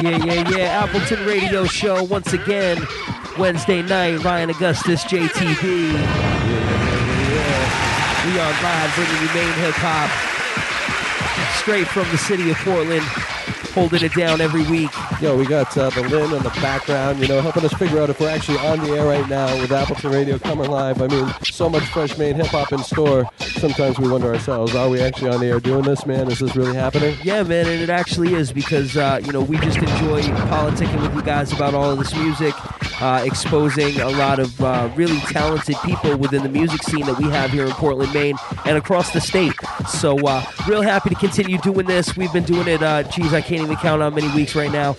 Yeah. Appleton Radio Show once again. Wednesday night, Ryan Augustus, JTB. We are live bringing you Maine Hip Hop. Straight from the city of Portland. Holding it down every week. Yo, we got the Lynn in the background, helping us figure out if we're actually on the air right now with Appleton Radio coming live. I mean, so much fresh Maine Hip Hop in store. Sometimes we wonder ourselves, are we actually on the air doing this, man? Is this really happening? Yeah, man, and it actually is because, we just enjoy politicking with you guys about all of this music, exposing a lot of really talented people within the music scene that we have here in Portland, Maine, and across the state. So, real happy to continue doing this. We've been doing it, I can't even count how many weeks right now.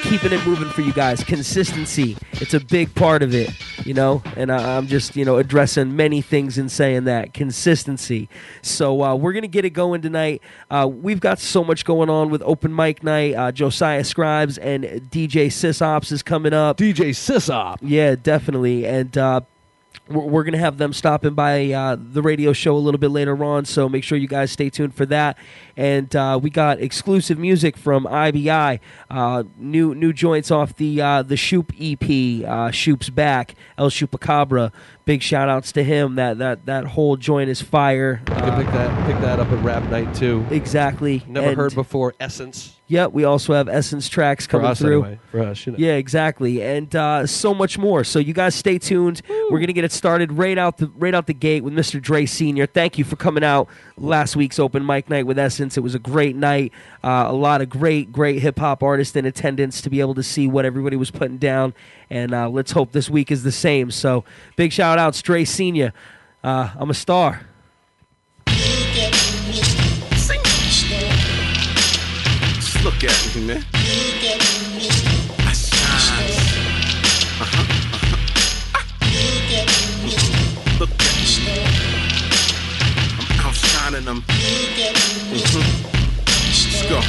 Keeping it moving for you guys. Consistency. It's a big part of it, and I'm just, addressing many things in saying that. Consistency. So we're going to get it going tonight. We've got so much going on with open mic night. Josiah Scribes and DJ SysOp is coming up. DJ SysOp. Yeah, definitely. And we're going to have them stopping by the radio show a little bit later on, so make sure you guys stay tuned for that. And we got exclusive music from IBI, new joints off the Shoop EP, Shoop's Back, El Chupacabra. Big shout-outs to him. That whole joint is fire. You can pick that up at Rap Night, too. Exactly. Never heard before, Essence. Yep, we also have Essence tracks coming through. Anyway. For us, Yeah, exactly, and so much more. So you guys stay tuned. Woo. We're gonna get it started right out the gate with Mr. Dre Sr. Thank you for coming out last week's open mic night with Essence. It was a great night. A lot of great hip hop artists in attendance to be able to see what everybody was putting down. And let's hope this week is the same. So big shout outs, Dre Sr. I'm a star. Look at me, man. I shine. Look at me. I'm outshining them. Let's go.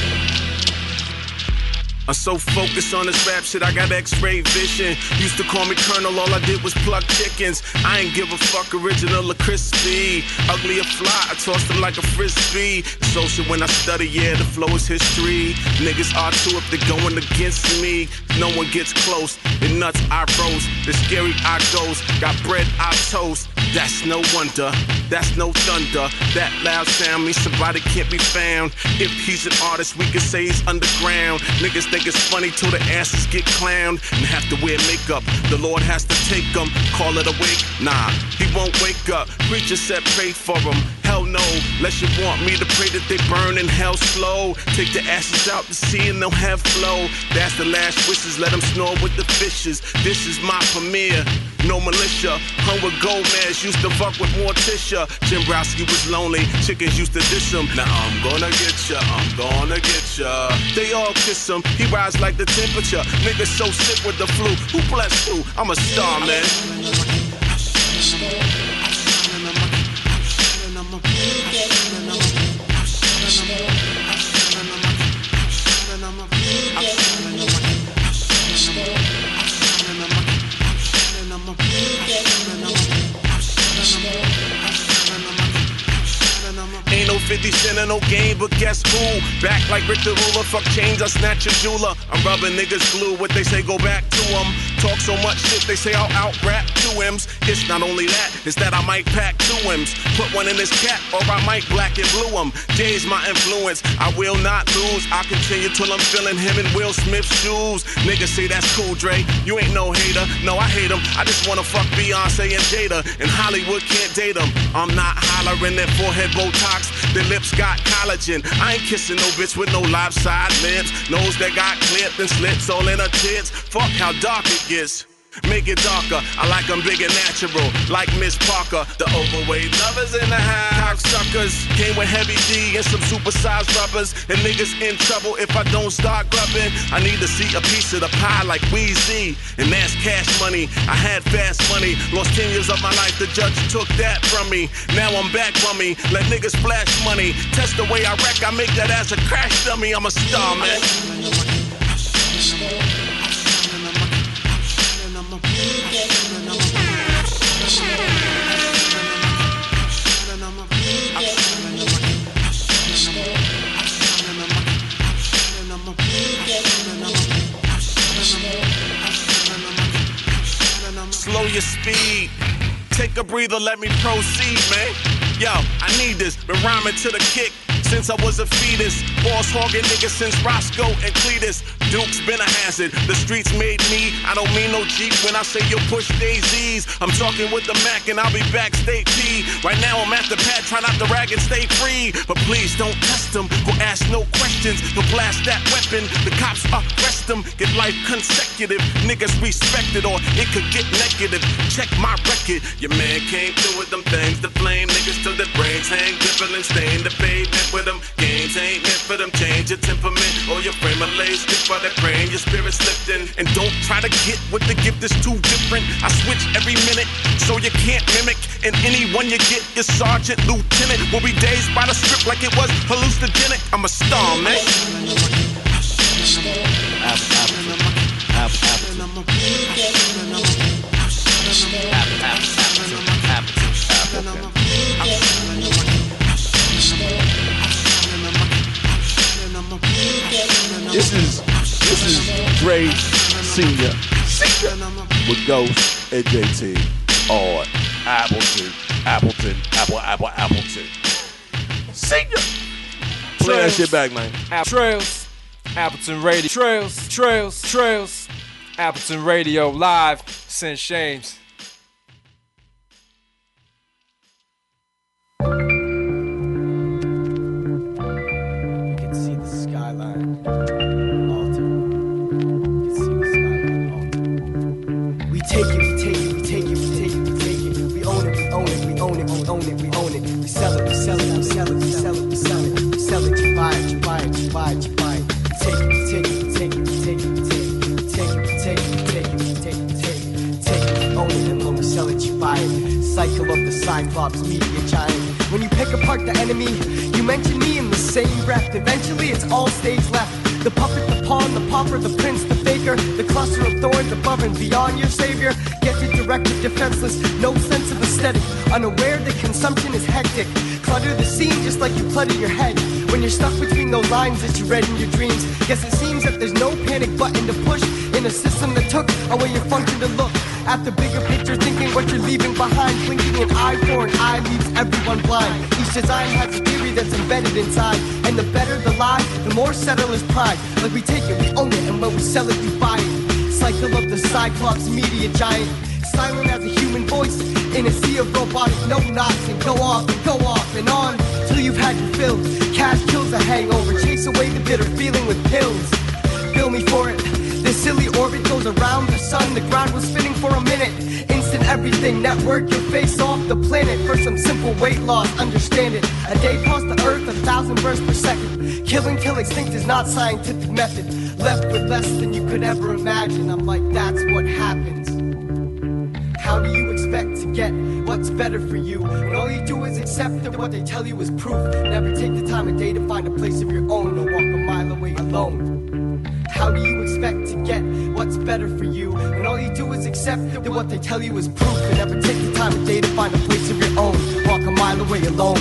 I'm so focused on this rap shit, I got x-ray vision. Used to call me Colonel, all I did was pluck chickens. I ain't give a fuck, original or crispy. Ugly or fly, I tossed them like a frisbee. Social when I study, yeah, the flow is history. Niggas are too if they're going against me. No one gets close, the nuts I roast. The scary I goes, got bread I toast. That's no wonder, that's no thunder. That loud sound means somebody can't be found. If he's an artist, we can say he's underground. Niggas think it's funny till the asses get clowned and have to wear makeup. The Lord has to take them, call it a wake. Nah, he won't wake up. Preacher said pray for him. Hell no, unless you want me to pray that they burn in hell slow. Take the ashes out to sea and they'll have flow. That's the last wishes, let them snore with the fishes. This is my premiere. No militia, hung with gold mans, used to fuck with Morticia. Jim Browski was lonely, chickens used to diss him. Now I'm gonna get ya, I'm gonna get ya. They all kiss him, he rise like the temperature. Niggas so sick with the flu, who blessed who? I'm a star, man. Ain't no 50 cent in no game, but guess who? Back like Rick the Ruler, fuck change, I snatch a jeweler. I'm rubbing niggas glue, what they say go back to them. Talk so much shit, they say I'll out-rap 2M's. It's not only that, it's that I might pack 2M's. Put one in his cap, or I might black and blue him. Jay's my influence, I will not lose. I continue till I'm feeling him in Will Smith's shoes. Niggas say that's cool, Dre, you ain't no hater. No, I hate him, I just wanna fuck Beyonce and Jada. And Hollywood can't date him. I'm not hollering that forehead Botox. Their lips got collagen. I ain't kissing no bitch with no lopside lips. Nose that got clipped and slits all in her tits. Fuck how dark it gets. Make it darker, I like them big and natural, like Miss Parker. The overweight lovers in the house. Cocksuckers came with heavy D and some supersized rubbers. And niggas in trouble if I don't start grubbing. I need to see a piece of the pie like Weezy. And that's cash money, I had fast money. Lost 10 years of my life, the judge took that from me. Now I'm back from me, let niggas flash money. Test the way I wreck, I make that ass a crash dummy. I'm a star, man. your speed. Take a breather, let me proceed, man. Yo, I need this, been rhyming to the kick since I was a fetus. Boss hogging niggas since Roscoe and Cletus. Duke's been a hazard, the streets made me. I don't mean no Jeep when I say you push daisies. I'm talking with the Mac and I'll be back state P. Right now I'm at the pad, try not to rag and stay free. But please don't test them, go ask no questions. He'll blast that weapon, the cops arrest them. Get life consecutive, niggas respect it or it could get negative. Check my record, your man came through with them things. The flame niggas till their brains hang, dribble and stain the pavement with them. Games ain't meant for them, change your temperament or your frame of lace. Stick by that brain, your spirit's lifting. And don't try to get what the gift is too different. I switch every minute, so you can't mimic. And anyone you get is sergeant, lieutenant. Will be dazed by the script like it was hallucinogenic. I'm a star, man. This is Dre Senior with Ghost and JT on Appleton. Senior. Play that shit back, man. Trails, Appleton Radio. Trails. Appleton Radio live. St. James. Take it. We own it. We sell it. You buy it. Take it. We own it, and when we sell it, you buy it. Cycle of the Cyclops, media giant. When you pick apart the enemy, you mention me in the same breath. Eventually, it's all stage left. The puppet, the pawn, the pauper, the prince, the faker, the cluster of thorns above and beyond your savior. Get it directed, defenseless, no sense of aesthetic. Unaware that consumption is hectic. Clutter the scene just like you clutter your head. When you're stuck between those lines that you read in your dreams. Guess it seems that there's no panic button to push in a system that took away your function to look at the bigger picture, thinking what you're leaving behind. Blinking an eye for an eye leaves everyone blind. Each design has a theory that's embedded inside. And the better the lie, the more settler's pride. Like we take it, we own it, and when we sell it, we buy it. Cycle of the Cyclops, media giant. Silent as a human voice in a sea of robotic no-knots. And go off and on till you've had your fill. Cash kills a hangover, chase away the bitter feeling with pills. Bill me for it. This silly orbit goes around the sun. The ground was spinning for a minute. Instant everything, network your face off the planet. For some simple weight loss, understand it. A day cost the earth 1,000 births per second. Kill until extinct is not scientific method. Left with less than you could ever imagine. I'm like, that's what happens. How do you expect to get what's better for you when all you do is accept that what they tell you is proof? Never take the time of day to find a place of your own or walk a mile away alone. How do you expect to get what's better for you when all you do is accept that what they tell you is proof? And never take the time of day to find a place of your own, walk a mile away alone.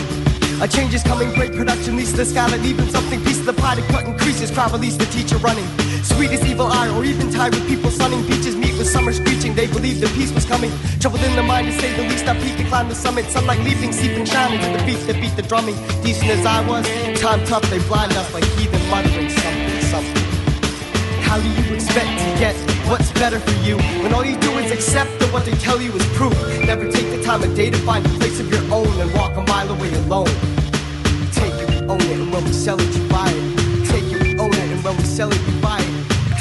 A change is coming, great production, least the skyline, even something, piece of the pie to cut increases, crowd release the teacher running. Sweet as evil eye, or even tired with people sunning, beaches meet with summer screeching, they believed the peace was coming. Troubled in the mind to say the least, I peak and climb the summit, sunlight leaping, seeping, shining to the beats that beat the drumming. Decent as I was, time tough, they blind us like heathen muttering something. How do you expect to get what's better for you when all you do is accept that what they tell you is proof? Never take the time of day to find a place of your own and walk a mile away alone. Take it, we own it, and when we sell it, you buy it. Take it, we own it, and when we sell it, you buy it.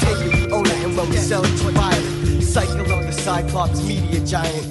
Take it, we own it, and when we sell it, you buy it. Cycle of the Cyclops, media giant.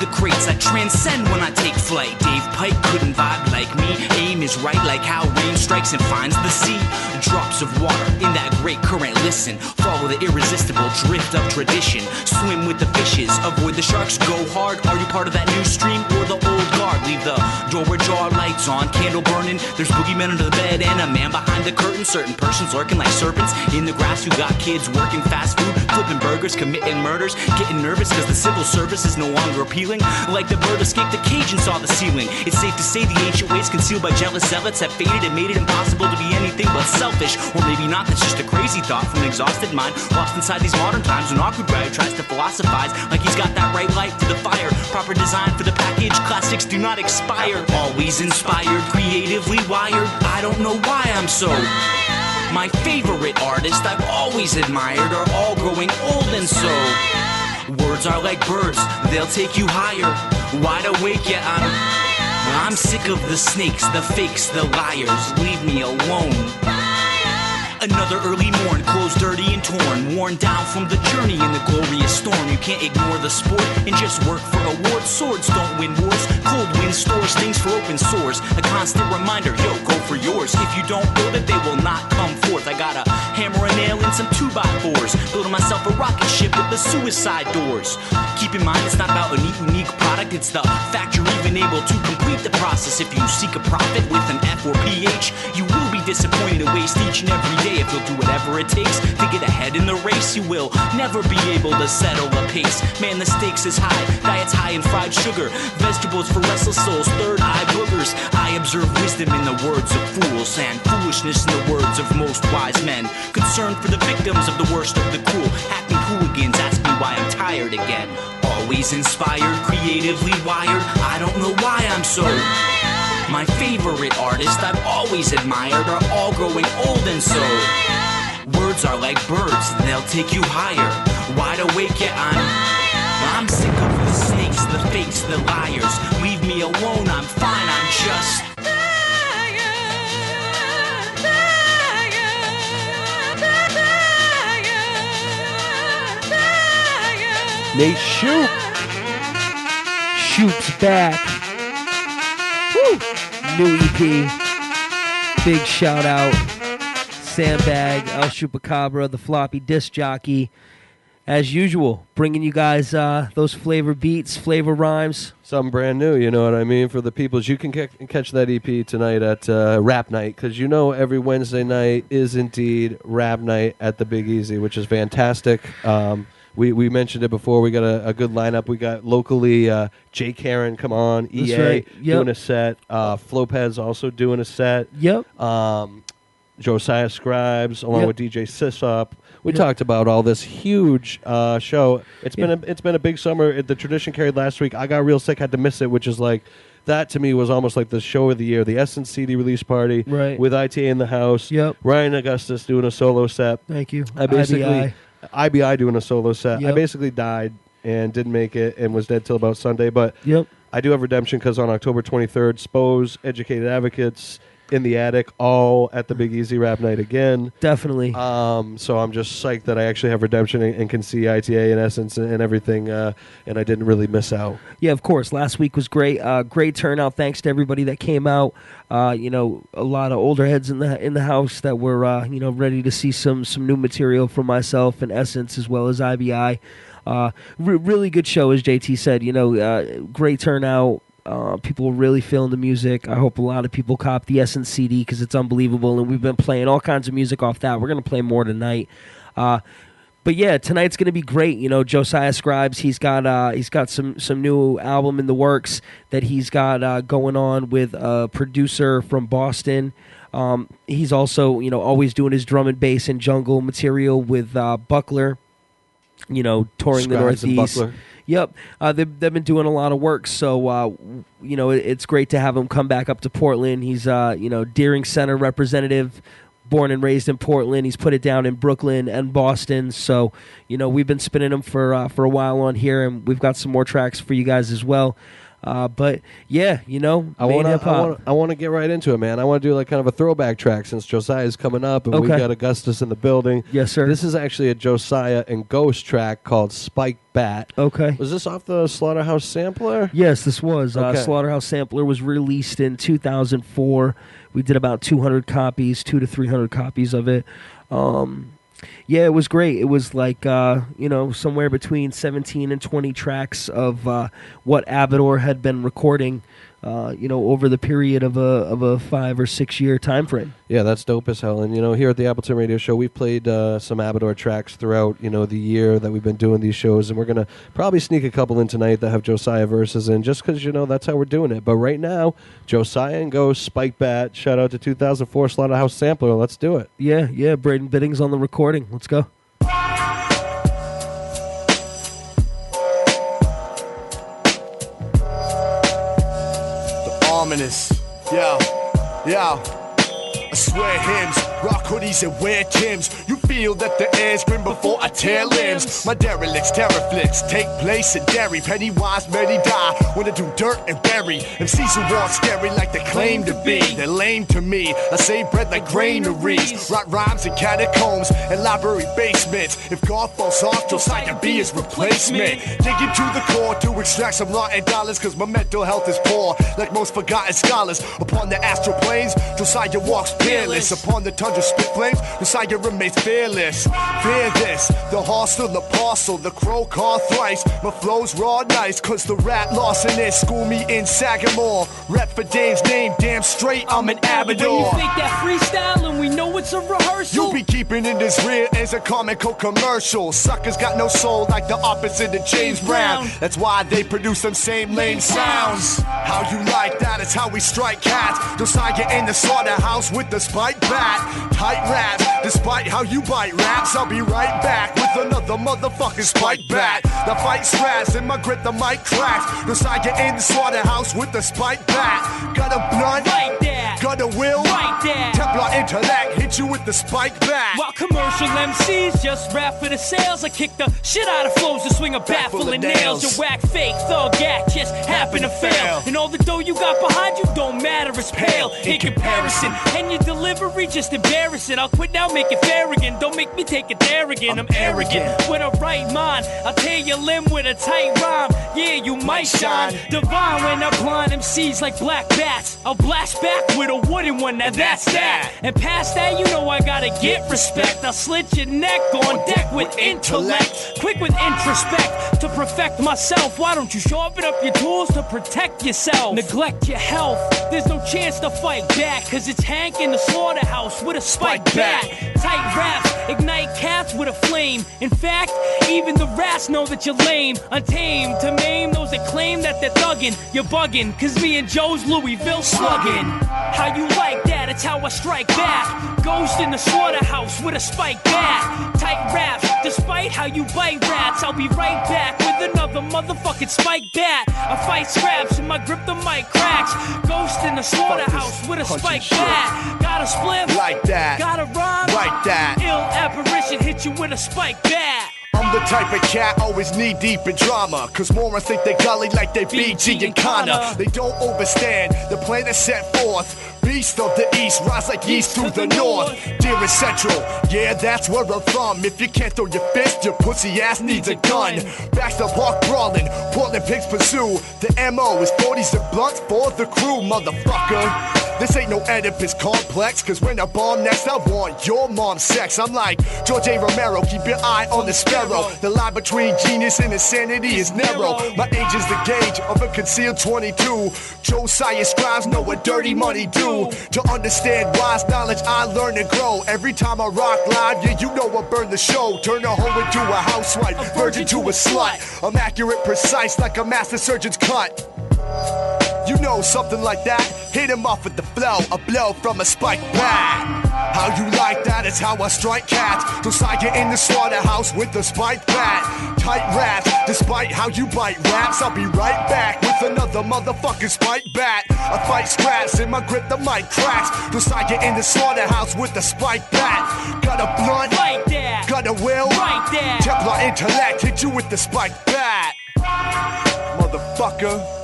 the crates that transcend when I take flight. Dave Pike couldn't vibe like me. Aim is right like how rain strikes and finds the sea. Drops of water in that great current. Listen, follow the irresistible drift of tradition. Swim with the fishes, avoid the sharks, go hard. Are you part of that new stream or the old guard? Leave the door ajar, lights on, candle burning. There's boogeymen under the bed and a man behind the curtain. Certain persons lurking like serpents in the grass who got kids working fast food, flipping burgers, committing murders, getting nervous because the civil service is no longer appealing. Like the bird escaped the cage and saw the ceiling. It's safe to say the ancient ways concealed by jealous zealots have faded and made it impossible to be anything but selfish. Or maybe not, that's just a crazy thought from an exhausted mind lost inside these modern times. An awkward guy who tries to philosophize like he's got that right light to the fire. Proper design for the package, classics do not expire. Always inspired, creatively wired. I don't know why I'm so. My favorite artists I've always admired are all growing old and so. Words are like birds, they'll take you higher. Wide awake, yet I'm sick of the snakes, the fakes, the liars. Leave me alone. Another early morn, clothes dirty and torn, worn down from the journey in the glorious storm. You can't ignore the sport and just work for awards. Swords don't win wars, cold wind stores things for open sores. A constant reminder, yo, go for yours. If you don't build it, they will not come forth. I got a hammer, a nail, and some 2x4s. Building myself a rocket ship with the suicide doors. Keep in mind, it's not about a neat, unique product. It's the fact you're even able to complete the process. If you seek a profit with an F or PH, you will be disappointed and waste each and every day. If you'll do whatever it takes to get ahead in the race, you will never be able to settle a pace. Man, the stakes is high, diets high in fried sugar, vegetables for restless souls, third eye boogers. I observe wisdom in the words of fools and foolishness in the words of most wise men. Concerned for the victims of the worst of the cruel, hacking hooligans, ask me why I'm tired again. Always inspired, creatively wired. I don't know why I'm so. My favorite artists I've always admired are all growing old and so. Words are like birds, they'll take you higher. Wide awake, yet I'm sick of the snakes, the fakes, the liars. Leave me alone, I'm fine, I'm just Nate Shoop's back. Woo! New EP. Big shout out. Sandbag, El Chupacabra, the floppy disc jockey. As usual, bringing you guys those flavor beats, flavor rhymes. Something brand new, you know what I mean? For the peoples, you can catch that EP tonight at Rap Night, because you know every Wednesday night is indeed Rap Night at the Big Easy, which is fantastic. We mentioned it before. We got a good lineup. We got locally Jay Karen, come on, That's EA right. Yep. doing a set. Flopez also doing a set. Yep. Josiah Scribes along Yep. with DJ SysOp. We talked about all this huge show. It's been a big summer. The tradition carried last week. I got real sick, had to miss it, which is like that to me was almost like the show of the year. The Essence CD release party with ITA in the house. Yep. Ryan Augustus doing a solo set. Thank you. I basically IBI doing a solo set. Yep. I basically died and didn't make it and was dead till about Sunday. But I do have redemption because on October 23rd, Spose, Educated Advocates, In the Attic, all at the Big Easy Rap Night again. Definitely. So I'm just psyched that I actually have redemption and can see ITA and Essence and everything, and I didn't really miss out. Yeah, of course. Last week was great. Great turnout. Thanks to everybody that came out. A lot of older heads in the house that were ready to see some new material from myself and Essence as well as IBI. Really good show, as JT said. Great turnout. People really feeling the music. I hope a lot of people cop the Essence CD because it's unbelievable, and we've been playing all kinds of music off that. We're going to play more tonight. But yeah, tonight's going to be great. Josiah Scribes, he's got some new album in the works that he's got going on with a producer from Boston. He's also, always doing his drum and bass and jungle material with Buckler, touring Scribes the Northeast. and Buckler. Yep, they've been doing a lot of work, so it's great to have him come back up to Portland. He's Deering Center representative, born and raised in Portland. He's put it down in Brooklyn and Boston, so we've been spinning him for a while on here, and we've got some more tracks for you guys as well. But yeah, you know, Maine Hip Hop. I want to get right into it, man. I want to do like kind of a throwback track since Josiah's coming up and we've got Augustus in the building. Yes, sir. This is actually a Josiah and Ghost track called Spike Bat. Okay. Was this off the Slaughterhouse Sampler? Yes, this was. Okay. Slaughterhouse Sampler was released in 2004. We did about 200 copies, 200 to 300 copies of it. Yeah, it was great. It was like, you know, somewhere between 17 and 20 tracks of what Abador had been recording, you know, over the period of a 5 or 6 year time frame. Yeah, that's dope as hell. And, you know, here at the Appleton Radio Show, we've played some Abador tracks throughout, you know, the year that we've been doing these shows. And we're going to probably sneak a couple in tonight that have Josiah verses in just because, you know, that's how we're doing it. But right now, Josiah and Ghost, Spike Bat, shout out to 2004 Slaughterhouse Sampler. Let's do it. Yeah. Braden Biddings on the recording. Let's go. Ominous. Yo. I swear hymns, rock hoodies and wear Timbs. You feel that the air's grim before I tear limbs. My derelicts, terror flicks take place in Derry. Pennywise, many die when I do dirt and bury. MCs who walk scary like they claim to be. They're lame to me. I save bread like granaries. Write rhymes in catacombs and library basements. If God falls off, Josiah be his replacement. Digging to the core to extract some rotten dollars, cause my mental health is poor. Like most forgotten scholars. Upon the astral planes, Josiah walks fearless. Upon the tundra spit flames, Josiah remains fearless. Fear this, the hostile, the parcel, the crow call thrice. My flow's raw nice, cause the rat lost in it. School me in Sagamore. Rep for Dame's name, damn straight, I'm an Abador. When you think that freestyle and we know it's a rehearsal. You be keeping it as real as a comical commercial. Suckers got no soul like the opposite of James Brown. That's why they produce them same lame sounds. How you like that is how we strike cats. Josiah in the slaughterhouse with the spike bat. Tight raps, despite how you bite raps, I'll be right back with another motherfucking spike bat. The fight scraps and my grip the mic cracks. Josiah in the slaughterhouse with the spike bat. Got a blunt, Like that. got a will, Like that. Templar intellect, hit you with the spike bat. While commercial MCs just rap for the sales, I kick the shit out of flows to swing a bat full of nails. Your whack fake thug act just happen to fail. And all the dough you got behind you don't matter, it's pale in comparison. And your delivery just embarrassing. I'll quit now, make it fair again. Don't make me take it there again. I'm arrogant with a right mind. I'll tear your limb with a tight rhyme. Yeah, you might shine. Divine when I blind MCs like black bats. I'll blast back with a wooden one, now that's that. And past that, you know I gotta get respect. I'll slit your neck on deck with intellect. Quick with introspect to perfect myself. Why don't you sharpen up your tools to protect yourself? Neglect your health, there's no chance to fight back. Cause it's Hank in the slaughterhouse with a spike bat. Tight raps, ignite cats with a flame. In fact, even the rats know that you're lame. Untamed to maim those that claim that they're thuggin'. You're buggin', cause me and Joe's Louisville sluggin'. How you like that? It's how I strike back. Ghost in the slaughterhouse with a spike bat. Tight raps, despite how you bite rats, I'll be right back with another motherfucking spike bat. I fight scraps and my grip the mic cracks. Ghost in the slaughterhouse with a spike bat. Got a split like that. Got a rhyme like that. Ill apparition hit you with a spike bat. I'm the type of cat always knee deep in drama. Cause morons think they gully like they BG and Connor. They don't overstand the plan is set forth. Beast of the east, rise like yeast to the north. Dearest Central, yeah, that's where I'm from. If you can't throw your fist, your pussy ass needs a gun. Baxter Park brawling, Portland pigs pursue. The MO is 40s and blunts for the crew, motherfucker. This ain't no Oedipus complex, cause when I bomb next, I want your mom's sex. I'm like George A. Romero, keep your eye on the sparrow. The line between genius and insanity is narrow. My age is the gauge of a concealed 22. Josiah Scribes know what dirty money do. To understand wise knowledge, I learn and grow. Every time I rock live, yeah, you know I burn the show. Turn a hoe into a housewife, virgin to a slut. I'm accurate, precise, like a master surgeon's cut. You know something like that? Hit him off with the flow, a blow from a spike bat. How you like that? It's how I strike cats. Josiah in the slaughterhouse with the spike bat. Tight raps, despite how you bite raps, I'll be right back with another motherfucking spike bat. I fight scraps and my grip the mic cracks. Josiah in the slaughterhouse with the spike bat. Got a blunt, like that. Got a will, like that. Templar intellect, hit you with the spike bat. Motherfucker.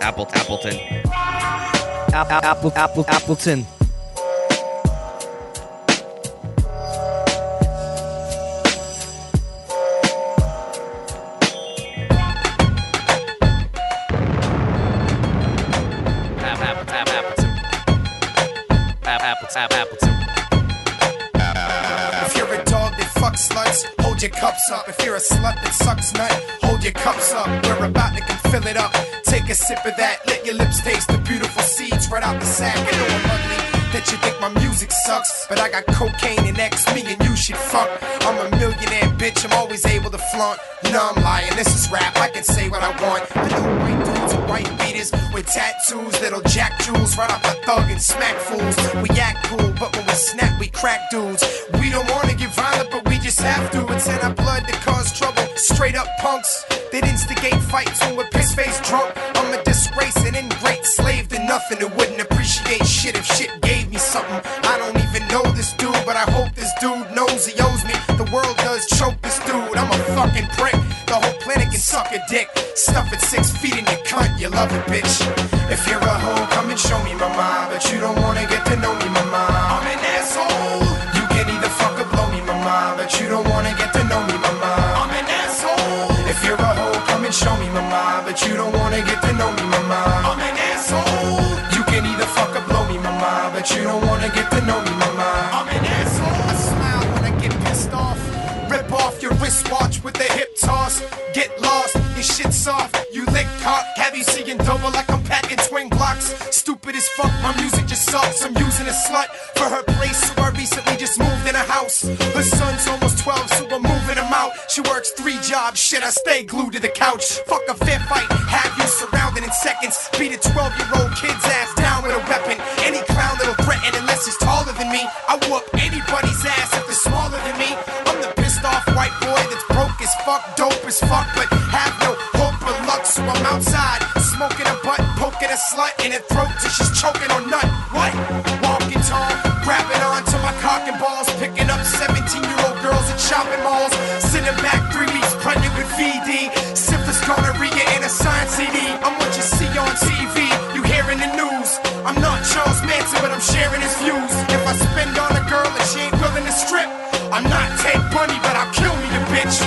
Appleton. Appleton. Appleton. If you're a dog that fucks sluts, hold your cups up. If you're a slut that sucks nut, hold your cups up. We're about to can fill it up. Take a sip of that. Let your lips taste the beautiful seeds right out the sack. I know I'm ugly, that you think my music sucks, but I got cocaine and X, me and you should fuck. I'm a millionaire, bitch, I'm always able to flaunt. You know I'm lying, this is rap, I can say what I want. Little white dudes and white beaters with tattoos, little jack jewels right off the thug and smack fools. We act cool, but when we snap, we crack dudes. We don't wanna get violent, but we just have to. It's in our blood to cause trouble, straight up punks that instigate fights when we're piss-faced drunk. I'm a disgrace, an ingrate, slave to nothing, who wouldn't appreciate shit if shit gave me something. I don't even know this dude, but I hope this dude knows he owes me. The world does choke this dude, I'm a fucking prick. The whole planet can suck a dick. Stuff it 6 feet in your cunt, you love it, bitch. If you're a hoe, come and show me mama, but you don't wanna get to know me mama. I'm an asshole. You can either fuck or blow me mama, but you don't wanna get to know me mama. I'm an asshole. If you're a hoe, come and show me mama, but you don't wanna get to know me mama. I'm an asshole. You can either fuck or blow me mama, but you don't wanna get to know me mama. I'm an asshole. I smile when I get pissed off. Rip off your wristwatch with the hip toss. Get lost, your shit soft. You lick cock, have you seeing double like I'm packing twin blocks. Stupid as fuck, my music just sucks. I'm using a slut for her place, so I recently just moved in a house. Her son's almost 12, so I'm moving him out. She works 3 jobs, shit, I stay glued to the couch. Fuck a fair fight, have you surrounded in seconds. Beat a 12-year-old kid's ass down with a weapon. Any clown that'll threaten unless he's taller than me. I whoop anybody's ass if they're smaller than me. I'm the pissed off white boy that's broke as fuck, dope as fuck, but have no hope or luck. So I'm outside, smoking a butt, poking a slut in her throat till she's choking on nut. What? Walking tall, grabbing onto my cock and balls, picking up 17-year-old girls at shopping malls. Sitting back 3 weeks pregnant with VD, syphilis, gonorrhea, and a science CD. I'm what you see on TV, you hear in the news. I'm not Charles Manson, but I'm sharing his views. If I spend on a girl and she ain't willing to strip, I'm not Ted Bundy, but I'll kill me the bitch.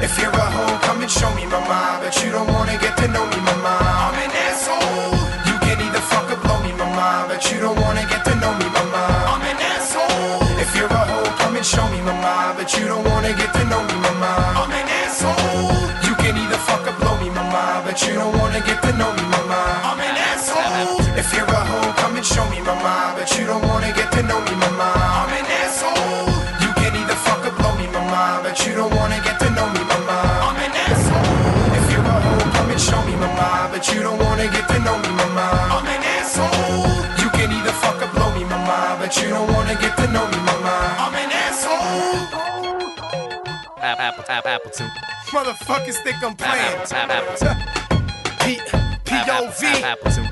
If you're a hoe, come and show me mama, but you don't wanna get to know me mama. I'm an asshole. You can either fuck or blow me mama, but you don't wanna get to know me mama. I'm an asshole. If you're a hoe, come and show me mama, but you don't wanna get to know me mama. I'm an asshole. You can either fuck or blow me mama, but you don't wanna get to know me mama. I'm an asshole. If you're a hoe, come and show me mama, but you don't wanna get to know me mama. I'm an asshole. You can either fuck or blow me mama, but you don't wanna get to know me mama. I'm an asshole. If you're a hoe, come and show me mama, but you don't wanna get to know me mama. I'm an asshole. You can either fuck or blow me mama, but you don't wanna get to know me mama. I'm an asshole. Appleton. Motherfuckers think I'm playing. Appleton. P-O-V. Appleton.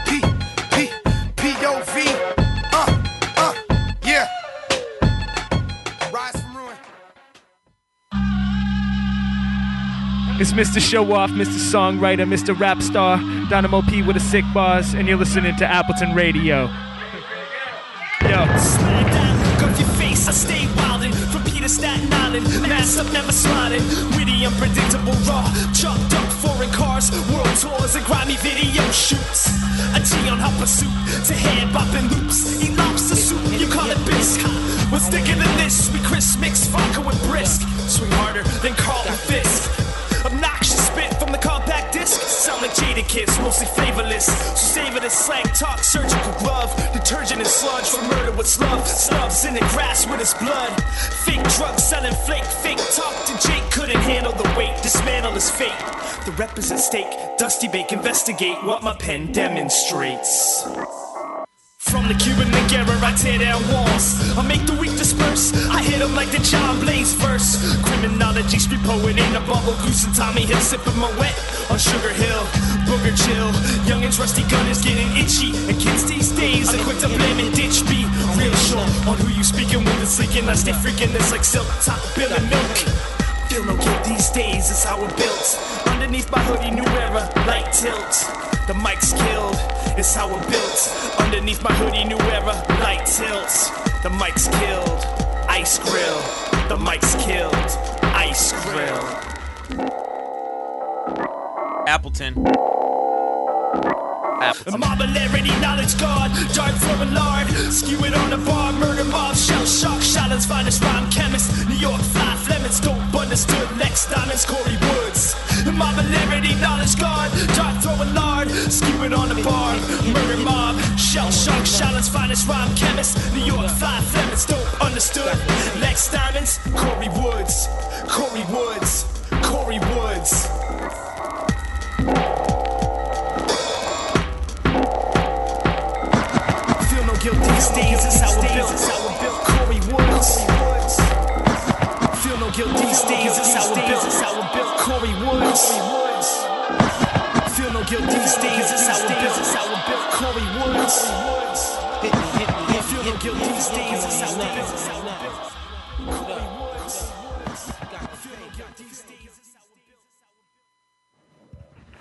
P-O-V. Yeah. Rise from ruin. It's Mr. Show Off, Mr. Songwriter, Mr. Rap Star, Dynamo P with the sick bars, and you're listening to Appleton Radio. Yo. Slide down, look up your face, I stay wildin'. From Peter Staten Island, mass up, never sliding. Witty, unpredictable, raw, chalked up foreign cars, world tours and grimy video shoots. A G on hot pursuit, to head bopping loops. Eat lobster soup, you call it bisque. What's thicker than this? We crisp mix vodka with brisk. Swing harder than Carlton Fisk. Obnoxious spit from the compact disc. Sound like Jada Kiss, mostly flavorless. So savor the slang talk, surgical glove. Detergent and sludge for murder with slug. Snubs in the grass with his blood. Fake drugs selling flake. Fake talk to Jake couldn't handle the weight. Dismantle his fate. The rep is at stake. Dusty Bake, investigate what my pen demonstrates. From the Cuban Niagara, I tear down walls. I make the weak disperse. I hit them like the John Blaze verse. Criminology, street poet in a bubble. Goose and Tommy Hill sipping my wet on Sugar Hill. Booger chill. Youngin's rusty gun is getting itchy. And kids these days are quick to blame and ditch me. Real sure on who you speaking with. It's leaking. I stay freaking this like silk top, bill and milk. Feel no guilt these days is how we're built. Underneath my hoodie, new era, light tilt. The mic's killed, it's how we're built. Underneath my hoodie, new era, light tilt. The mic's killed, ice grill. The mic's killed, ice grill. Appleton. Mobility, knowledge guard, dart throwing lard, skew it on the bar, murder mob, shell shock, Shotland's finest rhyme chemist, New York fly flemons, dope understood, Lex Diamonds, Corey Woods. Mobility, knowledge guard, dart throwing lard, skew it on the bar, murder mob, shell shock, Shotland's finest rhyme chemist, New York fly flemons, dope understood, Lex Diamonds, Corey Woods, Corey Woods, Corey Woods. These days is how we're built. Corey Woods. Feel no guilt. These days is how we're built. Corey Woods. Feel no guilt. These days is how we're built. Corey Woods. Feel no guilt. These days is how we're built. Corey Woods.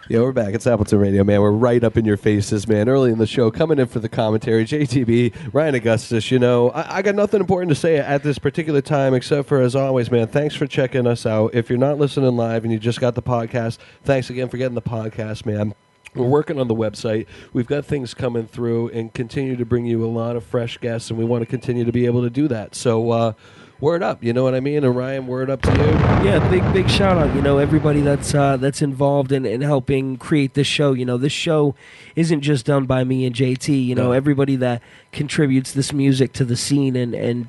Yeah, we're back. It's Appleton Radio, man. We're right up in your faces, man. Early in the show, coming in for the commentary, JTB, Ryan Augustus. You know, I got nothing important to say at this particular time, except for, as always, man, thanks for checking us out. If you're not listening live and you just got the podcast, thanks again for getting the podcast, man. We're working on the website. We've got things coming through and continue to bring you a lot of fresh guests, and we want to continue to be able to do that. So, word up, you know what I mean? And Ryan, word up to you. Yeah, big shout out, you know, everybody that's involved in helping create this show. You know, this show isn't just done by me and JT. You know, everybody that contributes this music to the scene and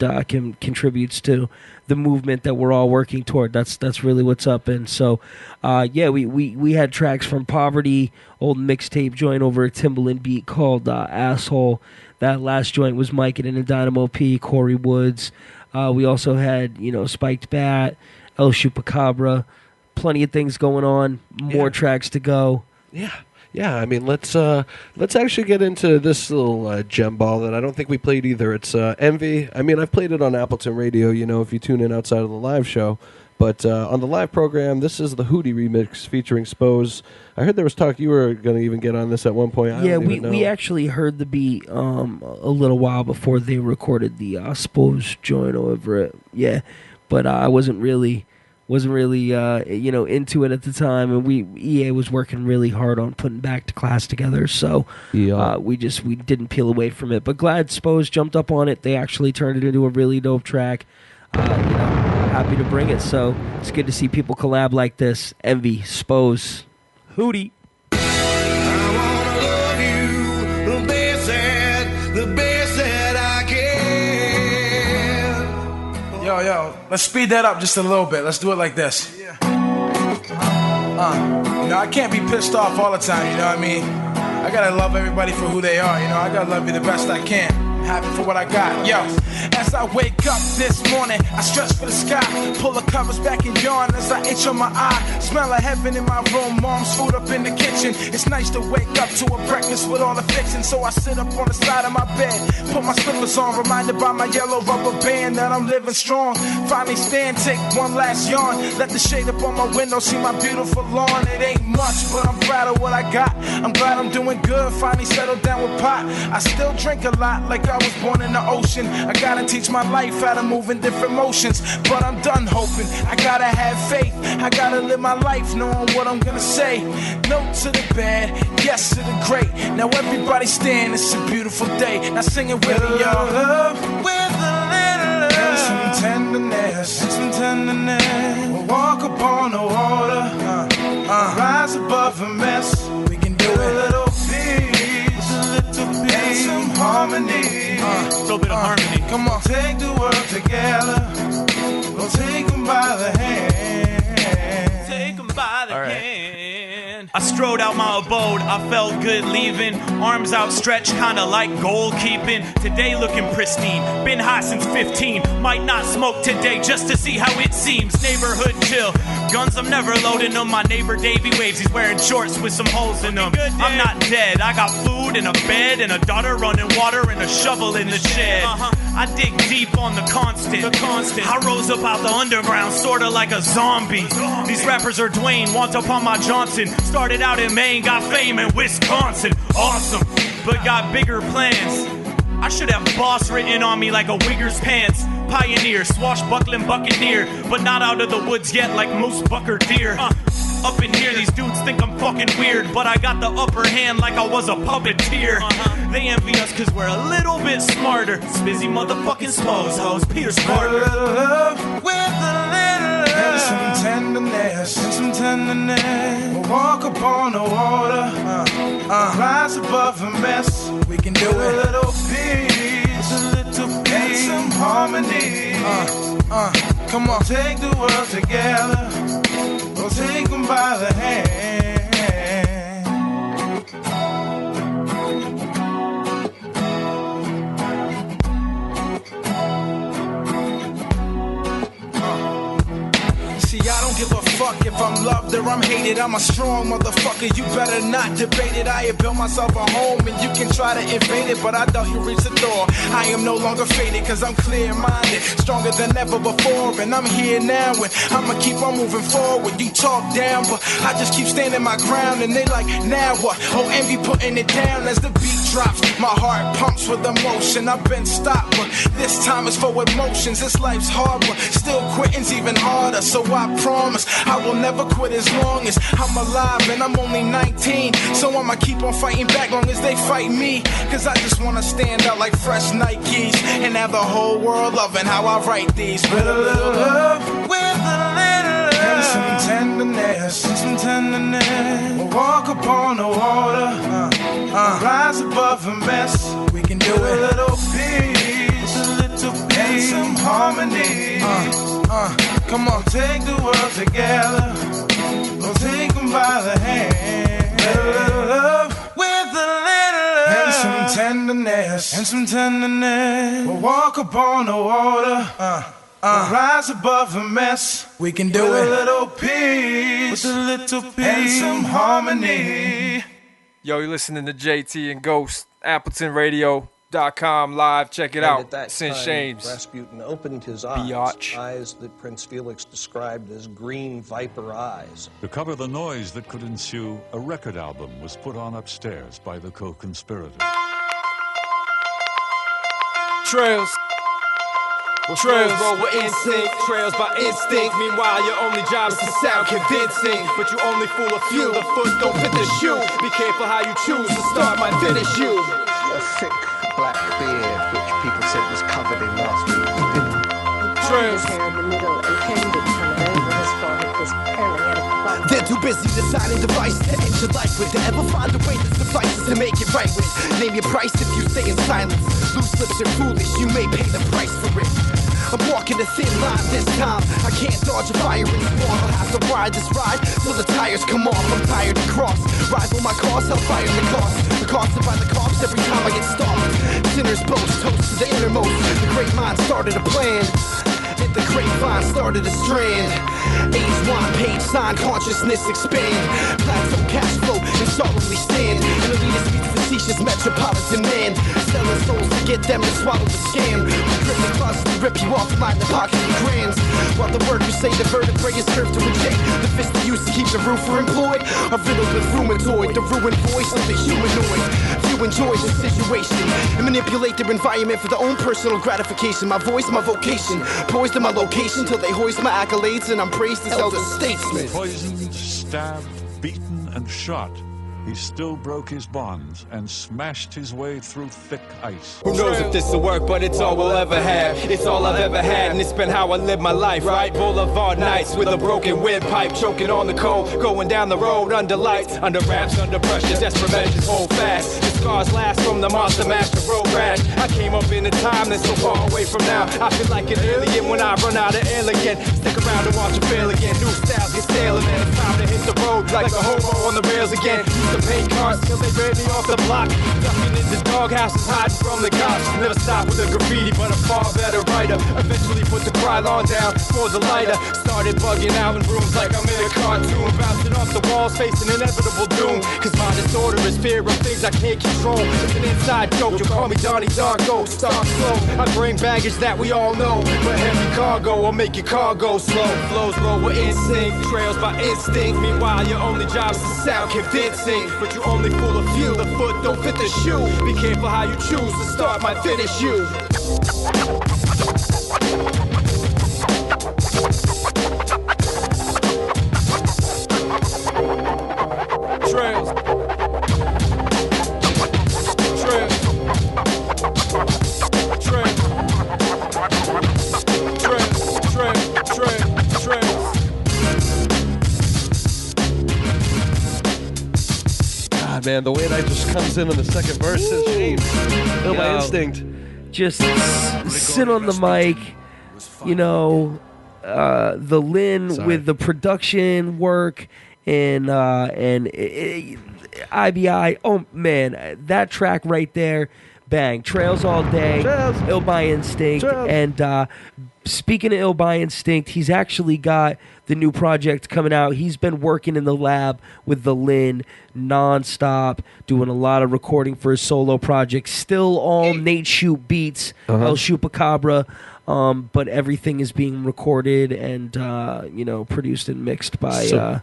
contributes to the movement that we're all working toward. That's really what's up. And so, yeah, we had tracks from Poverty, old mixtape joint over a Timbaland beat called Asshole. That last joint was Mike and Dynamo P, Corey Woods. We also had, you know, Spiked Bat, El Chupacabra, plenty of things going on, more tracks to go. Yeah, I mean, let's actually get into this little gem ball that I don't think we played either. It's Envy. I mean, I've played it on Appleton Radio, you know, if you tune in outside of the live show. But on the live program, this is the Hootie remix featuring Spose. I heard there was talk you were going to even get on this at one point. We actually heard the beat a little while before they recorded the Spose joint over it. Yeah, but I wasn't really you know, into it at the time, and EA was working really hard on putting Back to Class together, so we didn't peel away from it. But glad Spose jumped up on it. They actually turned it into a really dope track. You know, happy to bring it. So it's good to see people collab like this. Envy, Spose, Hootie. Yo, let's speed that up just a little bit. Let's do it like this. You know, I can't be pissed off all the time, you know what I mean? I gotta love everybody for who they are, you know? I gotta love you the best I can. Happy for what I got. Yo, as I wake up this morning, I stretch for the sky, pull the covers back and yawn as I itch on my eye. Smell of heaven in my room, mom's food up in the kitchen. It's nice to wake up to a breakfast with all the fixing, so I sit up on the side of my bed, put my slippers on, reminded by my yellow rubber band that I'm living strong. Finally stand, take one last yawn, let the shade up on my window, see my beautiful lawn. It ain't much, but I'm proud of what I got. I'm glad I'm doing good, finally settled down with pot. I still drink a lot like I was born in the ocean. I gotta teach my life how to move in different motions, but I'm done hoping. I gotta have faith, I gotta live my life knowing what I'm gonna say. No to the bad, yes to the great. Now everybody stand, it's a beautiful day. Now sing it with me, y'all. Love with a little love and some tenderness, we'll walk upon the water, rise above a mess. We can do a little peace, and some harmony. A little bit of harmony. Come on, take the world together. We'll take them by the hand. Take them by the hand. I strode out my abode, I felt good leaving. Arms outstretched, kinda like goalkeeping. Today looking pristine, been high since 15. Might not smoke today just to see how it seems. Neighborhood chill, guns I'm never loading them. My neighbor Davey waves, he's wearing shorts with some holes in them. I'm not dead, I got food and a bed and a daughter running water and a shovel in the shed. I dig deep on the constant. I rose up out the underground, sorta like a zombie. These rappers are Dwayne, want upon my Johnson. Started out in Maine, got fame in Wisconsin. Awesome, but got bigger plans. I should have boss written on me like a wigger's pants. Pioneer, swashbuckling buccaneer, but not out of the woods yet like moose, buck, or deer. Up in here, these dudes think I'm fucking weird, but I got the upper hand like I was a puppeteer. They envy us cause we're a little bit smarter. Busy motherfucking slows, hoes, Peter Smarter. Love with a little love and some tenderness, We'll walk upon the water, rise above a mess. We can do it. A little peace, a little peace, and some harmony. Come on, take the world together. We'll take them by the hand. See, I don't give a fuck if I'm loved or I'm hated. I'm a strong motherfucker, you better not debate it. I have built myself a home and you can try to invade it, but I doubt you reach the door. I am no longer faded cause I'm clear-minded, stronger than ever before, and I'm here now and I'ma keep on moving forward. You talk down, but I just keep standing my ground, and they like, now what? Oh, envy putting it down as the beat drops. My heart pumps with emotion. I've been stopped, but this time it's for emotions. This life's hard, but still quitting's even harder. So I promise I will never quit as long as I'm alive, and I'm only 19. So I'ma keep on fighting back long as they fight me, cause I just wanna stand out like fresh Nikes and have the whole world loving how I write these. With a little love, with a little love, and some tenderness, We'll walk upon the water, rise above a mess. We can do it. A little peace, a little peace, and some harmony. Come on, take the world together. We'll take them by the hand. A little love with a little love and some tenderness, We'll walk upon the water, rise above a mess. We can do it. A little peace, with a little peace, and some harmony. Yo, you're listening to JT and Ghost, AppletonRadio.com live. Check it out. St. James. Rasputin opened his eyes that Prince Felix described as green viper eyes. To cover the noise that could ensue, a record album was put on upstairs by the co-conspirators. Trails. Trails roll with instinct, trails by instinct. Meanwhile, your only job is to sound convincing, but you only fool a few. The foot don't fit the shoe. Be careful how you choose. The start might finish you. A thick black beard, which people said was covered in last week's dinner. Trails. His hair in the middle and pinned it from over his forehead was curling at a club. They're too busy designing devices to end your life with. They ever find a way that suffices to make it right with? Name your price if you stay in silence. Loose lips are foolish, you may pay the price for it. I'm walking a thin line this time. I can't dodge a fire anymore. I'll have to ride this ride till the tires come off. I'm tired to cross. Rival my cause, hellfire in the cost. Accosted by the cops every time I get stopped. Sinners boast, toast to the innermost. The great mind started a plan. Hit the grapevine, started a strand. Age wine, page sign, consciousness expand. Plateau cash flow and solidly stand. An elitist meets facetious metropolitan man. Selling souls to get them to swallow the scam. Grip the closet to rip you off, line the pocket of grands. While the workers say the vertebrae is curved to reject. The fist they used to keep the roofer employed are riddled with rheumatoid. The ruined voice of the humanoid. Few enjoy the situation and manipulate their environment for their own personal gratification. My voice, my vocation, poised in my location till they hoist my accolades and I'm praised as elder statesman. Poisoned, stabbed, beaten, and shot, he still broke his bonds and smashed his way through thick ice. Who knows if this'll work, but it's all we'll ever have. It's all I've ever had, and it's been how I live my life, right? Boulevard nights with a broken windpipe, choking on the cold, going down the road under lights, under wraps, under pressure, desperate measures hold fast. The scars last from the monster master road rash. I came up in a time that's so far away from now. I feel like an alien when I run out of air again. Stick around and watch it fail again. New styles get stale, and then it's time to hit the road. like a hobo on the rails again. Used to paint cars till they ran me off the block. Ducking into dog-houses, hiding from the cops. Never stopped with a graffiti, but a far better writer. Eventually put the Krylon down for the lighter. Started bugging out in rooms like I'm in a cartoon. Bouncing off the walls, facing inevitable doom. Cause my disorder is fear of things I can't control. It's an inside joke, you call me Donnie Darko. Start slow, I bring baggage that we all know. But heavy cargo will make your cargo slow. Flows roll with instinct, trails by instinct. Meanwhile, your only job is to sound convincing. But you only fool a few, the foot don't fit the shoe. Be careful how you choose, the start might finish you. Trails. Trails. Trails. Trails. God, man, the way that just comes in on the second verse is shame. Feel my instinct. Just sit on the mic, you know, the Lin with the production work and IBI. Oh man, that track right there, bang! Trails all day, Ill by Instinct, and speaking of Ill by Instinct, he's actually got the new project coming out. He's been working in the lab with the Lin nonstop, doing a lot of recording for his solo project. Still all Nate Shoot beats, El Chupacabra, but everything is being recorded and produced and mixed by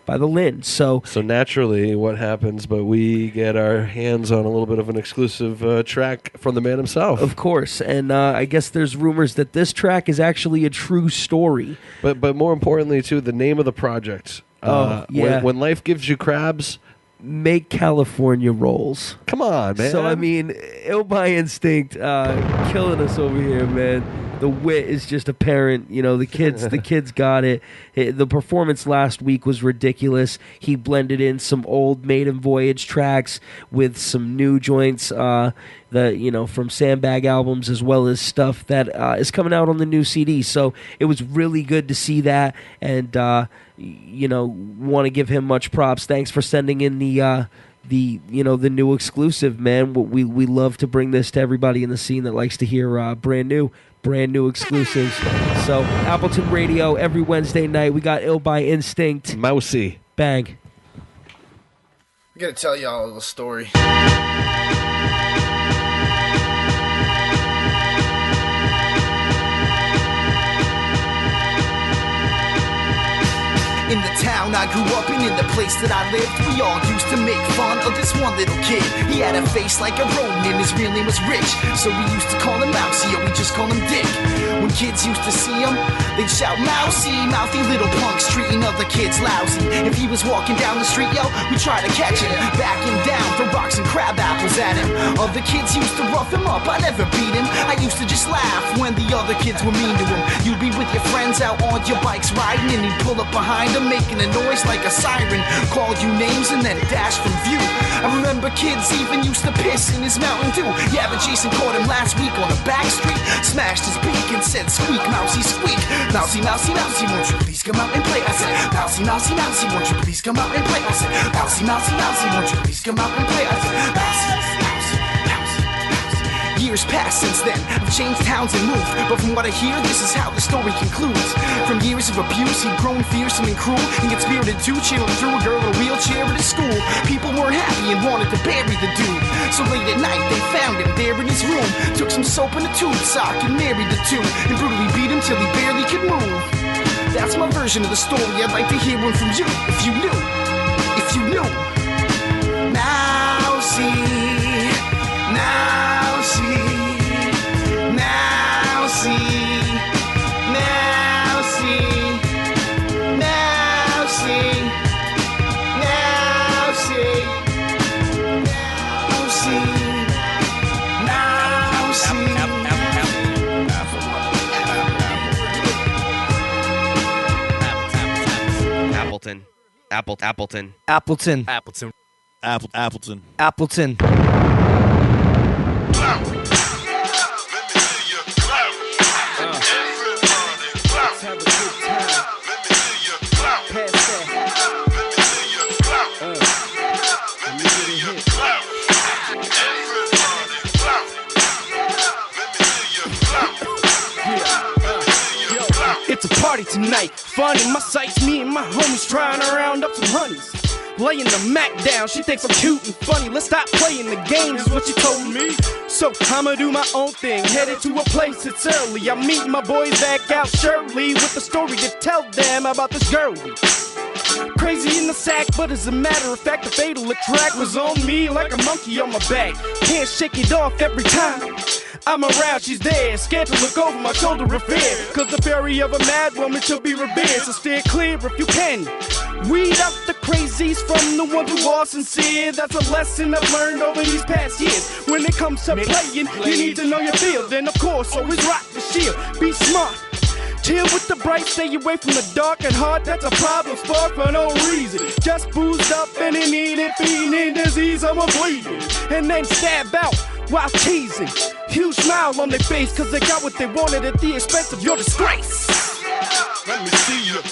the Lin. So naturally, what happens? But we get our hands on a little bit of an exclusive track from the man himself. Of course, and I guess there's rumors that this track is actually a true story. But more importantly, too, the name of the project. When life gives you crabs, make California rolls. Come on, man. So I mean, Ill by Instinct, killing us over here, man. The wit is just apparent. You know, the kids got it. The performance last week was ridiculous. He blended in some old Maiden Voyage tracks with some new joints, from Sandbag albums, as well as stuff that is coming out on the new CD. So it was really good to see that, and want to give him much props. Thanks for sending in the new exclusive, man. We love to bring this to everybody in the scene that likes to hear brand new exclusives. So Appleton Radio every Wednesday night. We got Ill by Instinct. Mousy. Bang. I gotta tell y'all a little story. In the town I grew up in the place that I lived, we all used to make fun of this one little kid. He had a face like a rodent and his real name was Rich, so we used to call him Mousy, or we just call him Dick. When kids used to see him, they'd shout, Mousy, mouthy little punks treating other kids lousy. If he was walking down the street, we'd try to catch him, back him down, throw rocks and crab apples at him. Other kids used to rough him up, I never beat him. I used to just laugh when the other kids were mean to him. You'd be with your friends out on your bikes riding, and he'd pull up behind them, making a noise like a siren, call you names and then dash from view. I remember kids even used to piss in his Mountain Dew. Yeah, but Jason caught him last week on a back street, smashed his beak and said, squeak, Mousy, squeak. Mousy, Mousy, Mousy, won't you please come out and play? I said, Mousy, Mousy, Mousy, won't you please come out and play? I said, Mousy, Mousy, Mousy, won't you please come out and play? I said, Mousy, Mousy, Mousy. Years passed since then, I've changed towns and moved, but from what I hear, this is how the story concludes. From years of abuse, he'd grown fearsome and cruel, and get spirited too, chilling through a girl in a wheelchair at his school. People weren't happy and wanted to bury the dude, so late at night they found him there in his room, took some soap and a tube sock and married the two, and brutally beat him till he barely could move. That's my version of the story. I'd like to hear one from you, if you knew. Now see, now see, now see, now see, now see, now see, now see, now see. Appleton. tonight. Fun in my sights, me and my homies trying to round up some honeys. Laying the Mac down, she thinks I'm cute and funny. Let's stop playing the games, is what she told me. So I'ma do my own thing, headed to a place it's early. I meet my boys back out Shirley with a story to tell them about this girlie. Crazy in the sack, but as a matter of fact, the fatal attract was on me like a monkey on my back. Can't shake it off every time I'm around, she's there, scared to look over my shoulder in fear. Cause the fury of a mad woman should be revered, so steer clear if you can. Weed out the crazies from the ones who are sincere. That's a lesson I've learned over these past years. When it comes to playing, you need to know your field. Then of course, always rock the shield. Be smart. Chill with the bright, stay away from the dark and hard. That's a problem spark for no reason. Just boozed up and in need and feeding disease, someone bleeding. And then stab out while teasing. Huge smile on their face, cause they got what they wanted at the expense of your disgrace. Let me see you.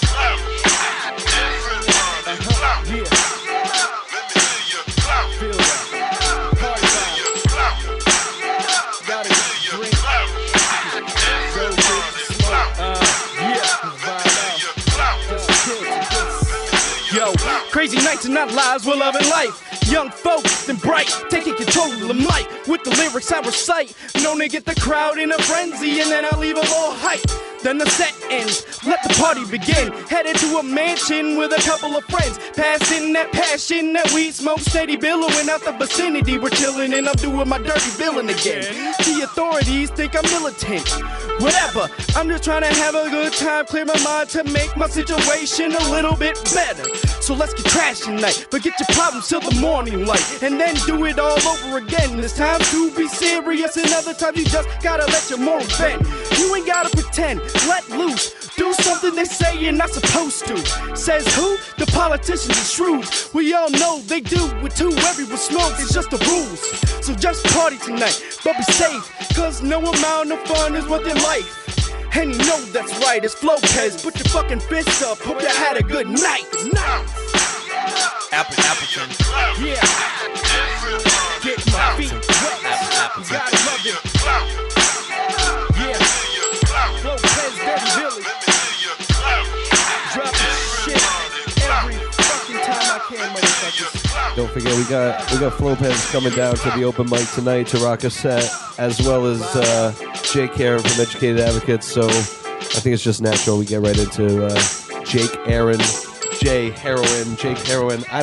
Yo, crazy nights and not lies, we're loving life. Young folks and bright, taking control of the mic. With the lyrics I recite, known to get the crowd in a frenzy, and then I leave them all hype. Then the set ends, let the party begin. Headed to a mansion with a couple of friends. Passing that passion that we smoke, steady billowing out the vicinity. We're chilling and I'm doing my dirty villain again. The authorities think I'm militant. Whatever, I'm just trying to have a good time, clear my mind to make my situation a little bit better. So let's get trashing tonight, forget your problems till the morning light, and then do it all over again. It's time to be serious, and other times you just gotta let your morals bend. You ain't gotta pretend, let loose, do something they say you're not supposed to. Says who? The politicians and shrews. We all know they do it too, everyone smokes, it's just the rules. So just party tonight, but be safe, cause no amount of fun is worth your life. And you know that's right, it's Lopez. Put your fucking fists up, hope you had a good night. Appleton. Yeah. Get my feet wet. You gotta love it. Yeah. Lopez, Dirty Billy. Dropping shit every fucking time I can, motherfuckers. Don't forget, we got Lopez coming down to the open mic tonight to rock a set, as well as Jake Aaron from Educated Advocates. So I think it's just natural we get right into Jake Heroin. I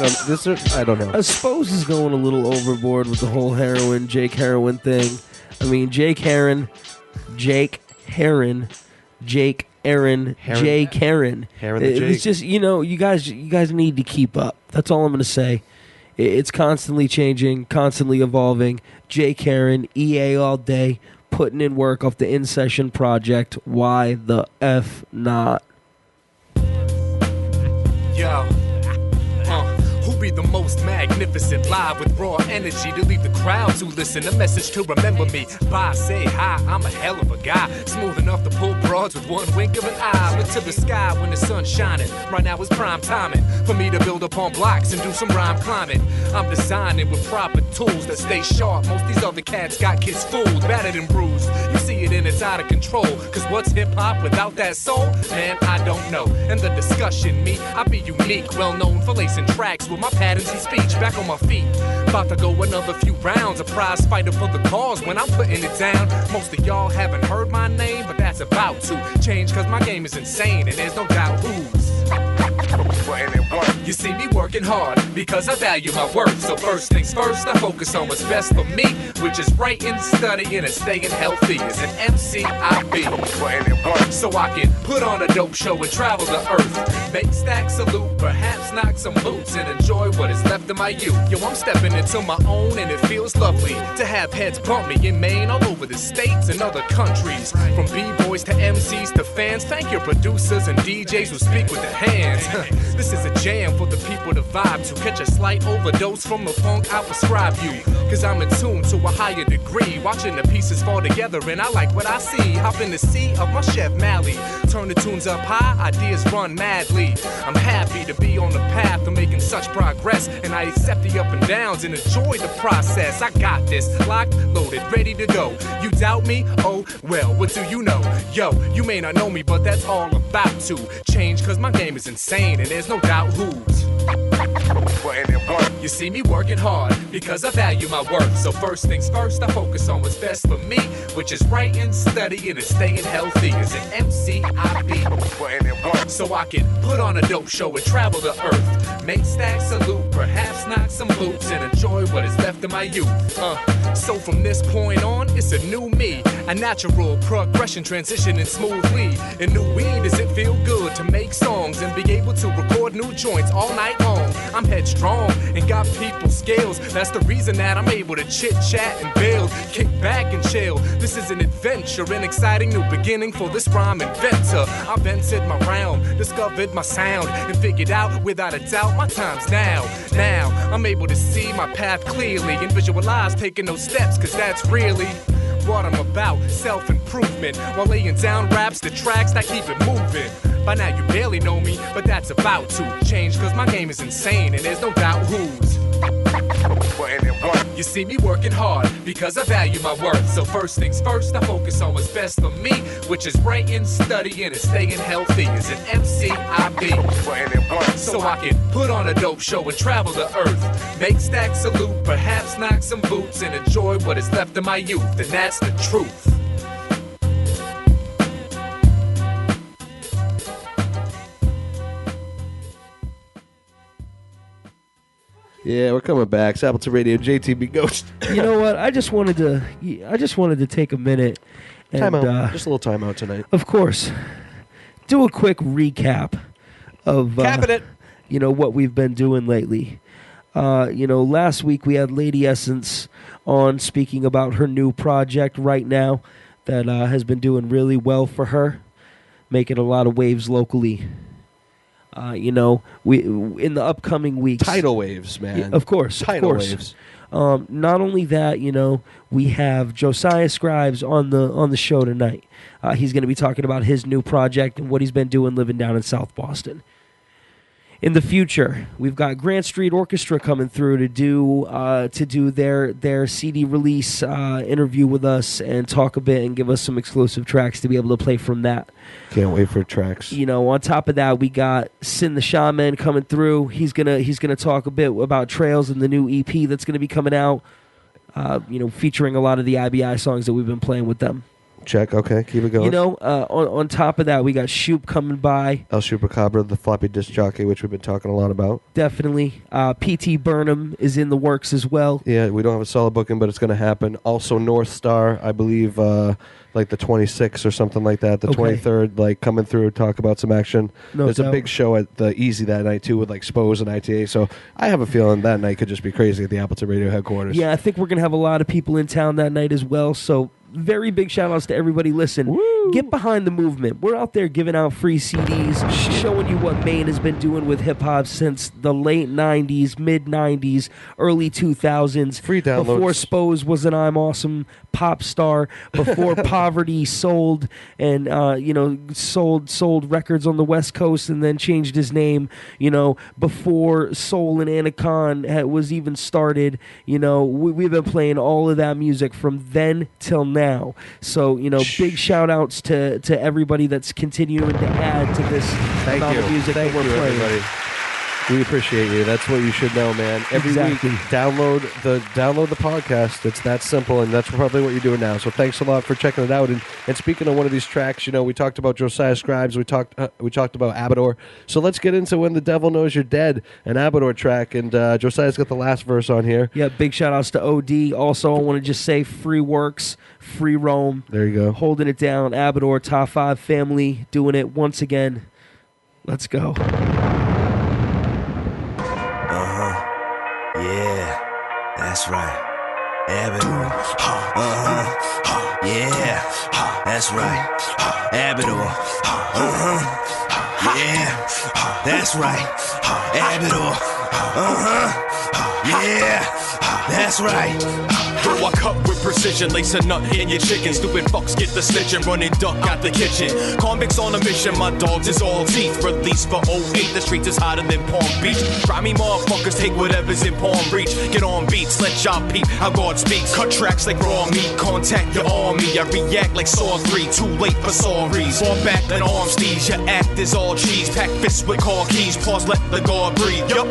don't know. I suppose is going a little overboard with the whole Jake Heroin thing. I mean, Jake Aaron, Jake Aaron. It's just, you guys need to keep up. That's all I'm going to say. It's constantly changing, constantly evolving. Jake Aaron, EA all day, putting in work off the In Session project. Why the F not? Yo, who be the most magnificent? Live with raw energy to leave the crowds who listen a message to remember me. Bye, say hi, I'm a hell of a guy. Smooth enough to pull broads with one wink of an eye. Look to the sky when the sun's shining. Right now is prime timing for me to build upon blocks and do some rhyme climbing. I'm designing with proper tools that stay sharp. Most these other cats got kids fooled, battered and bruised. You see it and it's out of control. Cause what's hip hop without that soul? Man, I don't know. And the discussion, me, I be unique. Well known for lacing tracks with my patterns and speech. Back on my feet, about to go another few rounds. A prize fighter for the cause when I'm putting it down. Most of y'all haven't heard my name, but that's about to change. Cause my game is insane and there's no doubt who's you see me working hard because I value my work. So first things first, I focus on what's best for me, which is writing, studying, and staying healthy. As an MC, I be so I can put on a dope show and travel the earth. Make stacks, salute, perhaps knock some boots and enjoy what is left of my youth. Yo, I'm stepping into my own and it feels lovely to have heads bump me in Maine, all over the states and other countries. From B-boys to MCs to fans, thank your producers and DJs who speak with their hands. This is a jam for the people to vibe to. Catch a slight overdose from the funk I prescribe you. Cause I'm in tune to a higher degree, watching the pieces fall together and I like what I see. Hop in the sea of my Chef Mally, turn the tunes up high, ideas run madly. carefully. I'm happy to be on the path of making such progress, and I accept the up and downs and enjoy the process. I got this, locked, loaded, ready to go. You doubt me? Oh, well, what do you know? Yo, you may not know me, but that's all about to change, cause my game is insane, and there's no doubt who's. You see me working hard because I value my worth. So first things first, I focus on what's best for me, which is writing, studying, and staying healthy as an MCIB. So I can put on a dope show and travel the earth, make stacks, salute, perhaps knock some boots, and enjoy what is left of my youth. So from this point on, it's a new me, a natural progression, transitioning smoothly. And new weed, does it feel good to make songs and be able to record new joints all night long? I'm headstrong and got people skills. That's the reason that I'm able to chit chat and build, kick back and chill. This is an adventure, an exciting new beginning for this rhyme inventor. I've entered my realm, discovered my sound, and figured out without a doubt my time's now. Now I'm able to see my path clearly and visualize taking those steps, cause that's really what I'm about, self-improvement, while laying down raps, the tracks that keep it moving. By now you barely know me, but that's about to change, cause my game is insane and there's no doubt who's. You see me working hard because I value my worth. So first things first, I focus on what's best for me, which is writing, studying, and staying healthy as an MCIB. So I can put on a dope show and travel the earth, make stacks, salute, perhaps knock some boots, and enjoy what is left of my youth, and that's the truth. Yeah, we're coming back. It's Appleton Radio, JTB Ghost. You know what? I just wanted to take a minute and Timeout. Just a little timeout tonight. Of course. Do a quick recap of what we've been doing lately. Last week we had Lady Essence on speaking about her new project right now that has been doing really well for her, making a lot of waves locally. We in the upcoming weeks, tidal waves, man. Yeah, of course, tidal waves. Not only that, we have Josiah Scribes on the show tonight. He's going to be talking about his new project and what he's been doing living down in South Boston. In the future, we've got Grant Street Orchestra coming through to do their CD release interview with us and talk a bit and give us some exclusive tracks to be able to play from that. Can't wait for tracks. On top of that, we got Sin the Shaman coming through. He's gonna talk a bit about Trails and the new EP that's gonna be coming out. Featuring a lot of the IBI songs that we've been playing with them. Check. Okay, keep it going. On top of that, we got Shoop coming by. El Chupacabra, the floppy disc jockey, which we've been talking a lot about. Definitely. P.T. Burnham is in the works as well. Yeah, we don't have a solid booking, but it's going to happen. Also, North Star, I believe, like the 26th or something like that. The 23rd, coming through, talk about some action. There's a big show at the Easy that night, too, with Spose and ITA. So I have a feeling that night could just be crazy at the Appleton Radio headquarters. Yeah, I think we're going to have a lot of people in town that night as well. So very big shout outs to everybody. Listen, get behind the movement. We're out there giving out free CDs, showing you what Maine has been doing with hip hop since the late 90s, mid 90s, early 2000s. Free downloads. Before Spose was an I'm Awesome pop star, before Poverty sold and sold records on the West Coast and then changed his name, before Soul and Anacon was even started. We've been playing all of that music from then till now. So, big shout outs to everybody that's continuing to add to this amount of music that we're playing. Everybody. We appreciate you. That's what you should know, man. Every week, download the podcast. It's that simple, and that's probably what you're doing now. So thanks a lot for checking it out. And speaking of one of these tracks, we talked about Josiah Scribes. We talked about Abador. So let's get into When the Devil Knows You're Dead, an Abador track. And Josiah's got the last verse on here. Yeah, big shout outs to OD. Also, I want to just say Free Works, Free Roam. There you go. Holding it down. Abador, Top 5 family, doing it once again. Let's go. Yeah, that's right. Abador. Yeah, that's right. Abador. Yeah, that's right. Abador. Yeah, That's right. Yo, I cut with precision, lace a nut in your chicken. Stupid fucks get the stitch and running duck out the kitchen. Convicts on a mission, my dogs is all teeth. Released for 08, the streets is hotter than Palm Beach. Grimy motherfuckers take whatever's in palm reach. Get on beats, let y'all peep how God speaks. Cut tracks like raw meat, contact your army. I react like Saw 3, too late for sorries. Fall back and arm steez, your act is all cheese. Pack fists with car keys, pause, let the guard breathe. Yup.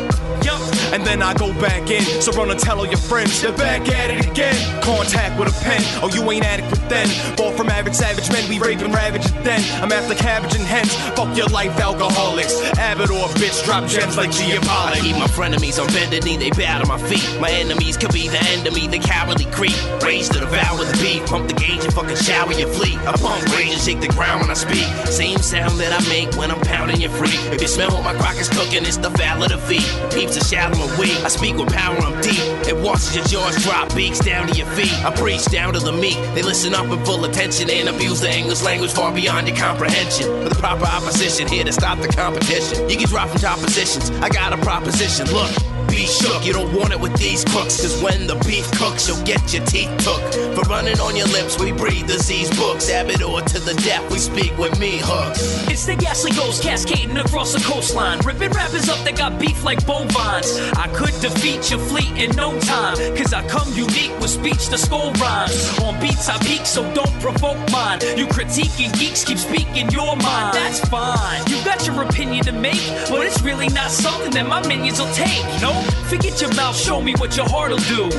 And then I go back in, so run and tell all your friends, you're back at it again. Contact with a pen, oh you ain't adequate then. Ball from average savage men, we rape and ravage it then. I'm after cabbage and hens, fuck your life alcoholics. Avid or bitch, drop gems like Giapoli. I keep my frenemies on bended knee, they bow to my feet. My enemies could be the end of me, the cowardly creep. Raised to devour the beef, pump the gauge and fucking shower your fleet. I pump rage and shake the ground when I speak. Same sound that I make when I'm pounding your free. If you smell what my crock is cooking, it's the foul of the feet. Peeps are shallow and weak, I speak with power, I'm deep. It watches your jaws drop, beaks down to your feet. I preach down to the meek, they listen up in full attention and abuse the English language far beyond your comprehension. For the proper opposition, here to stop the competition. You can drop from top positions, I got a proposition, look. Be shook, you don't want it with these crooks. Cause when the beef cooks, you'll get your teeth took. For running on your lips, we breathe disease books. Abattoir to the death, we speak with me hooks. It's the ghastly ghost cascading across the coastline, ripping rappers up that got beef like bovines. I could defeat your fleet in no time, cause I come unique with speech to skull rhymes. On beats I peak, so don't provoke mine. You critiquing geeks, keep speaking your mind. That's fine, you got your opinion to make, but it's really not something that my minions will take. No, forget your mouth, show me what your heart'll do.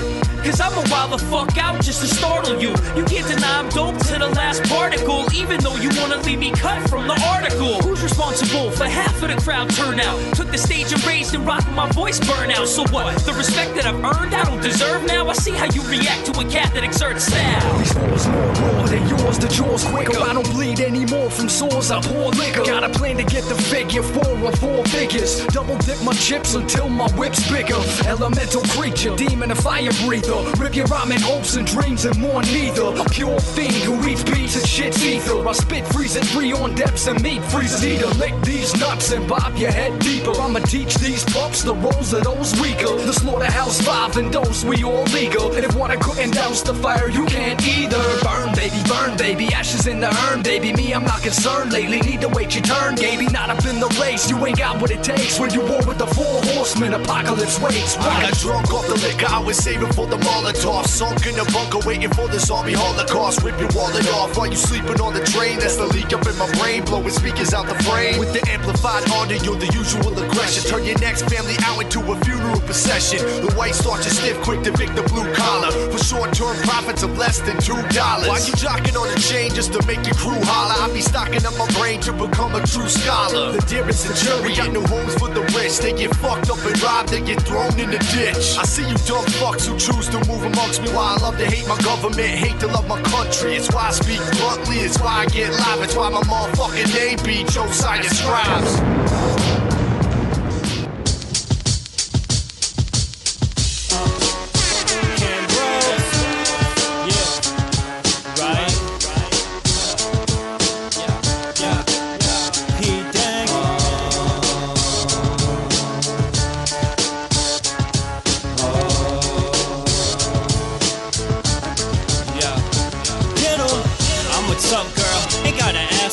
Cause I'ma wild the fuck out just to startle you. You can't deny I'm dope to the last particle, even though you wanna leave me cut from the article. Who's responsible for half of the crowd turnout? Took the stage and raised and rocked my voice burnout. So what? The respect that I've earned I don't deserve now? I see how you react to a cat that exerts style. These floors more raw than yours, the jaws quicker. I don't bleed anymore from sores, I pour liquor. Got a plan to get the figure 4 or 4 figures. Double dip my chips until my whip's bigger. Elemental creature, demon and fire breather. Rip your rhyming hopes and dreams and more neither. A pure fiend who eats beats and shits ether. I spit freezing 3 on depths and meat freezes either. Lick these nuts and bob your head deeper. I'ma teach these pups the roles of those weaker. The slaughterhouse 5 and dose, we all legal. And if water couldn't douse the fire, you can't either. Burn baby, ashes in the urn, baby. Me, I'm not concerned lately, need to wait your turn, baby. Not up in the race, you ain't got what it takes. When you war with the 4 horsemen, apocalypse waits. I got drunk off the liquor, I was saving for the Molotov. Sunk in the bunker, waiting for the zombie holocaust. Rip your wallet off while you sleeping on the train. That's the leak up in my brain, blowing speakers out the frame. With the amplified audio, the usual aggression. Turn your next family out into a funeral procession. The white starch is stiff, quick to evict the blue collar. For short-term profits of less than $2. While you jocking on a chain just to make your crew holler, I be stocking up my brain to become a true scholar. The dearest and jury got no homes for the rich. They get fucked up and robbed, they get thrown in the ditch. I see you dumb fucks who choose to move amongst me. Why I love to hate my government, hate to love my country. It's why I speak bluntly, it's why I get live. It's why my motherfucking name be Josiah Scribes.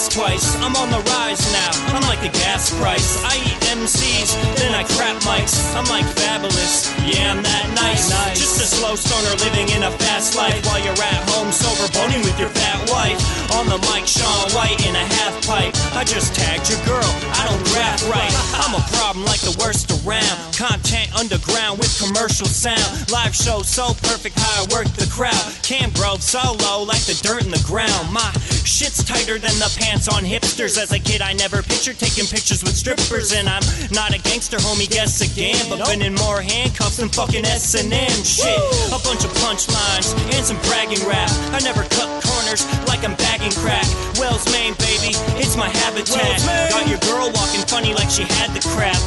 Twice. I'm on the rise now, I'm like the gas price. I eat MCs, then I crap mics. I'm like fabulous, yeah I'm that nice. Just a slow stoner living in a fast life, while you're at home sober boning with your fat wife. On the mic Sean White in a half pipe. I just tagged your girl, I don't rap right. I'm a problem like the worst around. Content underground with commercial sound. Live show so perfect how I work the crowd. Cam Grove solo like the dirt in the ground. My shit's tighter than the pants on hipsters. As a kid I never pictured taking pictures with strippers. And I'm not a gangster homie, guess again, but been in more handcuffs than fucking S&M. Shit, a bunch of punchlines and some bragging rap. I never cut corners like I'm bagging crack. Wells, Maine, baby, it's my habitat. Got your girl walking funny like she had the crap.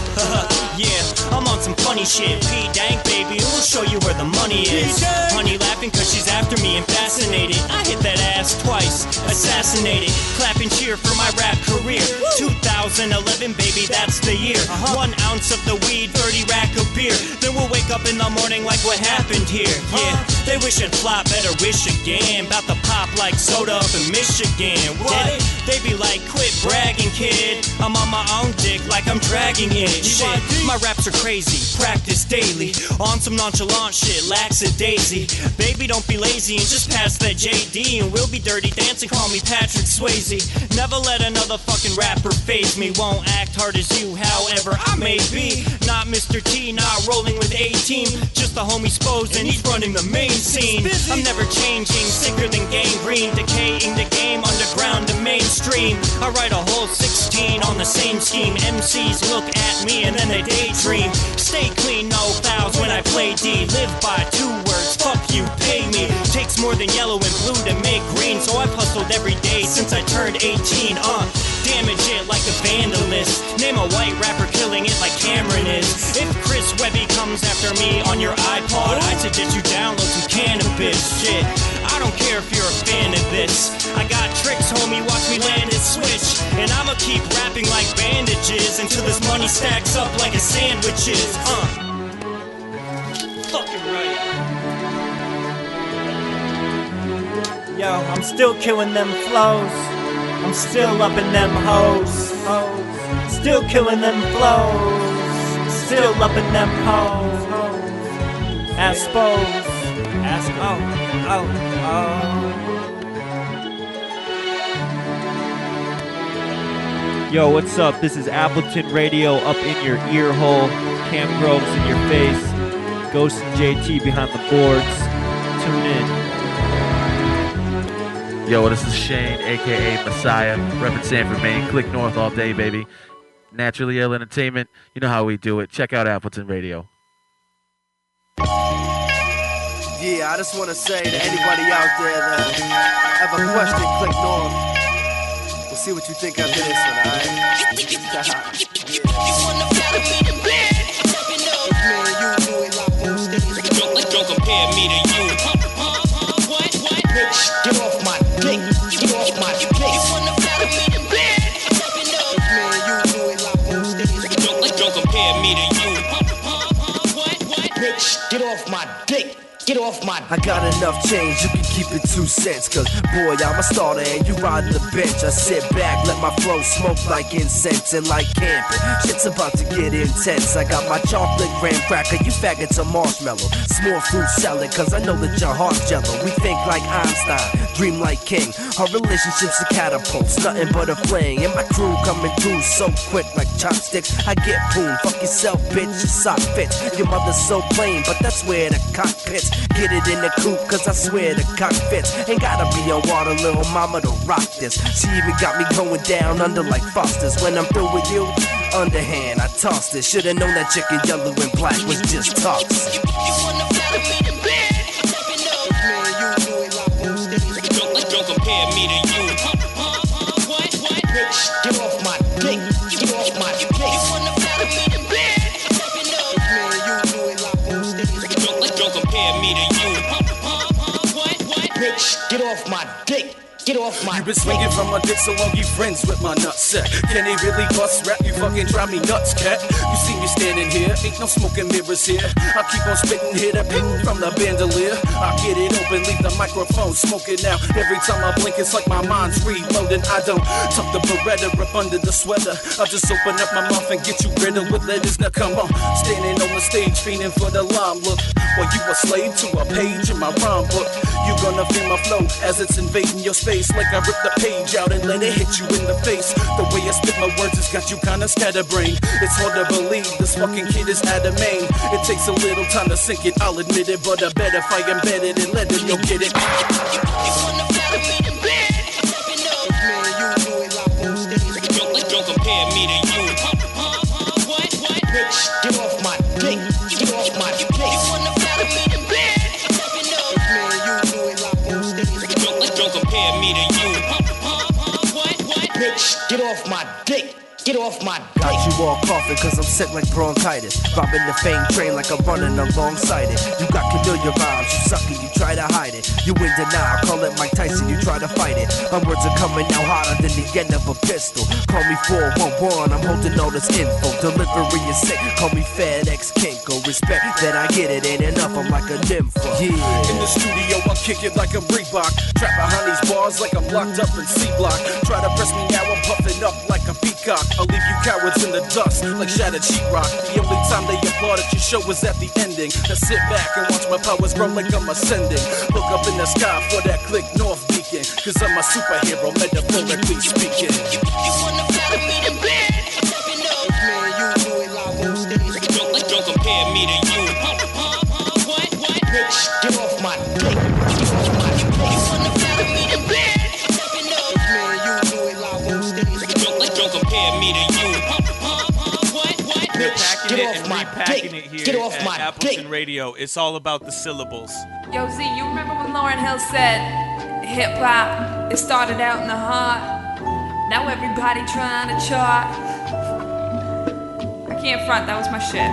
Yeah, I'm on some funny funny shit. P-Dank, baby, we'll show you where the money is. Honey laughing cause she's after me and fascinated. I hit that ass twice, assassinated. Clap and cheer for my rap career. 2011, baby, that's the year. 1 ounce of the weed, 30 rack of beer. Then we'll wake up in the morning like what happened here. Yeah, they wish it'd flop, better wish again. About to pop like soda up in Michigan. What? They be like, quit bragging, kid. I'm on my own dick like I'm dragging it. Shit, my raps are crazy, practice daily. On some nonchalant shit, lackadaisy. Baby, don't be lazy and just pass that JD. And we'll be dirty dancing, call me Patrick Swayze. Never let another fucking rapper faze me. Won't act hard as you, however I may be. Not Mr. T, not rolling with A-Team. Just the homie Spose and he's running the main scene. I'm never changing, sicker than gangrene. Decaying the game, underground to mainstream. I write a whole 16 on the same scheme. MCs look at me and then they daydream. Stay clean, no fouls when I play D. Live by 2 words, fuck you, pay me. Takes more than yellow and blue to make green. So I've hustled every day since I turned 18. Damage it like a vandalist. Name a white rapper killing it like Cameron is. If Chris Webby comes after me on your iPod, I suggest you download some cannabis. Shit, I don't care if you're a fan of this. I got tricks, homie, watch me land and switch. And I'ma keep rapping like bandages until this money stacks up like a sandwiches. Fucking right. Yo, I'm still killing them flows. I'm still up in them hoes. Still killing them flows. Still up in them hoes. Ask Spose. Ask Yo, what's up? This is Appleton Radio up in your ear hole. Cam Groves in your face. Ghost and JT behind the boards. Tune in. Yo, this is Shane, a.k.a. Messiah, repping Sanford, Maine. Click north all day, baby. Naturally Ill Entertainment. You know how we do it. Check out Appleton Radio. Yeah, I just want to say to anybody out there that have a question, click north. We'll see what you think after this one, alright? Don't compare me to you. Bitch, get off my dick. Get off my dick. Don't compare me to you. Bitch, get off my dick. Get off my... I got enough change, you can keep it 2 cents. Cause boy, I'm a starter and you riding the bench. I sit back, let my flow smoke like incense and like camping. Shit's about to get intense. I got my chocolate graham cracker, you faggots a marshmallow. Small fruit salad, cause I know that your heart's jello. We think like Einstein, dream like King. Our relationships are catapults, nothing but a fling. And my crew coming through so quick like chopsticks. I get boom, fuck yourself, bitch, your sock fits. Your mother's so plain, but that's where the cockpits. Get it in the coupe, cause I swear the cockpits ain't gotta be on water, little mama, to rock this. She even got me going down under like Foster's. When I'm through with you, underhand, I tossed it. Should've known that chicken yellow and black was just toxic. Don't compare me to you. Bitch, get off my dick. Get off my dick. Don't compare me to you. Bitch, get off my dick. Get off my... You been swinging from my dick so long you friends with my nutsack. Can they really bust rap? You fucking drive me nuts, cat. You see me standing here, ain't no smoking mirrors here. I keep on spitting, hit a ping from the bandolier. I get it open, leave the microphone smoking now. Every time I blink, it's like my mind's reloading. I don't tuck the Beretta up under the sweater. I just open up my mouth and get you riddled with letters. Now come on, standing on the stage, fiending for the line. Look, while you a slave to a page in my rhyme book. You gonna feel my flow as it's invading your space. Like I rip the page out and let it hit you in the face. The way I spit my words has got you kinda scatterbrained. It's hard to believe this fucking kid is out of Maine. It takes a little time to sink it, I'll admit it. But I bet if I embed it and let it, you'll get it. Don't compare me to you. Bitch, get off my dick. Get off my dick. Don't compare me to you. Bitch, get off my dick. Get off off my dick. Got you all coughing cause I'm sick like bronchitis. Robbing the fame train like I'm running alongside it. You got chameleon rhymes, you suck it, you try to hide it. You in denial, call it Mike Tyson, you try to fight it. My words are coming out hotter than the end of a pistol. Call me 411, I'm holding all this info. Delivery is sick, call me FedEx Kinko. Respect that I get it, ain't enough, I'm like a nympho. In the studio, I'll kick it like a Reebok. Trap behind these bars like I'm locked up in C-Block. Try to press me now, I'm puffing up like a peacock. I'll leave you cowards in the dust like shattered sheetrock. The only time they applaud at your show was at the ending. Now sit back and watch my powers grow like I'm ascending. Look up in the sky for that click north beacon, cause I'm a superhero, metaphorically speaking. You wanna battle me to bed? Don't compare me to you. What? Bitch, get off my dick. Get off my dick. You wanna battle me to bed? Don't compare me to you. What? Bitch, get off my dick. Get off my Appleton dick. Radio. It's all about the syllables. Yo, Z, you remember when Lauryn Hill said hip hop, it started out in the heart. Now everybody trying to chart. I can't front, that was my shit.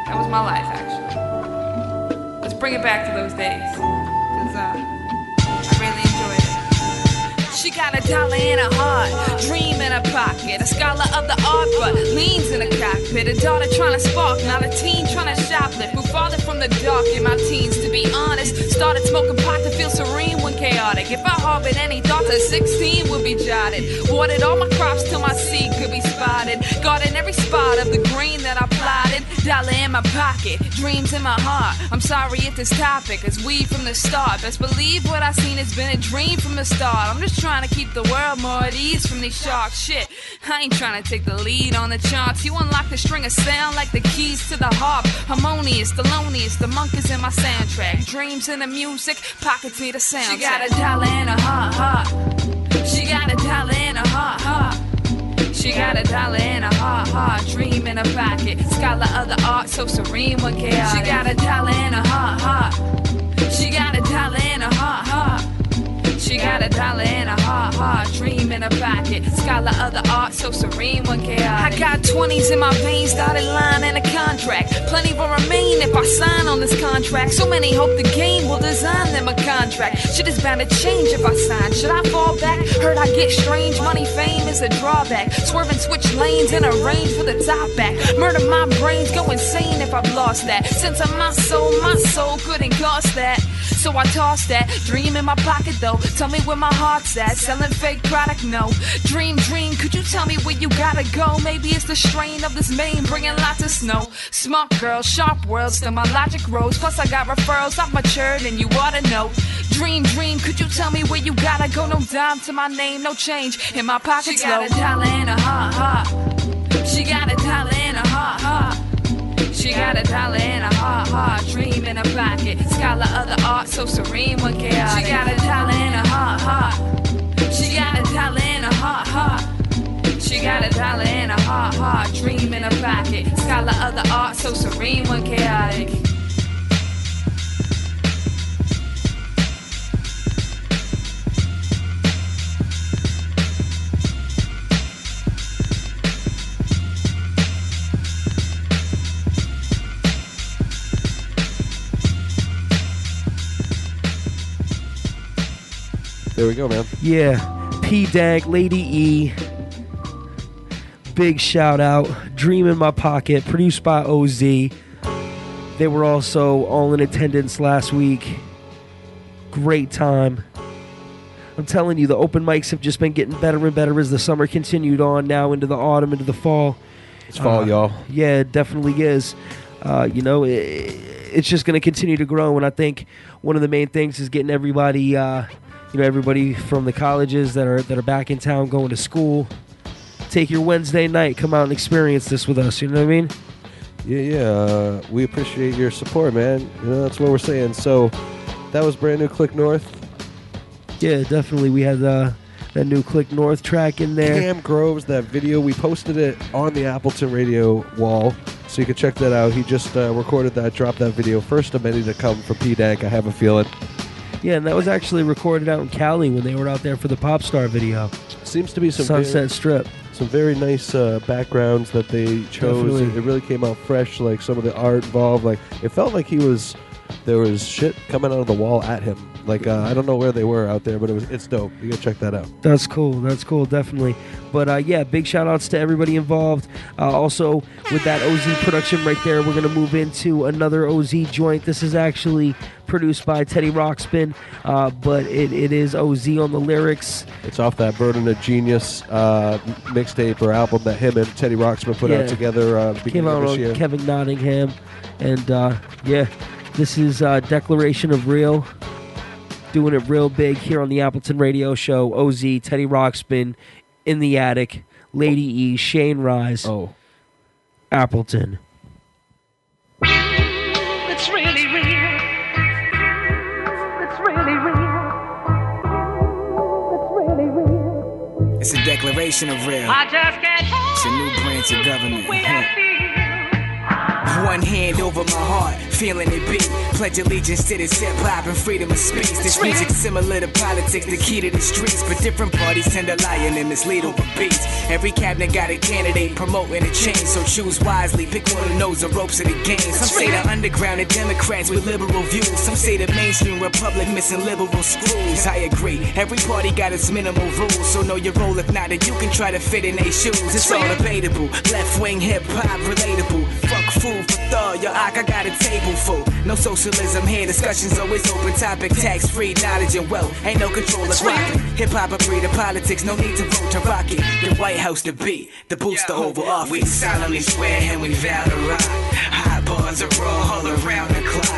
That was my life, actually. Let's bring it back to those days. Cause I really enjoyed it. She got a dollar in her heart, dream in her pocket. A scholar of the art, but leans in a cockpit. A daughter trying to spark, not a teen trying to shoplift. Moved farther from the dark in my teens, to be honest. Started smoking pot to feel serene when chaotic. If I harbored any thoughts at 16 would be jotted. Watered all my crops till my seed could be spotted. Guarding every spot of the green that I plotted. Dollar in my pocket, dreams in my heart. I'm sorry if this topic is weed from the start. Best believe what I seen has been a dream from the start. I'm just trying to keep the world more at ease from these sharks. Shit, I ain't trying to take the lead on the charts. You unlock the string of sound like the keys to the harp. Harmonious, the loneliest, the monk is in my soundtrack. Dreams in the music, pockets need a soundtrack. She got a dollar in her heart. She got a dollar in her heart. She got a dollar in her heart. Dream in her pocket. Scholar of the art, so serene when chaotic. She got a dollar in her heart. She got a dollar in her heart. She got a dollar in her heart. Dream in her pocket. Scholar of the art, so serene when chaotic. I got 20s in my veins, dotted line and a contract. Plenty will remain if I sign on this contract. So many hope the game will design them a contract. Shit is bound to change if I sign. Should I fall back? Heard I get strange. Money, fame is a drawback. Swerve and switch lanes in a range for the top back. Murder my brains, go insane if I've lost that. Sense of my soul couldn't cost that. So I toss that. Dream in my pocket though. Tell me where my heart's at. Selling fake product, no. Dream, could you tell me where you gotta go? Maybe it's the strain of this Maine bringing lots of snow. Smart girl, sharp world, still my logic rose. Plus I got referrals, I've matured and you ought to know. Dream, could you tell me where you gotta go? No dime to my name, no change in my pocket. She got a dollar in her heart. She got a dollar in her heart. She got a dollar in her heart. Dream in her pocket. Scholar of the art, so serene when chaotic. She got a dollar in her heart. She got a dollar in her heart. She got a dollar in her heart. Dream in her pocket. Scholar of the art, so serene when chaotic. There we go, man. Yeah, P-Dank, Lady E. Big shout out. Dream in My Pocket, produced by OZ. They were also all in attendance last week. Great time. I'm telling you, the open mics have just been getting better and better as the summer continued on, now into the autumn, into the fall. It's fall, y'all. Yeah, it definitely is. It's just going to continue to grow, and I think one of the main things is getting everybody... everybody from the colleges that are back in town going to school, take your Wednesday night, come out and experience this with us. You know what I mean? Yeah. We appreciate your support, man. That's what we're saying. So that was brand new Click North. Yeah, definitely. We had that new Click North track in there. Cam Groves, that video, we posted it on the Appleton radio wall, so you can check that out. He just recorded that, dropped that video. First of many to come for P-Dank, I have a feeling. Yeah, and that was actually recorded out in Cali when they were out there for the Pop Star video. seems to be some Sunset Strip. Some very nice backgrounds that they chose. Definitely. It really came out fresh. Like some of the art involved. Like it felt like there was shit coming out of the wall at him. Like I don't know where they were out there, but it's dope. You gotta check that out. That's cool. That's cool, definitely. But yeah, big shout outs to everybody involved. Also, with that OZ production right there, we're gonna move into another OZ joint. This is actually produced by Teddy Rockspin, but it is OZ on the lyrics. It's off that Burden of Genius mixtape or album that him and Teddy Rockspin put out together Came out of this on year. Kevin Nottingham, and yeah, this is Declaration of Real. Doing it real big here on the Appleton Radio Show. OZ, Teddy Rockspin, In the Attic, Lady E, Shane Rise. Oh. Appleton. It's really real. It's really real. It's really real. It's a declaration of real. I just can't It's a new branch of government. One hand over my heart, feeling it beat. Pledge allegiance to this hip-hop and freedom of speech. This music's similar to politics, the key to the streets. But different parties tend to lie and mislead over beats. Every cabinet got a candidate promoting a change, so choose wisely. Pick one who knows the ropes of the game. Some say the underground are Democrats with liberal views. Some say the mainstream Republic missing liberal screws. I agree, every party got its minimal rules. So know your role, if not, then you can try to fit in their shoes. It's all debatable, left-wing hip-hop relatable. Fuck food for thought, yo, I got a table full. No socialism here, discussions always open topic. Tax-free knowledge and wealth, ain't no control of rockin'. Hip-hop a breed of politics, no need to vote to rock it. The White House to beat, the boost the Oval Office. We solemnly swear and we vow to rock. Hot bars are raw all around the clock.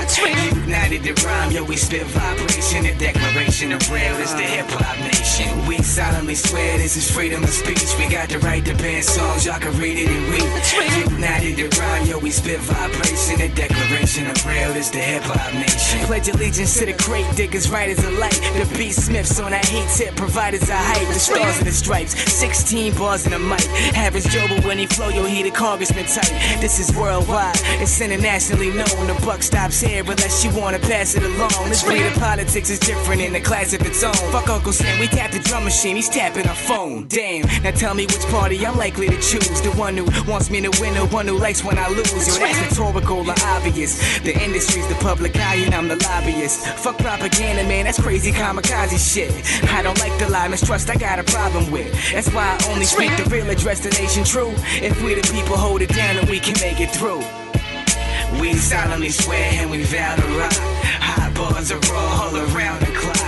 United to rhyme, yo, we spit vibration. The declaration of real is the hip-hop nation. We solemnly swear this is freedom of speech. We got the right to ban songs, y'all can read it and read. United to rhyme, yo, we spit vibration. The declaration of real is the hip-hop nation. Pledge allegiance to the crate diggers, writers alike. The beat smiths on that heat tip, providers a hype. The stars and the stripes, 16 bars in a mic. Average Joe, but when he flow, yo, he the congressman type. This is worldwide, it's internationally known. The buck stops here unless you wanna pass it along. This breed of politics is different in a class of its own. Fuck Uncle Sam, we tap the drum machine, he's tapping our phone. Damn, now tell me which party I'm likely to choose. The one who wants me to win, the one who likes when I lose. Yo, that's rhetorical or obvious. The industry's the public eye and I'm the lobbyist. Fuck propaganda, man, that's crazy kamikaze shit. I don't like the lie, mistrust I got a problem with. That's why I only speak the real, address the nation true. If we the people hold it down, then we can make it through. We solemnly swear and we vow to rock. Hot bars are raw all around the clock.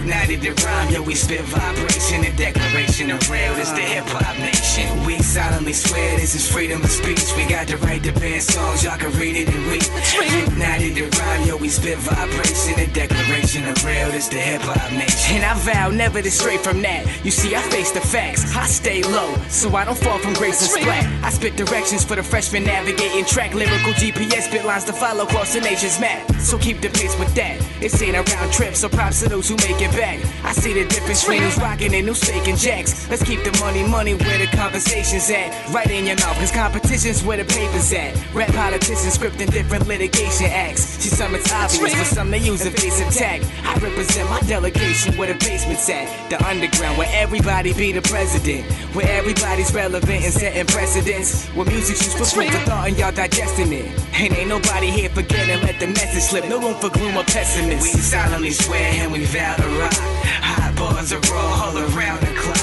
United to rhyme, yo, we spit vibration. The declaration of real is the hip-hop nation. We solemnly swear this is freedom of speech. We got the right to ban songs, y'all can read it and read. United to rhyme, yo, we spit vibration. The declaration of real is the hip-hop nation. And I vow never to stray from that. You see, I face the facts, I stay low, so I don't fall from grace and splat. I spit directions for the freshmen navigating track. Lyrical GPS, spit lines to follow across the nation's map. So keep the pace with that. It's ain't a round trip, so props to those who make it back. I see the difference between who's rocking and who's faking jacks. Let's keep the money where the conversation's at. Right in your mouth, cause competition's where the paper's at. Rap politicians scripting different litigation acts. To some it's obvious, for some they use evasive tag. I represent my delegation where the basement's at. The underground, where everybody be the president. Where everybody's relevant and setting precedents. Where music's used for food for thought and y'all digesting it. And ain't nobody here forgetting, let the message slip. No room for gloom or pessimists. We solemnly swear and we vow to rock. Hot bars are raw all around the clock.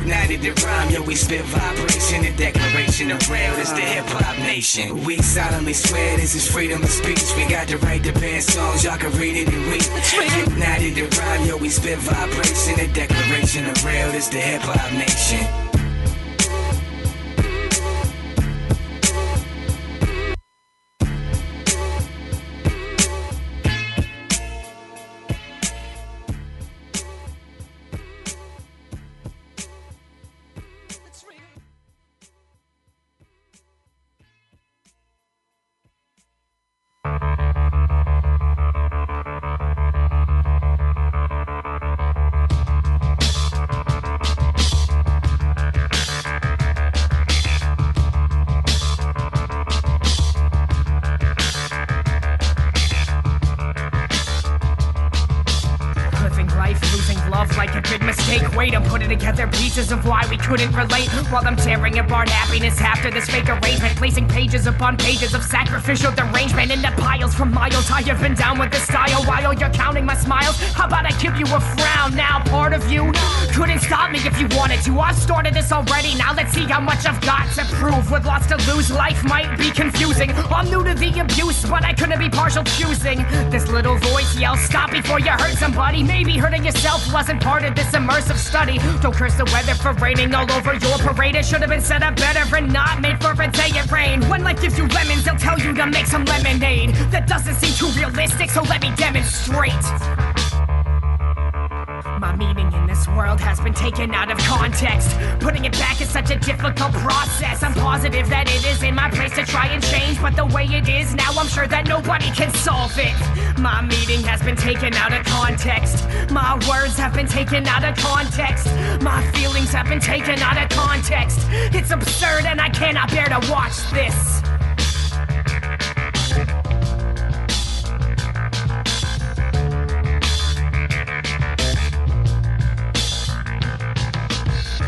United to rhyme, yo, we spit vibration. The declaration of real is the hip-hop nation. We solemnly swear this is freedom of speech. We got the right to ban songs, y'all can read it and read. United to rhyme, yo, we spit vibration. The declaration of real is the hip-hop nation. together pieces of why we couldn't relate, while I'm tearing apart happiness after this fake arrangement, placing pages upon pages of sacrificial derangement into piles from miles. I have been down with this style while you're counting my smiles. How about I give you a frown? Now part of you couldn't stop me if you wanted to. I've started this already, now let's see how much I've got to prove. With lots to lose, life might be confusing. I'm new to the abuse, but I couldn't be partial choosing. This little voice yells, stop before you hurt somebody. Maybe hurting yourself wasn't part of this immersive study. Don't curse the weather for raining all over your parade. It should have been set up better and not made for a day it rain. When life gives you lemons, they'll tell you to make some lemonade. That doesn't seem too realistic, so let me demonstrate. My meaning in this world has been taken out of context. Putting it back is such a difficult process. I'm positive that it is in my place to try and change, but the way it is now, I'm sure that nobody can solve it. My meaning has been taken out of context. My words have been taken out of context. My feelings have been taken out of context. It's absurd and I cannot bear to watch this.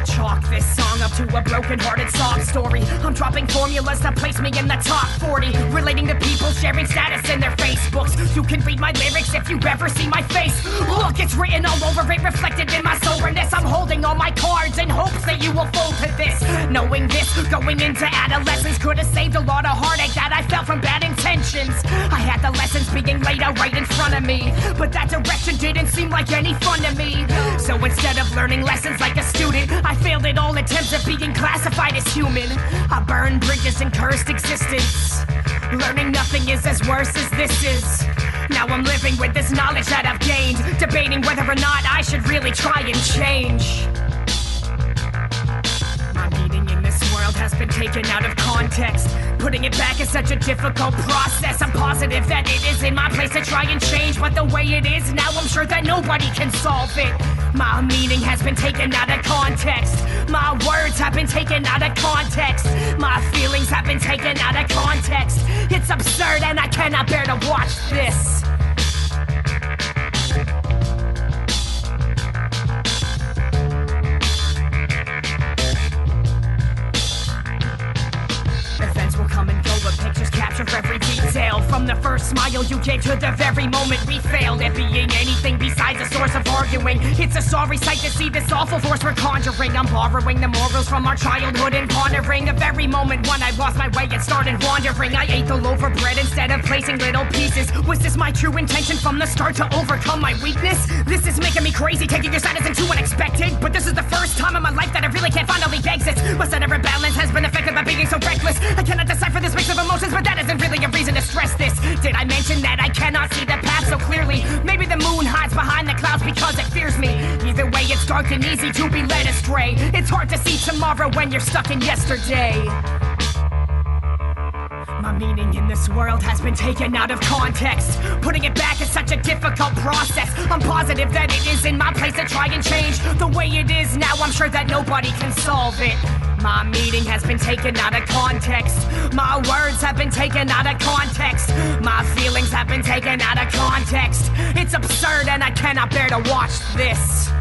Chalk this song up to a broken-hearted sob story. I'm dropping formulas that place me in the top 40, relating to people sharing status in their Facebooks. You can read my lyrics if you ever see my face. Look, it's written all over it, reflected in my soberness. I'm holding all my cards in hopes that you will fold to this. Knowing this, going into adolescence could have saved a lot of heartache that I felt from bad intentions. I had the lessons being laid out right in front of me, but that direction didn't seem like any fun to me. So instead of learning lessons like a student, I failed at all attempts at being classified as human. I burned bridges and cursed existence. Learning nothing is as worse as this is. Now I'm living with this knowledge that I've gained, debating whether or not I should really try and change. My meaning in this world has been taken out of context. Putting it back is such a difficult process. I'm positive that it is in my place to try and change, but the way it is now, I'm sure that nobody can solve it. My meaning has been taken out of context. My words have been taken out of context. My feelings have been taken out of context. It's absurd and I cannot bear to watch this. Events will come and go, but pictures capture every detail. From the first smile you gave to the very moment we failed at being anything besides a source of arguing. It's a sorry sight to see this awful force we're conjuring. I'm borrowing the morals from our childhood and pondering the very moment when I lost my way and started wandering. I ate the loaf of bread instead of placing little pieces. Was this my true intention from the start, to overcome my weakness? This is making me crazy, taking your status into unexpected. But this is the first time in my life that I really can't finally exit. My center of balance has been affected by being so reckless. I cannot decipher this mix of emotions, but that isn't really a reason to stress this. Did I mention that I cannot see the path so clearly? Maybe the moon hides behind the clouds because it fears me. Either way, it's dark and easy to be led astray. It's hard to see tomorrow when you're stuck in yesterday. My meaning in this world has been taken out of context. Putting it back is such a difficult process. I'm positive that it is in my place to try and change. The way it is now, I'm sure that nobody can solve it. My meaning has been taken out of context. My words have been taken out of context. My feelings have been taken out of context. It's absurd and I cannot bear to watch this.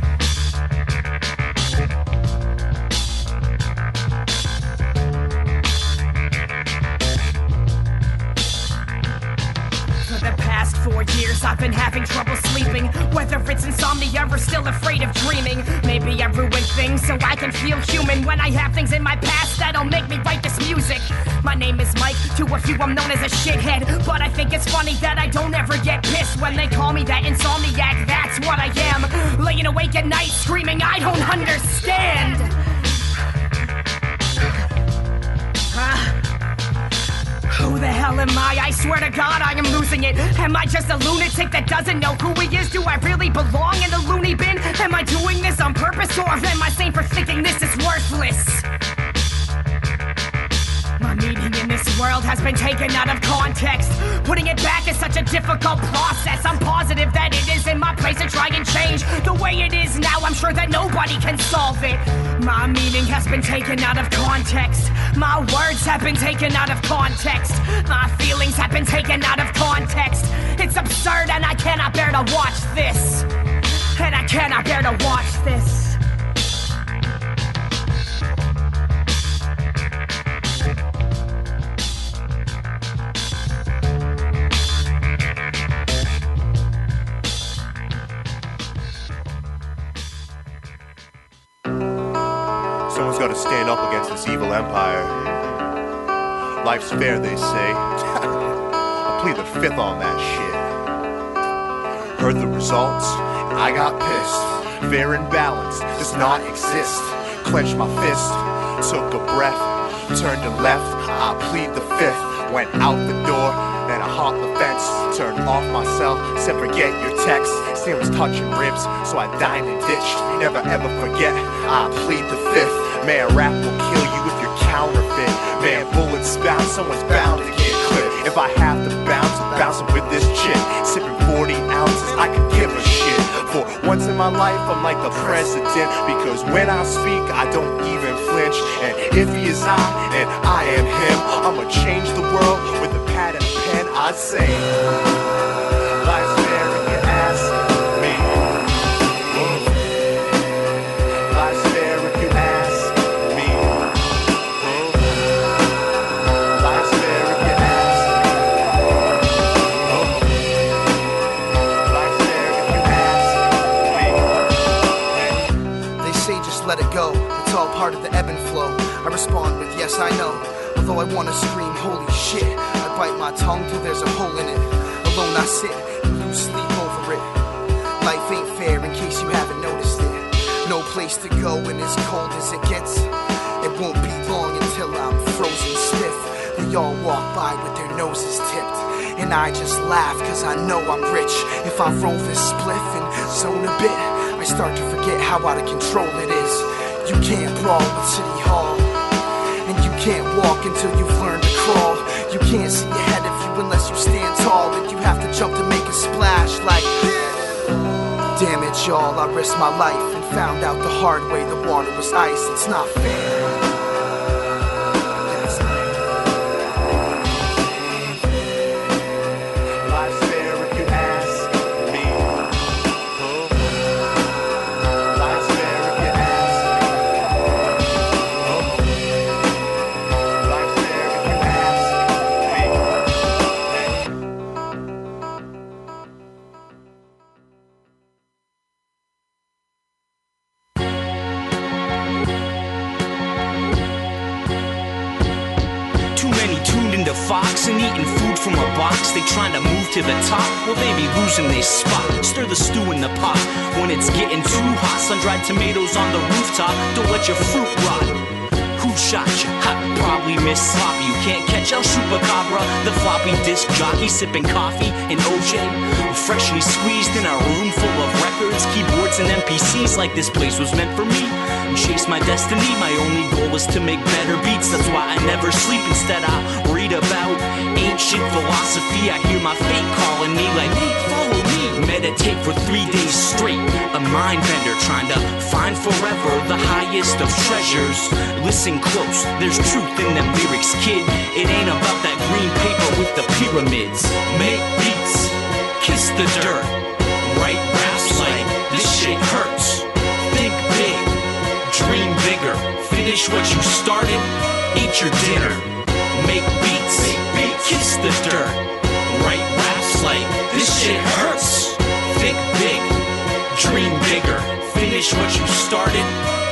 For the past 4 years I've been having trouble sleeping, whether it's insomnia or still afraid of dreaming. Maybe I ruin things so I can feel human. When I have things in my past that'll make me write this music. My name is Mike, to a few I'm known as a shithead, but I think it's funny that I don't ever get pissed when they call me that insomniac. That's what I am, laying awake at night screaming I don't understand. Who the hell am I swear to God I am losing it. Am I just a lunatic that doesn't know who he is? Do I really belong in the loony bin? Am I doing this on purpose, or am I sane for thinking this is worthless? My meaning in this world has been taken out of context. Putting it back is such a difficult process. I'm positive that it is in my place to try and change. The way it is now, I'm sure that nobody can solve it. My meaning has been taken out of context. My words have been taken out of context. My feelings have been taken out of context. It's absurd and I cannot bear to watch this. And I cannot bear to watch this. gonna stand up against this evil empire. Life's fair, they say. I'll plead the fifth on that shit. Heard the results, I got pissed. Fair and balanced does not exist. Clenched my fist, took a breath, turned to left. I plead the fifth, went out the door, then I hopped the fence, turned off my cell, said forget your text. Skin was touching ribs, so I dined and ditched. Never ever forget, I plead the fifth. Man, rap will kill you if you're counterfeit. Man, bullets bound, someone's bound to get clipped. If I have to bounce, bouncing with this chick. Sipping 40 ounces, I could give a shit. For once in my life, I'm like the president. Because when I speak, I don't even flinch. And if he is I, and I am him, I'ma change the world with a pad and a pen. I say, life's fair if you ask me. Life's fair if you ask me. Life's fair if you ask me. Life's fair if you ask me. They say just let it go, it's all part of the ebb and flow. I respond with yes I know, although I wanna scream holy shit. I bite my tongue till there's a hole in it. Alone I sit and lose sleep over it. Life ain't fair in case you haven't noticed it. No place to go when as cold as it gets. It won't be long until I'm frozen stiff. They all walk by with their noses tipped, and I just laugh cause I know I'm rich. If I roll this spliff and zone a bit, I start to forget how out of control it is. You can't brawl with City Hall, and you can't walk until you've learned to crawl. You can't see ahead of you unless you stand tall, and you have to jump to make a splash like damn it y'all, I risked my life and found out the hard way the water was ice. It's not fair. Fox and eating food from a box. They trying to move to the top, well they be losing their spot. Stir the stew in the pot when it's getting too hot. Sun-dried tomatoes on the rooftop, don't let your fruit rot. Who shot you? Ha, probably Miss Sloppy. You can't catch El Chupacabra, the floppy disc jockey sipping coffee in OJ. Freshly squeezed in a room full of records, keyboards and NPCs like this place was meant for me. Chase my destiny, my only goal was to make better beats. That's why I never sleep, instead I read about ancient philosophy. I hear my fate calling me like, hey, follow me. Meditate for 3 days straight, a mind bender trying to find forever the highest of treasures. Listen close, there's truth in them lyrics, kid. It ain't about that green paper with the pyramids. Make beats, kiss the dirt, write raps like this shit hurts. Think big, dream bigger, finish what you started, eat your dinner. Make beats, kiss the dirt, write raps like this shit hurts. Think big, dream bigger, finish what you started,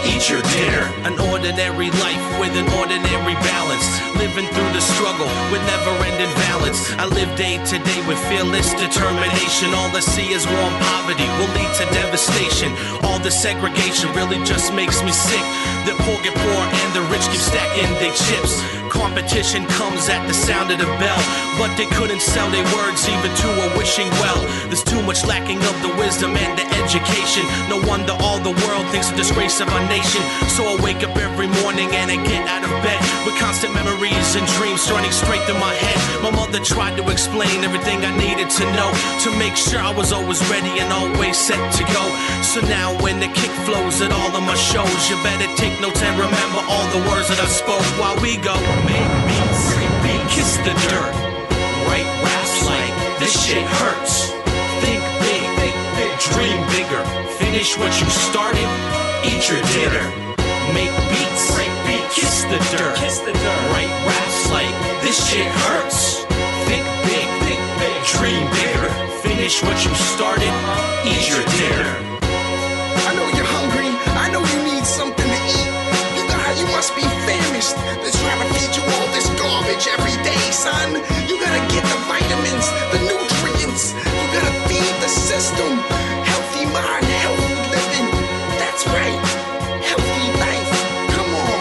eat your dinner. An ordinary life with an ordinary balance, living through the struggle with never-ending balance. I live day to day with fearless determination. All I see is war and poverty will lead to devastation. All the segregation really just makes me sick. The poor get poor and the rich keep stacking their chips. Competition comes at the sound of the bell, but they couldn't sell their words even to a wishing well. There's too much lacking of the wisdom and the education. No wonder all the world thinks a disgrace of our nation. So I wake up every morning and I get out of bed with constant memories and dreams running straight through my head. My mother tried to explain everything I needed to know, to make sure I was always ready and always set to go. So now when the kick flows at all of my shows, you better take notes and remember all the words that I spoke while we go. Make beats, kiss the dirt, write raps like this shit hurts. Think big, dream bigger, finish what you started, eat your dinner. Make beats, kiss the dirt, write raps like this shit hurts. Think big, dream bigger, finish what you started, eat your dinner. I know you're hungry, I know you need something to eat. You got how you want son. You gotta get the vitamins, the nutrients. You gotta feed the system. Healthy mind, healthy living. That's right. Healthy life. Come on.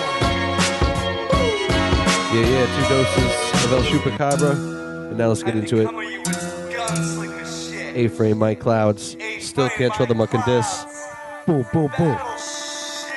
Yeah, 2 doses of El Chupacabra. And now let's get into it. A-Frame, Mike Clouds. Still can't throw the muck and diss. Boom, boom, boom.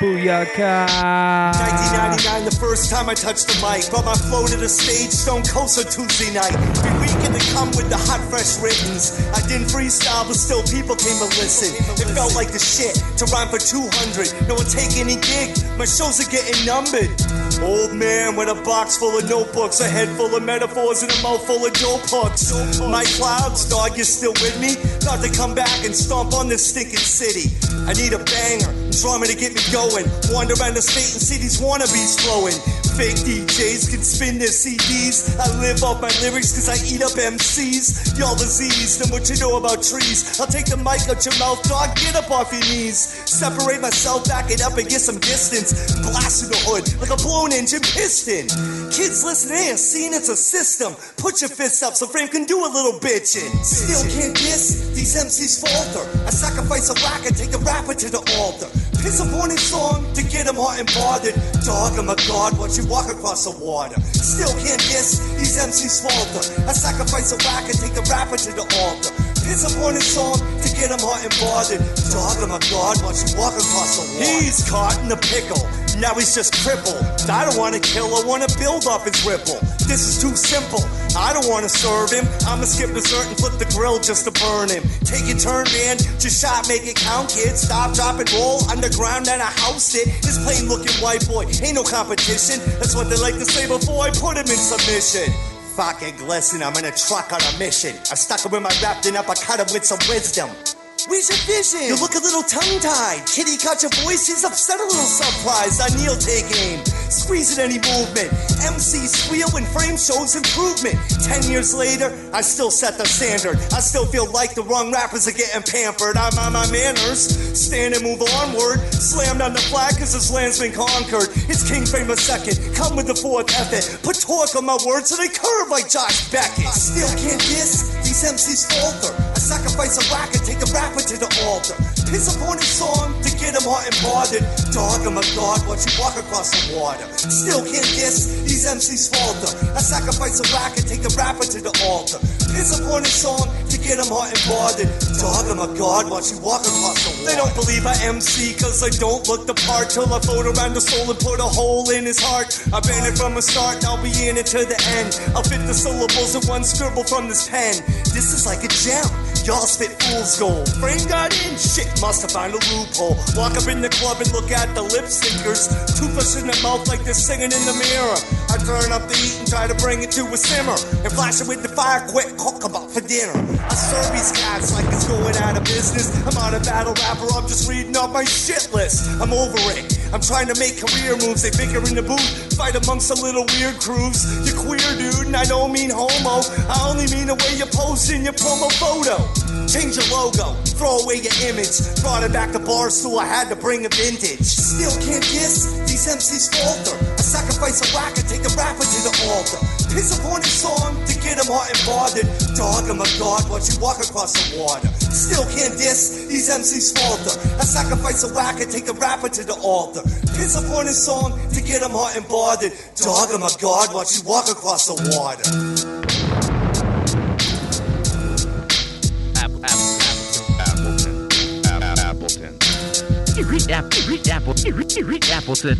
Booyaka! 1999, the first time I touched the mic. Brought my flow to the stage, Stone Coaster Tuesday night. Every weekend to come with the hot, fresh writtens. I didn't freestyle, but still people came to listen. It felt like the shit to rhyme for 200. No one take any gig, my shows are getting numbered. Old man with a box full of notebooks, a head full of metaphors, and a mouth full of dope hooks. Mike Clouds, dog, you still with me? Thought to come back and stomp on this stinking city. I need a banger, drama to get me going. Wander around the state and see these wannabes flowing. Fake DJs can spin their CDs. I live off my lyrics cause I eat up MCs. Y'all diseased and what you know about trees. I'll take the mic out your mouth, dog, get up off your knees. Separate myself, back it up and get some distance. Blast in the hood like a blown engine piston. Kids listening, seeing it's a system. Put your fists up so Frame can do a little bitching. Still can't diss, these MCs falter. I sacrifice a rack and take a rapper to the altar. Piss a warning song to get him hot and bothered. Dog, I'm a god, watch you walk across the water. Still can't diss, these MCs falter. I sacrifice a whack and take a rapper to the altar. Piss a warning song to get him hot and bothered. Dog, I'm a god, watch you walk across the water. He's caught in a pickle, now he's just crippled. I don't wanna kill, I wanna build off his ripple. This is too simple, I don't wanna serve him. I'ma skip dessert and flip the grill just to burn him. Take your turn, man, just shot, make it count, kid. Stop, drop, and roll, underground and I housed it. This plain looking white boy, ain't no competition. That's what they like to say before I put him in submission. Fucking glisten, I'm in a truck on a mission. I stuck him with my wrapped in uppercut him with some wisdom. Where's your vision? You look a little tongue-tied. Kitty caught your voice, he's upset, a little surprised. I kneel, take aim, squeeze at any movement. MC squeal when Frame shows improvement. 10 years later, I still set the standard. I still feel like the wrong rappers are getting pampered. I'm on my manners, stand and move onward. Slammed on the flag cause this land's been conquered. It's King Frame II, come with the fourth effort. Put torque on my words so they curve like Josh Beckett. Still can't diss, these MCs falter. I sacrifice a racket, take a rapper to the altar. Piss upon his song to get him hot and bothered. Dog, I'm a god, watch you walk across the water. Still can't diss, these MCs falter. I sacrifice a racket, take a rapper to the altar. Piss upon his song to get him hot and bothered. Dog, I'm a god, watch you walk across the water. They don't believe I MC cause I don't look the part. Till I float around the soul and put a hole in his heart. I've been it from the start, I'll be in it to the end. I'll fit the syllables in one scribble from this pen. This is like a gem, y'all spit fool's gold. Frame got in, shit, must have found a loophole. Walk up in the club and look at the lip syncers. Toothbrush in their mouth like they're singing in the mirror. I turn up the heat and try to bring it to a simmer. And flash it with the fire quick, cook about for dinner. I serve these cats like it's going out of business. I'm not a battle rapper, I'm just reading off my shit list. I'm over it, I'm trying to make career moves. They figure in the booth, fight amongst some little weird crews. You're queer, dude, and I don't mean homo. I only mean the way you pose in your promo photo. Change your logo, throw away your image. Brought it back to bar stool, I had to bring a vintage. Still can't diss, these MCs falter. I sacrifice a racket, take a rapper to the altar. Piss upon his song to get him hot and bothered. Dog, I'm a god, watch you walk across the water. Still can't diss, these MCs falter. I sacrifice a racket, take a rapper to the altar. Piss upon his song to get him hot and bothered. Dog, I'm a god, watch you walk across the water. Appleton.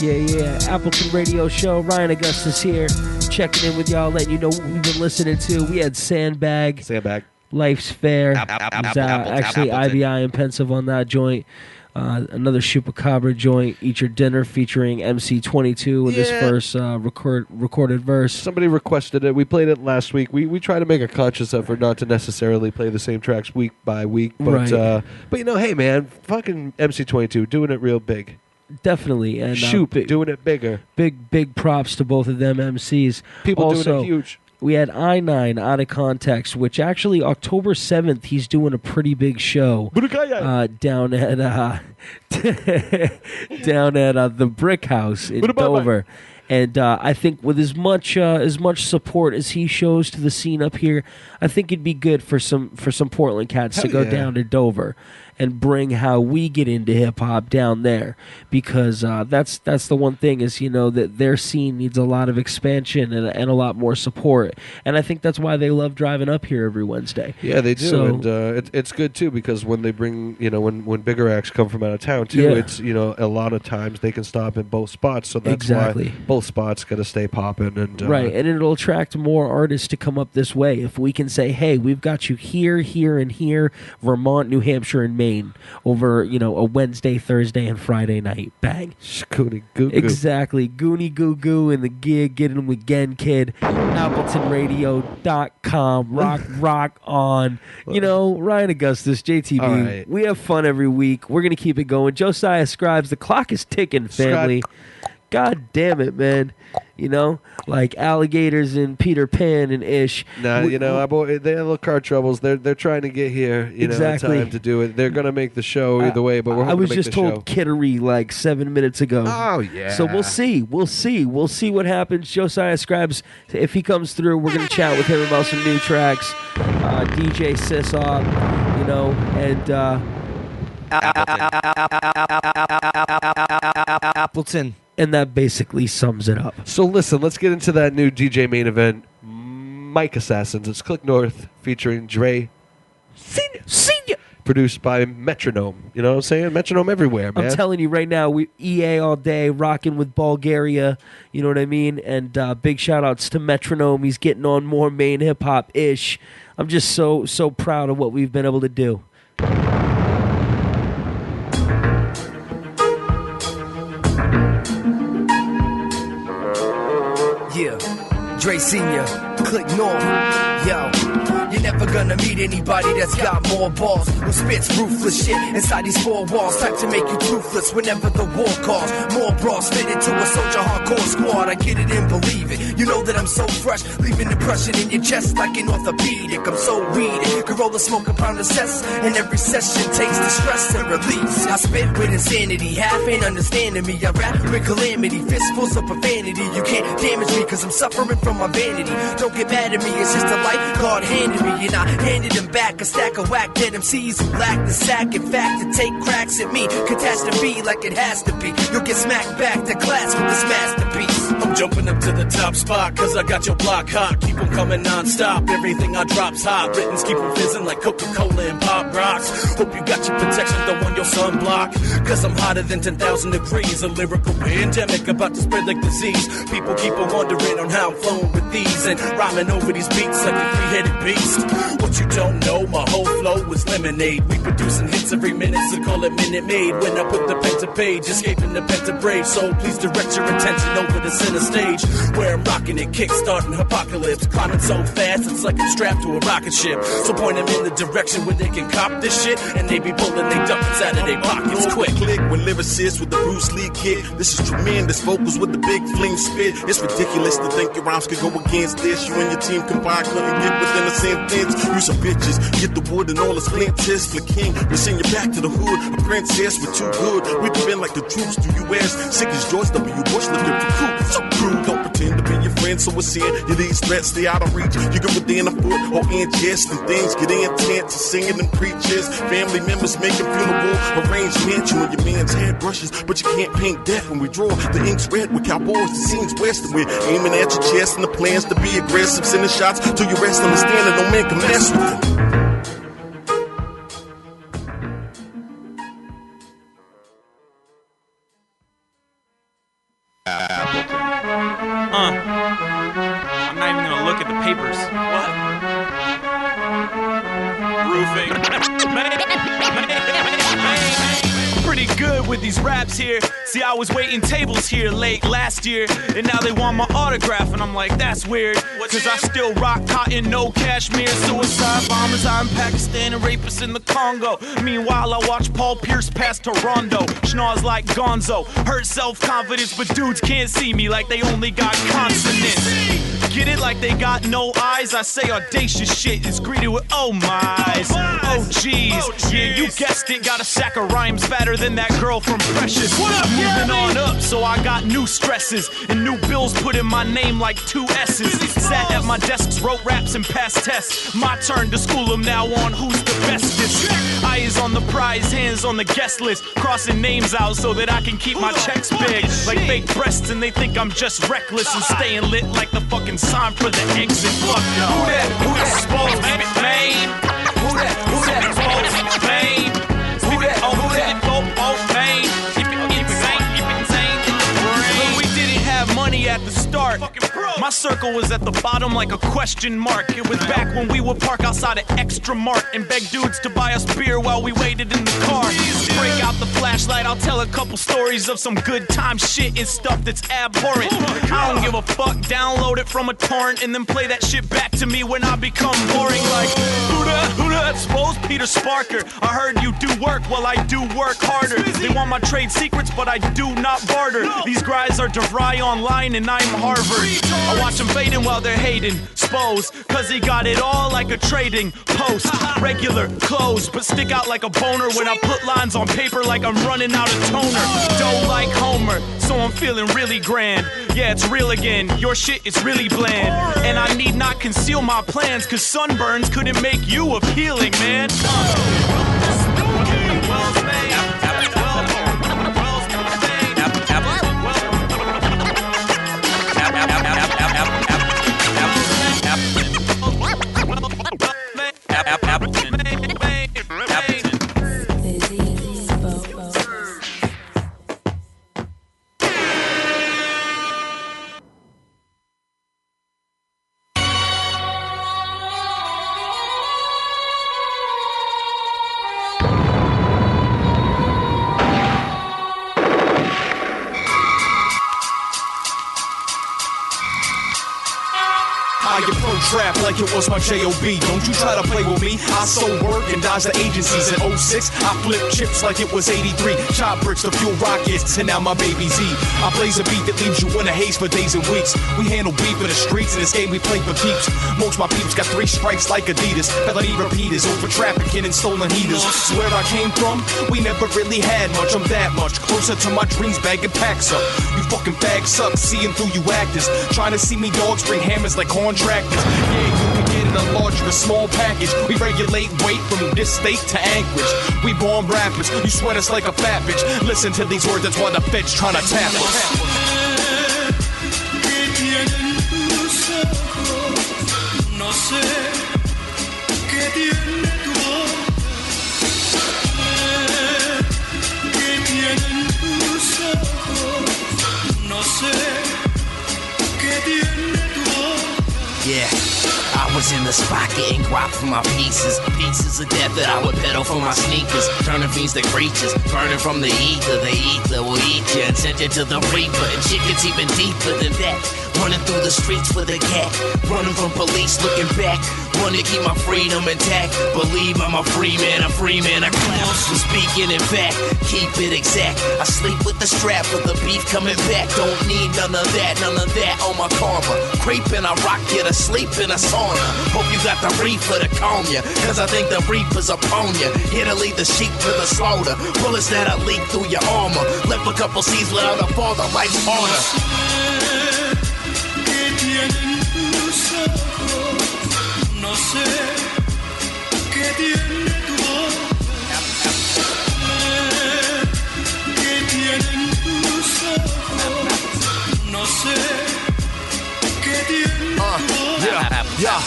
Yeah. Appleton Radio Show. Ryan Augustus here, checking in with y'all, letting you know what we've been listening to. We had Sandbag. Life's Fair. Actually, IBI and Pensive on that joint. Another Chupacabra joint, Eat Your Dinner, featuring MC22 with his first recorded verse. Somebody requested it. We played it last week. We try to make a conscious effort not to necessarily play the same tracks week by week. But, Right. but you know, hey, man, fucking MC22 doing it real big. Definitely. And doing it bigger. Big props to both of them MCs. People also, doing it huge. We had I9 Out of Context, which actually October 7th, he's doing a pretty big show down at the Brick House in Dover. And I think with as much support as he shows to the scene up here, I think it'd be good for some Portland cats to go down to Dover and bring how we get into hip hop down there, because that's the one thing is that their scene needs a lot of expansion and a lot more support, and I think that's why they love driving up here every Wednesday. Yeah, they do, so, and it's good too, because when they bring when bigger acts come from out of town too, it's a lot of times they can stop in both spots, so that's why both spots got to stay popping, and right, and it'll attract more artists to come up this way if we can say, hey, we've got you here, and here, Vermont, New Hampshire, and Maine. Over a Wednesday, Thursday, and Friday night. Bang. Goonie goo goo. Exactly. Goonie goo goo in the gig. Get in with Gen Kid. AppletonRadio.com. Rock on. Ryan Augustus, JTB. Right. We have fun every week. We're going to keep it going. Josiah Scribes, the clock is ticking, family. God damn it, man. Like alligators and Peter Pan and ish. Nah, our boy, they have little car troubles. They're trying to get here, in time to do it. They're gonna make the show either way, but we're hoping I was to make just the told show. Kittery like 7 minutes ago. Oh yeah. So we'll see what happens. Josiah Scribes, if he comes through, we're gonna chat with him about some new tracks. DJ SysOp, and Appleton. And that basically sums it up. So listen, let's get into that new DJ main event, Mike Assassins. It's Click North featuring Dre Senior. Produced by Metronome. You know what I'm saying? Metronome everywhere, man. I'm telling you right now, we EA all day, rocking with Bulgaria. You know what I mean? And big shout outs to Metronome. He's getting on more Maine Hip Hop ish. I'm just so proud of what we've been able to do. Yeah, Dre Senior, Click North, yo. You're never gonna meet anybody that's got more balls, who spits ruthless shit inside these four walls, type to make you toothless whenever the war calls. More bras fit into a soldier hardcore squad. I get it and believe it. You know that I'm so fresh, leaving impression in your chest like an orthopedic. I'm so weeded, can roll the smoke a pound of cess, and every session takes the stress and release. I spit with insanity, half ain't understanding me. I rap with calamity, fistfuls of profanity. You can't damage me cause I'm suffering from my vanity. Don't get mad at me, it's just a life God handed me, and I handed him back a stack of whack dead MCs who lack the sack. In fact, to take cracks at me, catastrophe like it has to be. You'll get smacked back to class with this masterpiece. I'm jumping up to the top spot, cause I got your block hot. Keep them coming non-stop, everything I drop's hot. Writtens keep them fizzing like Coca-Cola and Pop Rocks. Hope you got your protection, don't want your sunblock, cause I'm hotter than 10,000 degrees. A lyrical pandemic about to spread like disease. People keep on wondering on how I'm flowing with these, and rhyming over these beats like a three-headed beast. What you don't know, my whole flow is lemonade. We producing hits every minute, so call it Minute Maid. When I put the pen to page, escaping the pentabrave. So please direct your attention over the center stage, where I'm rocking it, kick-starting apocalypse. Climbing so fast, it's like I'm strapped to a rocket ship. So point them in the direction where they can cop this shit, and they be pulling they ducats out of their pockets quick. Click with lyricists with the Bruce Lee kick. This is tremendous vocals with the big fling spit. It's ridiculous to think your rhymes could go against this. You and your team combined couldn't get within a sentence. You some bitches, get the wood and all the splinters. For king, we send you back to the hood. A princess, we're too good. We've been like the troops to U.S. Sick as George W. Bush looking for coup. So crude, don't pretend to be your friend. So we're seeing you these threats, stay out of reach. You get within a foot or inches, and things get intense. Singing and preachers, family members making funeral arrangements. You and your man's head brushes, but you can't paint death when we draw. The ink's red with cowboys, the scene's west, and we're aiming at your chest. And the plans to be aggressive, sending shots to your rest. Understanding no man can mess with them. I'm not even gonna look at the papers. What? Roofing. pretty good with these raps here. See, I was waiting tables here late last year, and now they want my autograph, and I'm like, that's weird. Cause I still rock cotton, no cashmere. Suicide bombers out in Pakistan and rapists in the Congo. Meanwhile, I watch Paul Pierce pass Toronto. Schnoz like Gonzo. Hurt self-confidence, but dudes can't see me like they only got consonants. Get it like they got no eyes? I say audacious shit is greeted with oh my's. Oh geez, yeah, you guessed it. Got a sack of rhymes fatter than that girl from Precious. Moving on up, so I got new stresses and new bills put in my name like 2 S's. Sat at my desks, wrote raps and passed tests. My turn to school them now on who's the bestest. Eyes on the prize, hands on the guest list. Crossing names out so that I can keep my checks big. Like fake breasts, and they think I'm just reckless and staying lit like the fucking sign for the exit. Fuck no. Who that supposed to be Maine? Who that supposed to be Maine? Who that Maine? Keep it sane in the brain. But we didn't have money at the start. My circle was at the bottom like a question mark. It was back when we would park outside of Extra Mart and beg dudes to buy us beer while we waited in the car. Break out the flashlight, I'll tell a couple stories of some good time shit and stuff that's abhorrent. I don't give a fuck, download it from a torrent and then play that shit back to me when I become boring. Like, who that? Suppose Peter Sparker. I heard you do work, well I do work harder. They want my trade secrets, but I do not barter. These guys are DeVry online and I'm Harvard. I watch them fading while they're hating. Spose, cause he got it all like a trading post. Regular clothes, but stick out like a boner when I put lines on paper like I'm running out of toner. Dough like Homer, so I'm feeling really grand. Yeah, it's real again, your shit is really bland. And I need not conceal my plans, cause sunburns couldn't make you appealing, man. Appleton. I approach rap like it was my J.O.B. Don't you try to play with me. I sold work and dodged the agencies in 06. I flipped chips like it was 83. Chop bricks to fuel rockets, and now my baby's Z. I blaze a beat that leaves you in a haze for days and weeks. We handle beef in the streets, and this game we play for keeps. Most my peeps got 3 strikes like Adidas. Felony repeaters over trafficking and stolen heaters. So where I came from, we never really had much. I'm that much closer to my dreams, bagging packs up. You fucking bags suck, seeing through you actors. Trying to see me dogs bring hammers like contractors. Yeah, you can get it a large or a small package. We regulate weight from this state to Anchorage. We born rappers, you sweat us like a fat bitch. Listen to these words, that's why the feds trying to tap us. Yeah, I was in the spot getting guap for my pieces. Pieces of death that I would peddle for my sneakers. Turning fiends to creatures, burning from the ether. The ether will eat you and send you to the reaper. And shit gets even deeper than that. Running through the streets with a cat. Running from police looking back. Wanna keep my freedom intact. Believe I'm a free man, a clap. I'm speaking in fact, keep it exact. I sleep with the strap for the beef coming back. Don't need none of that on my karma. Creeping, I rock you to sleep in a sauna. Hope you got the reefer to calm ya, cause I think the reaper's upon ya. Here to lead the sheep to the slaughter. Bullets that'll leak through your armor. Left a couple seeds without a father, life's honor. No sé qué tiene tu voz, qué tienen tus ojos, no sé qué tiene tu voz. Yeah,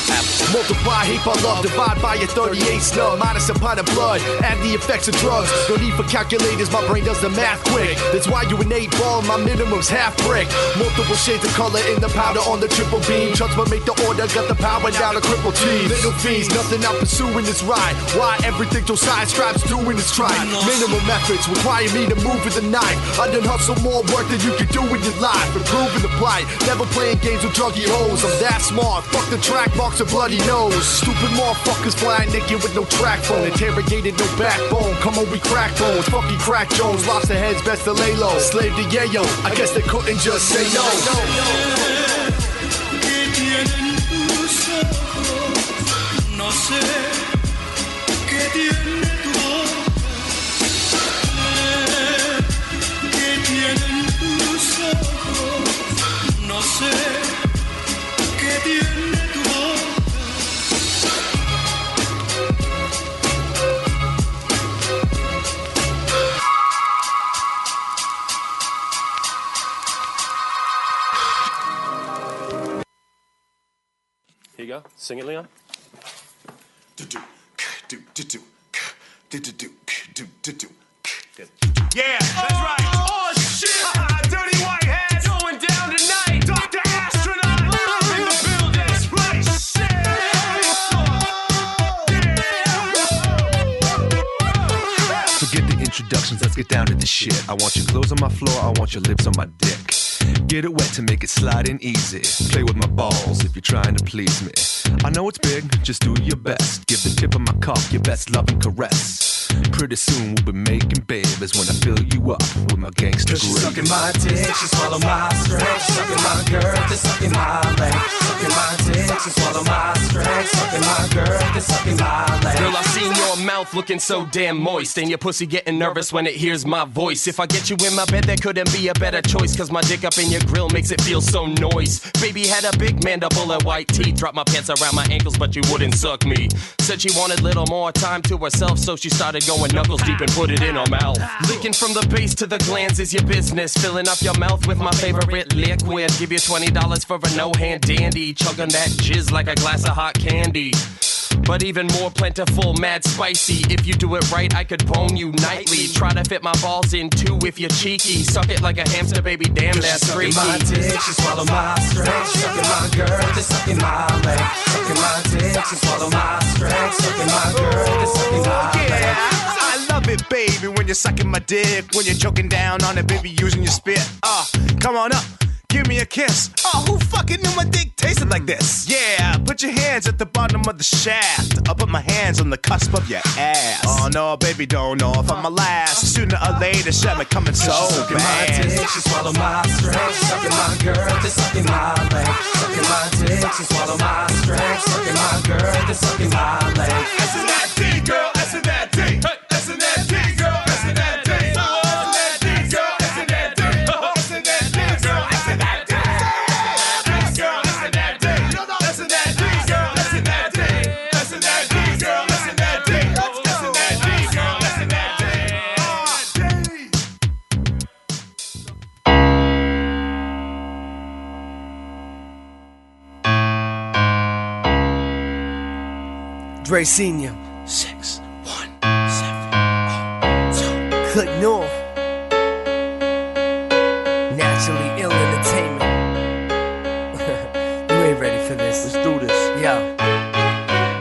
multiply hate by love, divide by your 38 snub, minus a pint of blood, add the effects of drugs. No need for calculators, my brain does the math quick. That's why you an 8 ball, my minimum's half brick. Multiple shades of color in the powder on the triple beam. Chucks but make the order, got the power down to cripple teams. Little fiends, nothing I'm pursuing is right. Why everything Josiah Scribes doing is try. Minimum efforts require me to move with the knife. I done hustle more work than you can do in your life. Improving the plight, never playing games with druggy hoes. I'm that smart, fuck the track marks and bloody nose. Stupid motherfuckers flying naked with no track phone. Interrogated, no backbone. Come on, we crack bones. Funky crack Jones, lobster heads, best to lay low. Slave to yayo, I guess they couldn't just say no. No sé qué tiene tu voz, qué tienen tus ojos, no sé qué tiene tu voz. Here you go. Sing it, Leon. Yeah, that's right. Oh, shit! Dirty white heads going down tonight. Dr. Astronaut live in the building. That's right. Forget the introductions, let's get down to the shit. I want your clothes on my floor, I want your lips on my dick. Get it wet to make it slide in easy. Play with my balls if you're trying to please me. I know it's big, just do your best. Give the tip of my cock your best love and caress. Pretty soon we'll be making babies when I fill you up with my gangster She's gravy. sucking my dick, she swallow my strength. Sucking my girl, then sucking my leg. Sucking my dick, she swallow my strength. Sucking my girl, then sucking my leg. Girl, I seen your mouth looking so damn moist, and your pussy getting nervous when it hears my voice. If I get you in my bed, there couldn't be a better choice, cause my dick up in your grill makes it feel so noise. Baby had a big mandible and white teeth. Dropped my pants around my ankles, but you wouldn't suck me. Said she wanted little more time to herself, so she started going knuckles deep and put it in her mouth. Licking from the base to the glands is your business. Filling up your mouth with my favorite liquid. Give you $20 for a no-hand dandy. Chugging that jizz like a glass of hot candy. But even more plentiful, mad spicy. If you do it right, I could bone you nightly. Try to fit my balls in too if you're cheeky. Suck it like a hamster, baby, damn, that's freaky. Sucking my dick, she swallow my strength. Sucking my girl, then sucking my leg. Sucking my dick, she swallow my strength. Sucking my girl, then sucking my leg. I love it, baby, when you're sucking my dick. When you're choking down on it, baby, using your spit. Come on up. Give me a kiss. Oh, who fucking knew my dick tasted like this? Yeah, put your hands at the bottom of the shaft. I'll put my hands on the cusp of your ass. Oh no, baby, don't know if I'm a last. Sooner or later, shit me coming so Sucking my dick, she swallow my strength. Sucking my girl, then sucking my leg. Sucking my dick, she swallow my strength. Sucking my girl, then sucking my leg. Isn't that D, girl? Isn't that D? Isn't that D, girl? Isn't that D? Dre Senior. 6, 1, 7, 2. Click North. Naturally Ill Entertainment. You ain't ready for this. Let's do this. Yo.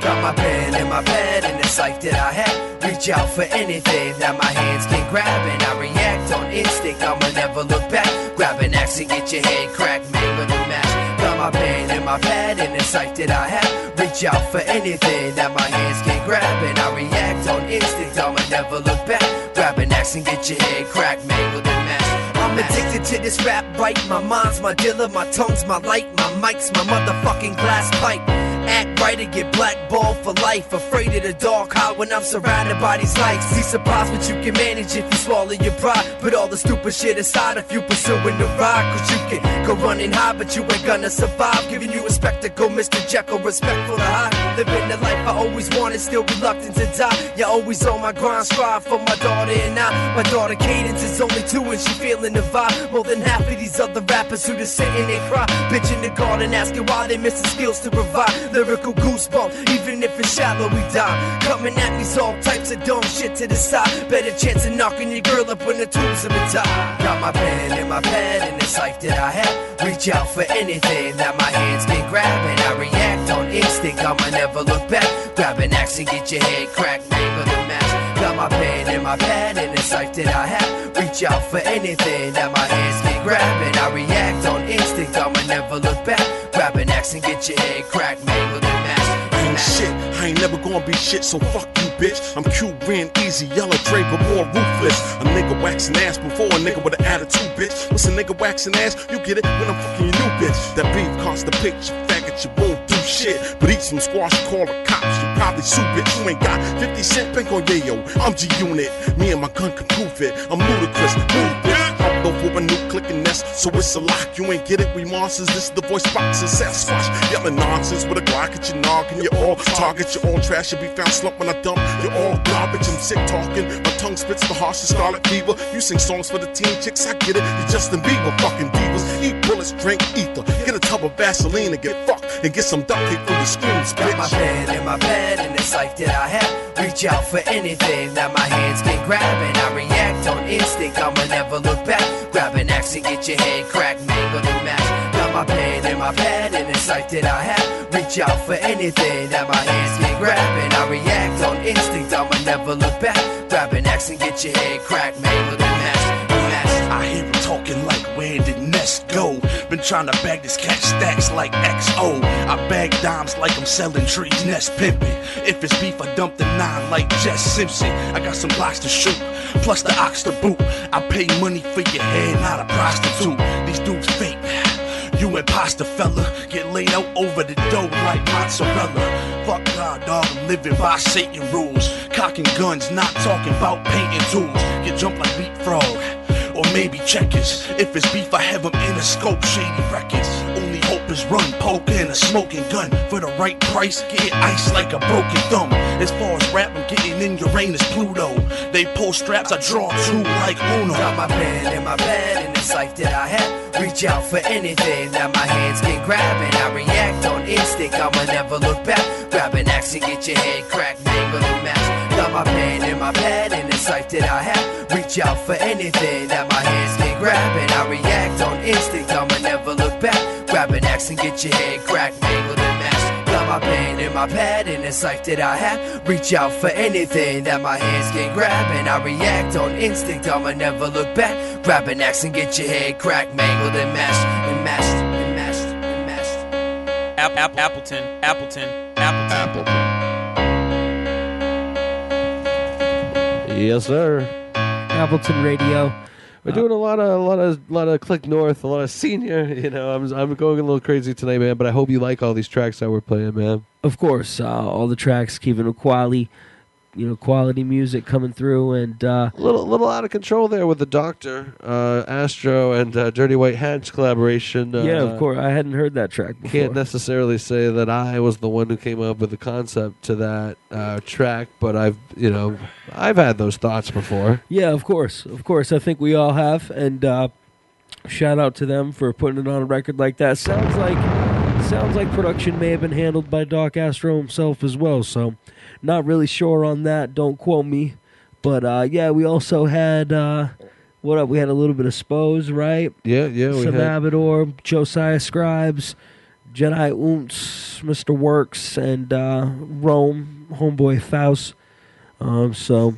Got my pen in my bed and the psych that I had. Reach out for anything that my hands can grab, and I react on instinct. I'ma never look back. Grab an axe and get your head cracked, mangled and mashed. Got my pen in my pad and the psych that I have. Reach out for anything that my hands can grab, and I react on instinct. I'ma never look back. Grab an axe and get your head cracked, mangled and mashed. I'm addicted to this rap bite. My mind's my dealer, my tongue's my light, my mic's my motherfucking glass pipe. Act right or get blackballed for life. Afraid of the dark hot when I'm surrounded by these lights. Be surprised what you can manage if you swallow your pride. Put all the stupid shit aside if you pursuing the ride. Cause you can go running high, but you ain't gonna survive. Giving you a spectacle, Mr. Jekyll, respectful to high. Living the life I always wanted, still reluctant to die. You're always on my grind, strive for my daughter and I. My daughter Cadence is only 2 and she feeling the vibe. More than half of these other rappers who just sit and they cry. Bitch in the garden asking why they missing skills to provide. lyrical goosebump. Even if it's shallow, we die. Coming at me's all types of dumb shit to the side. Better chance of knocking your girl up when the tubes have been tied. Got my pen in my pad and it's life that I have. Reach out for anything that my hands can grab, and I react on instinct. I'ma never look back. Grab an axe and get your head cracked, mangle the match. Got my pen in my pad and it's life that I have. Reach out for anything that my hands can grab, and I react on instinct. I'ma never look back. Grab an axe and get your head cracked, mangle the match. Ain't shit, I ain't never gonna be shit, so fuck you, bitch. I'm Cuban, easy, yellow Dre, but more ruthless. A nigga waxing ass before a nigga with an attitude, bitch. What's a nigga waxing ass? You get it when I'm fucking your new bitch. That beef cost the picture, faggot, you won't do shit. But eat some squash, call the cops, you probably sue, bitch. You ain't got 50 cent, bank on yayo. I'm G-Unit, me and my gun can prove it. I'm ludicrous, move, bitch. Up over a new click and nest, so it's a lock. You ain't get it, we monsters. This is the voice box, it's Sasquatch. Yelling nonsense with a Glock at your noggin. You're all target, you're all trash. You'll be found slumped when I dump. You're all garbage, I'm sick talking. My tongue spits the harshest scarlet fever. You sing songs for the teen chicks, I get it. You're Justin Bieber, fucking divas. Eat bullets, drink ether. Get a tub of Vaseline and get fucked. And get some duct tape for the screams, bitch. Got my pen in my pad and it's life that I have. Reach out for anything that my hands can grab, and I react on instinct. I'ma never look back. Grab an axe and get your head cracked, mangle the match. Got my pen in my pad and it's life that I have. Reach out for anything that my hands can grab, and I react on instinct. I'ma never look back. Grab an axe and get your head cracked, mangle the match. I hear him talking like, where did Nest go? Been trying to bag this cat stacks like XO. I bag dimes like I'm selling trees, Nest pimping. If it's beef, I dump the 9 like Jess Simpson. I got some blocks to shoot, plus the ox to boot. I pay money for your head, not a prostitute. These dudes fake. You imposter fella, get laid out over the dough like mozzarella. Fuck God, dog, I'm living by Satan rules. Cocking guns, not talking about painting tools. Get jumped like beat frog, or maybe checkers. If it's beef, I have them in a scope, shady records. Only hope is run, poker, and a smoking gun. For the right price, get ice like a broken thumb. As far as rap, I'm getting in Uranus, Pluto. They pull straps, I draw two like Uno. Got my pen in my pad and it's life that I have. Reach out for anything that my hands can grab, and I react on instinct. I'ma never look back. Grab an axe and get your head cracked, mangle the match. Got my pen in my pad and it's life that I have. Reach out for anything that my hands can grab, and I react on instinct. I'ma never look back. Grab an axe and get your head cracked, mangle the match. Got my pen in my pad and it's life that I have. Reach out for anything that my hands can grab, and I react on instinct. I'ma never look back. Grab an axe and get your head cracked, mangled and mashed, and mashed, and mashed, and mashed. Appleton. Yes, sir. Appleton Radio. We're doing a lot of Click North, a lot of senior. You know, I'm going a little crazy tonight, man. But I hope you like all these tracks that we're playing, man. Of course, all the tracks keeping a quality music coming through, and a little out of control there with the Doctor, Astro, and Dirty White Hats collaboration. Yeah, of course, I hadn't heard that track before. Can't necessarily say that I was the one who came up with the concept to that track, but I've had those thoughts before. Yeah, of course. I think we all have, and shout out to them for putting it on a record like that. Sounds like production may have been handled by Doc Astro himself as well, so not really sure on that. Don't quote me. But, we also had, what up? We had a little bit of Spose, right? Yeah. Some Abador, Josiah Scribes, Jedi Oonts, Mr. Works, and Rome, Homeboy Faust. So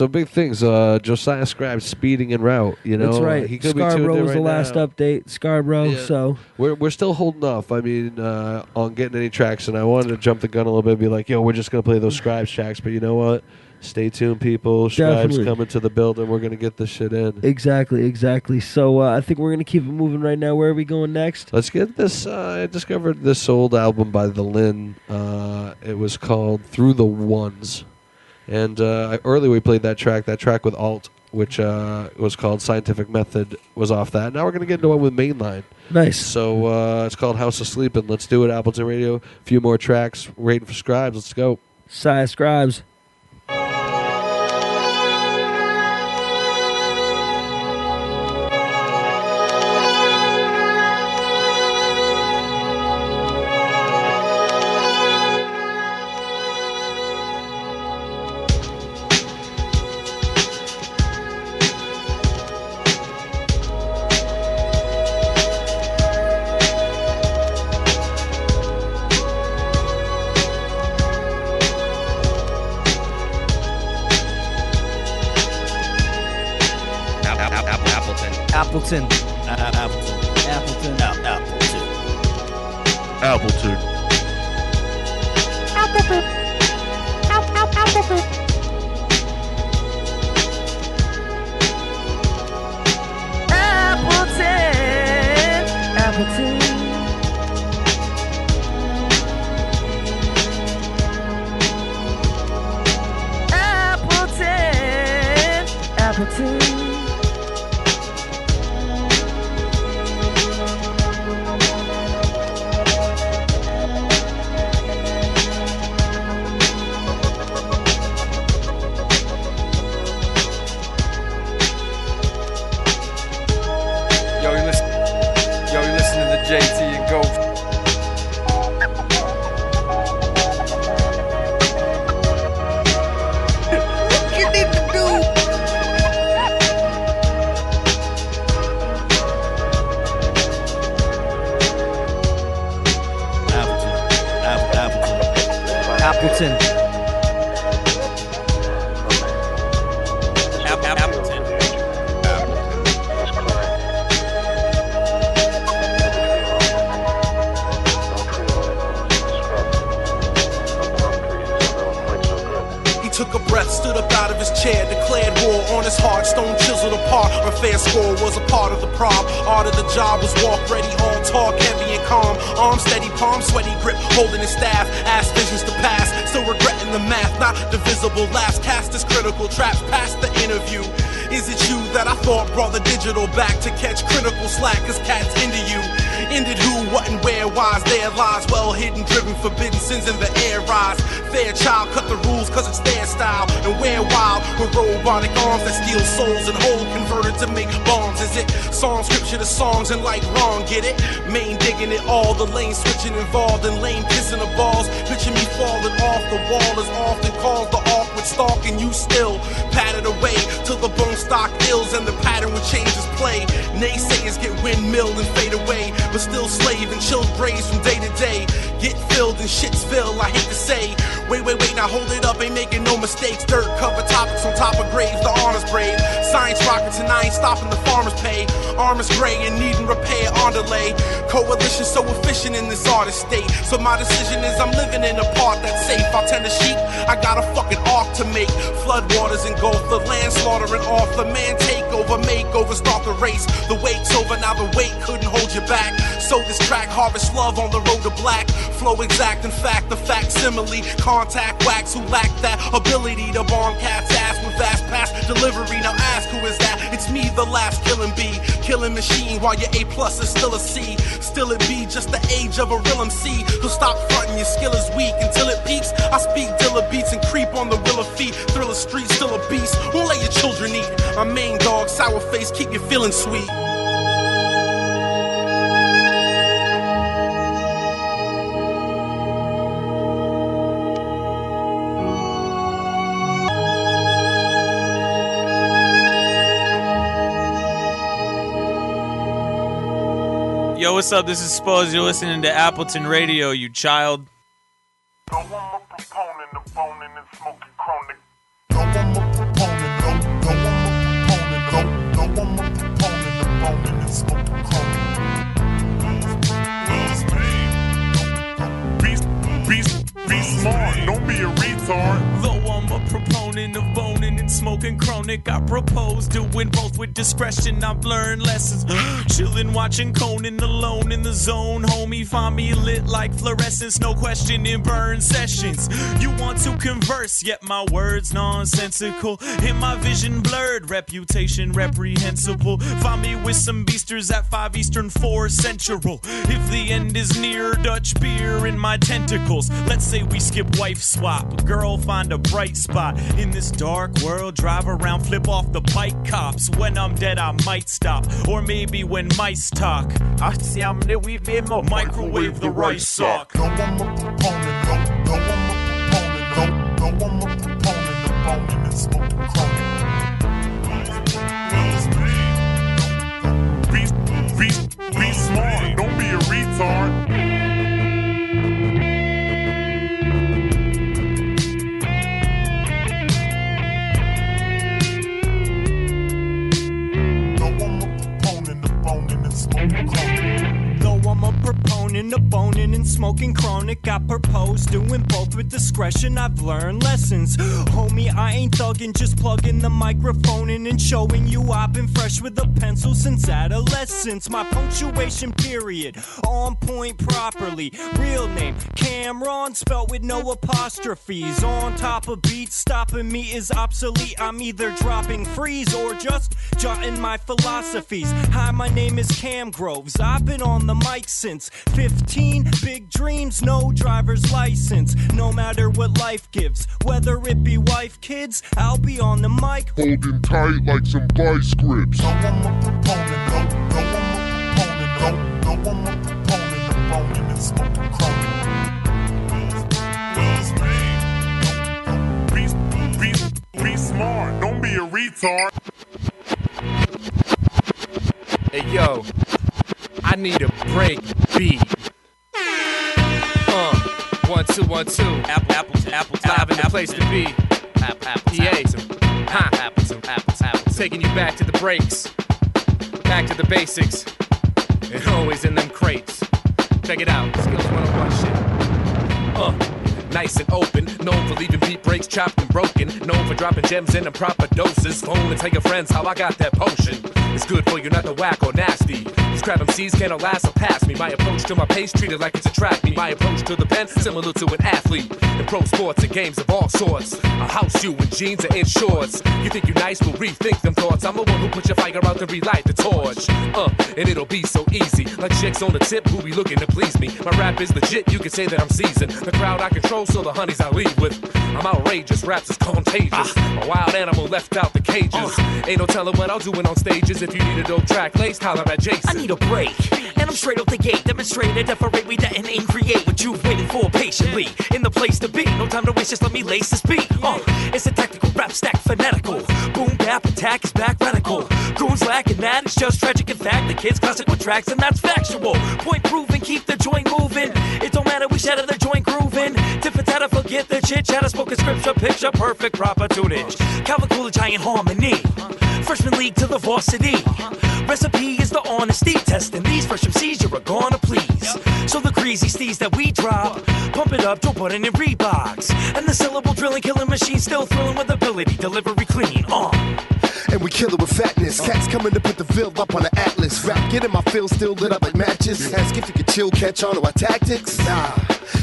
big things. Josiah Scribes speeding en route. You know, that's right. He could Scarborough be was the last update. Scarborough. Yeah. So we're still holding off. I mean, on getting any tracks, and I wanted to jump the gun a little bit, and be like, yo, we're just gonna play those Scribes tracks. But you know what? Stay tuned, people. Scribes coming to the building. We're gonna get this shit in. Exactly. So I think we're gonna keep it moving right now. Where are we going next? Let's get this. I discovered this old album by the Lynn. It was called Through the Ones. And earlier we played that track with Alt, which was called Scientific Method, was off that. Now we're going to get into one with Mainline. Nice. So it's called House of Sleepin'. Let's do it, Appleton Radio. A few more tracks. Waiting for Scribes. Let's go. Josiah Scribes. Appleton. Appleton. Appleton. Appleton. Appleton. Appleton. Appleton. Appleton. Appleton. You're listening to JT and Go. Appleton. Took a breath, stood up out of his chair, declared war on his heart, stone chiseled apart. A fair score was a part of the prob. Art of the job was walk ready, on talk, heavy and calm. Arm steady, palm sweaty grip, holding his staff. Ass visions to pass, still regretting the math, not divisible laughs. Cast his critical traps past the interview. Is it you that I thought brought the digital back to catch critical slack? Cause cats into you. Ended who, what and where, why's there lies. Well hidden, driven, forbidden sins in the air rise. Fair child, cut the rules cause it's their style. And wear wild with robotic arms that steal souls and hold converted to make bombs. Is it song scripture to songs and like wrong, get it? Main digging it all, the lane switching involved in lane kissing the balls. Picture me falling off the wall is often called the awkward stalk. And you still patted away till the bone stock ills and the pattern would change his play. Naysayers get windmilled and fade away, but still slave and chilled braids from day to day. Get filled in Shitsville, I hate to say. Wait, now hold it up, ain't making no mistakes. Dirt cover topics on top of graves, the honors brave. Science rockets and I ain't stopping the farmer's pay. Armor's gray and needing repair on delay. Coalition so efficient in this artist state. So my decision is I'm living in a part that's safe. I'll tend to sheep, I got a fucking arc to make. Floodwaters engulf the land, slaughtering off the man. Takeover, makeover, start the race. The wake's over, now the wait couldn't hold you back. So this track, harvest love on the road to black. Flow exact, in fact, the facsimile. Contact wax who lack that ability to bomb cats' ass with fast pass delivery. Now ask who is that? It's me, the last killing bee. Killing machine while your A+ is still a C. Still it be just the age of a real MC. So stop fronting, your skill is weak until it peaks. I speak Dilla beats and creep on the wheel of feet. Thriller street, still a beast. Won't let your children eat. My main dog, sour face, keep you feeling sweet. Yo, what's up? This is Spose. You're listening to Appleton Radio, you child. Be smart, don't be a retard. Though I'm a proponent of boning and smoking chronic, I propose doing both with discretion. I've learned lessons. Chillin', watching Conan alone in the zone. Homie, find me lit like fluorescence. No question in burn sessions. You want to converse, yet my words nonsensical. And my vision blurred, reputation reprehensible. Find me with some beasters at 5 Eastern, 4 Central. If the end is near, Dutch beer in my tentacles. Let's say we skip wife swap. Girl, find a bright spot in this dark world. Drive around, flip off the bike cops. When I'm dead, I might stop. Or maybe when mice talk. I see I'm there, we've been more. Microwave the rice sock. No, I'm a proponent, no, I'm a proponent, no, I'm a proponent of boning and smoking chronic. Be smart, don't be a retard. smoking chronic, I propose doing both with discretion. I've learned lessons. Homie, I ain't thugging, just plugging the microphone in and showing you I've been fresh with a pencil since adolescence. My punctuation period on point properly. Real name Cameron, spelt with no apostrophes. On top of beats, stopping me is obsolete. I'm either dropping freeze or just jotting my philosophies. Hi, my name is Cam Groves. I've been on the mic since 15. Big dreams, no driver's license. No matter what life gives, whether it be wife, kids, I'll be on the mic holding tight like some vice grips. No, I'm a proponent, no, I'm a proponent, no, I'm a proponent of boning and smoking chronic. Be smart, don't be a retard. Hey yo, I need a break beat. 1 2 1 2. Appleton, live in the place to be. Appleton. Taking you back to the breaks, back to the basics, and always in them crates. Check it out, Skills 101 shit. Nice and open, known for leaving beat breaks chopped and broken, known for dropping gems in the proper doses. Phone and tell your friends how I got that potion. It's good for you, not the whack or nasty. These crap MCs can't last or pass me. My approach to my pace treated like it's a track meet. My approach to the pen similar to an athlete. In pro sports and games of all sorts, I'll house you in jeans and in shorts. You think you nice, but rethink them thoughts. I'm the one who put your fire out to relight the torch. And it'll be so easy, like chicks on the tip who be looking to please me. My rap is legit, you can say that I'm seasoned. The crowd I control, so the honeys I lead with. I'm outrageous, raps is contagious. A wild animal left out the cages. Ain't no telling what I'll do on stages. If you need a dope track laced, holler at Jason. I need a break, and I'm straight off the gate. Demonstrated, decorate, we detonate and create what you've waited for patiently. In the place to be, no time to waste, just let me lace this beat. It's a tactical rap stack, phonetical. Boom, bap, attack is back, radical. Goons lacking that, it's just tragic. In fact, the kids classic with tracks, and that's factual. Point proven, keep the joint moving. It don't matter, we shatter the joint grooving. Tip for tatter, forget the chit chatter, spoken scripture, picture, perfect, proper tunage. Calvin Coolidge, giant harmony. Freshman league to the varsity. Recipe is the honesty testing these fresh MCs you're gonna please. So the crazy steez that we drop, pump it up, Joe Budden and Reeboks. And the syllable drilling, killing machine still thrilling with ability, delivery clean. And we kill it with fatness. Cats coming to put the field up on the atlas. Rap get in my field still lit up like matches. Ask if you could chill, catch on to our tactics. Nah.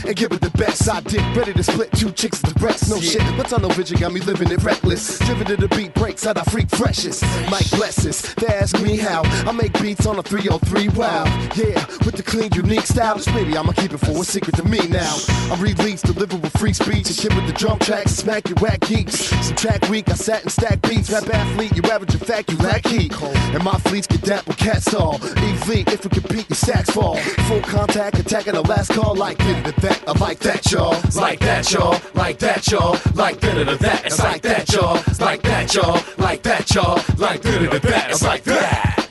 And give it the best. I did ready to split 2 chicks at the breast. No shit, what's on no vision got me living it reckless. Driven to the beat breaks out I freak freshest. Mike blesses, they ask me how I make beats on a 303. Wow, yeah, with the clean unique style. Just maybe I'ma keep it for a secret to me now. I'm released, delivered with free speech. And shit with the drum tracks, smack your whack geeks. Some track week, I sat and stack beats. Rap athlete, you average a fact, you lack heat. And my fleets get that with cat stall. E-fleet, if we compete, your stacks fall. Full contact, attacking the last call like that. I like that, y'all. Like that, y'all. Like that, y'all. Like that. It's like that, y'all. Like that, y'all. Like that, y'all. Like that. It's like that.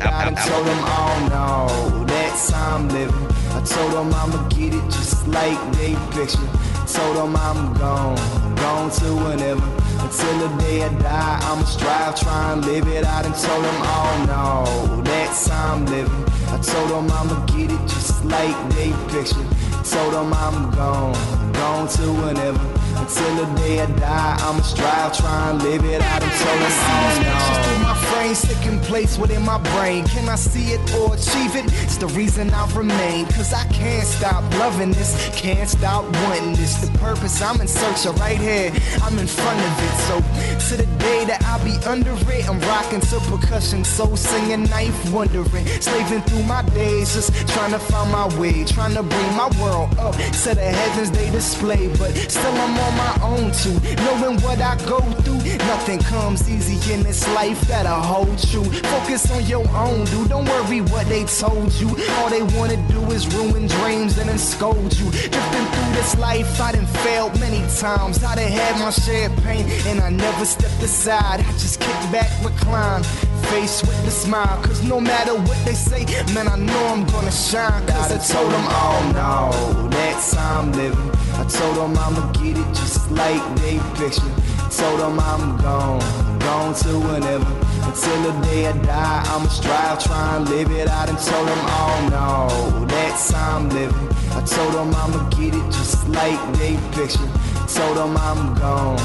I told them all no, that's how I'm living. I told them I'ma get it just like they picture. Told them I'm gone to whenever. Until the day I die, I'ma strive, try and live it out. And told them all no, that's how I'm living. I told them I'ma get it just like they picture. Told them I'm gone to whenever. Until the day I die, I'ma strive, try and live it out. And told them all no. My frame's taking place within my brain. Can I see it or achieve it? It's the reason I remain. Cause I can't stop loving this, can't stop wanting this. The purpose I'm in search of right here, I'm in front of it. So to the day that I'll be under it, I'm rocking to percussion, soul singing, knife wondering, slaving through my days, just trying to find my way, trying to bring my world up to the heavens they display. But still I'm on my own too, knowing what I go through. Nothing comes easy in this life that'll hold true. Focus on your own, dude. Don't worry what they told you. All they wanna do is ruin dreams and then scold you. Drifting through this life, I done failed many times. I done had my share of pain and I never stepped aside. I just kicked back, recline, face with a smile. Cause no matter what they say, man, I know I'm gonna shine. Cause I told them, oh no, that's how I'm living. I told them I'ma get it just like they picture. Told them I'm gone to whenever. Until the day I die, I'ma strive, try and live it out. And told them, oh no, that's how I'm living. I told them I'ma get it just like they picture. Told them I'm gone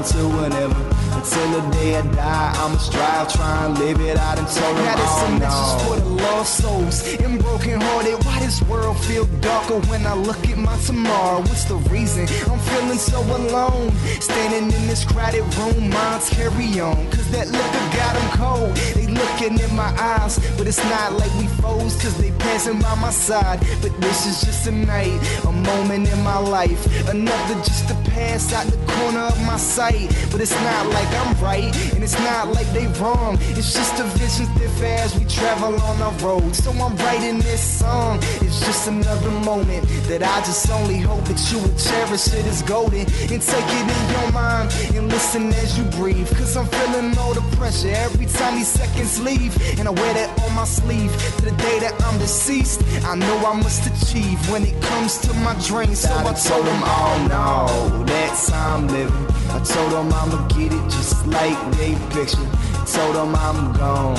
to whenever. Until the day I die, I'ma strive, try and live it out. And told them, now this oh a message for the lost souls and broken hearted. Why this world feel darker when I look at my tomorrow? What's the reason I'm feeling so alone? Standing in this crowded room, minds carry on. Cause that liquor got them cold. They looking in my eyes, but it's not like we foes. Cause they passing by my side. But this is just a night, a moment in my life. Another just to pass out the corner of my sight. But it's not like I'm right, and it's not like they wrong. It's just a vision stiff as we travel on our road. So I'm writing this song. It's just another moment that I just only hope that you will cherish it as golden. And take it in your mind and listen as you breathe. Cause I'm feeling all the pressure every time these seconds leave. And I wear that on my sleeve to the day that I'm deceased. I know I must achieve when it comes to my dreams. So I told them, oh no, that's how I'm living. I told them I'ma get it just like they picture. Told them I'm gone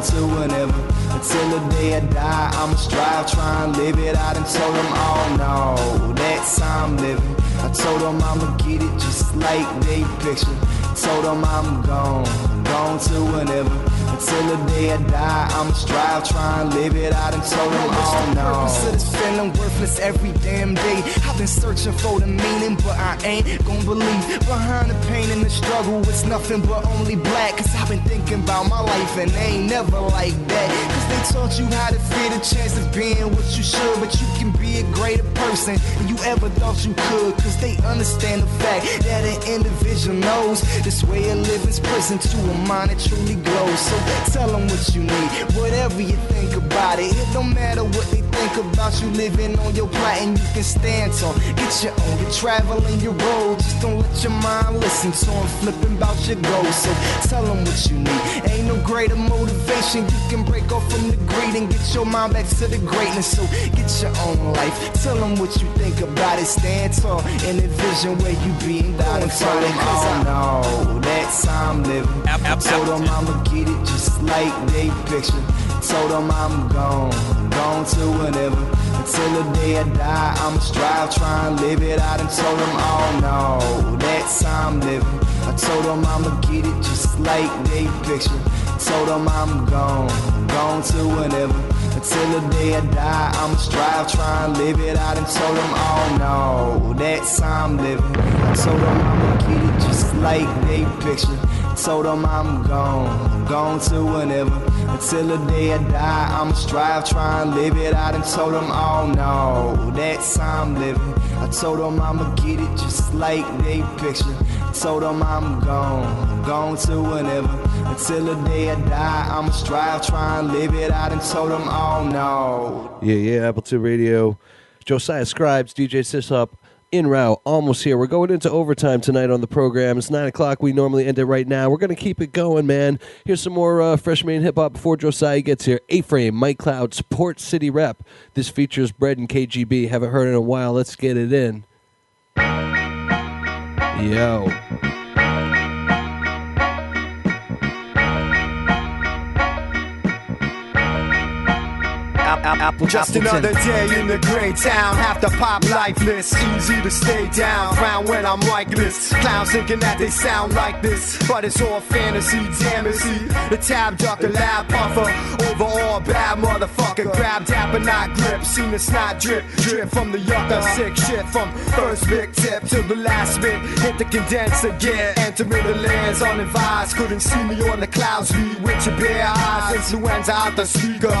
to whenever. Until the day I die, I'ma strive, try and live it out. And told them, oh no, that's how I'm living. I told them I'ma get it just like they picture. Told them I'm gone to whenever. Until the day I die, I'ma strive, try and live it out. And told them, oh no. What's the purpose of this feeling worthless every damn day? I've been searching for the meaning, but I ain't gonna believe. Behind the pain and the struggle, it's nothing but only black. Cause I've been thinking about my life and they ain't never like that. Cause they taught you how to fear the chance of being what you should. But you can be a greater person than you ever thought you could. Cause they understand the fact that an individual knows this way of living's prison to a mind that truly glows. So tell them what you need, whatever you think about it. It don't matter what they think about you living on your plot, and you can stand tall. Get your own, you're traveling your road. Just don't let your mind listen to them flipping about your goals. So tell them what you need. Ain't no greater motivation. You can break off from the greed and get your mind back to the greatness. So get your own life. Tell them what you think about it. Stand tall and envision where you be and going far. Cause I know that's how I'm living. Told them I'ma get it just like they picture. Told them I'm gone to whenever. Until the day I die, I'ma strive, try and live it out. And told them, oh no, that's how I'm living. I told them I'ma get it just like they picture. Told them I'm gone to whenever. Until the day I die, I'ma strive, try and live it out. And told them, oh no, that's how I'm living. I told them I'ma get it just like they picture. Told them I'm gone to whenever. Until the day I die, I'ma strive, try and live it out. And told them, oh no, that's how I'm living. I told them I'ma get it just like they picture. Told them I'm gone to whenever. Until the day I die, I'ma strive, try and live it out. And told them, oh no. Yeah, Appleton Radio. Josiah Scribes, DJ SysOp. In route, almost here. We're going into overtime tonight on the program. It's 9 o'clock. We normally end it right now. We're going to keep it going, man. Here's some more fresh Maine Hip Hop before Josiah gets here. A-Frame, Mike Cloud, Port City Rep. This features Bread and KGB. Haven't heard in a while. Let's get it in. Yo. Just another day in the great town. Have to pop lifeless, easy to stay down. Frown when I'm like this. Clowns thinking that they sound like this, but it's all fantasy. Damn it, see the tab duck, the lab puffer. Overall bad motherfucker. Grab dap and not grip. Seen the snot drip from the yucca. Sick shit from first big tip to the last bit. Hit the condenser gear. Entering the lands unadvised. Couldn't see me on the clouds. Lead with your bare eyes. Influenza out the speaker.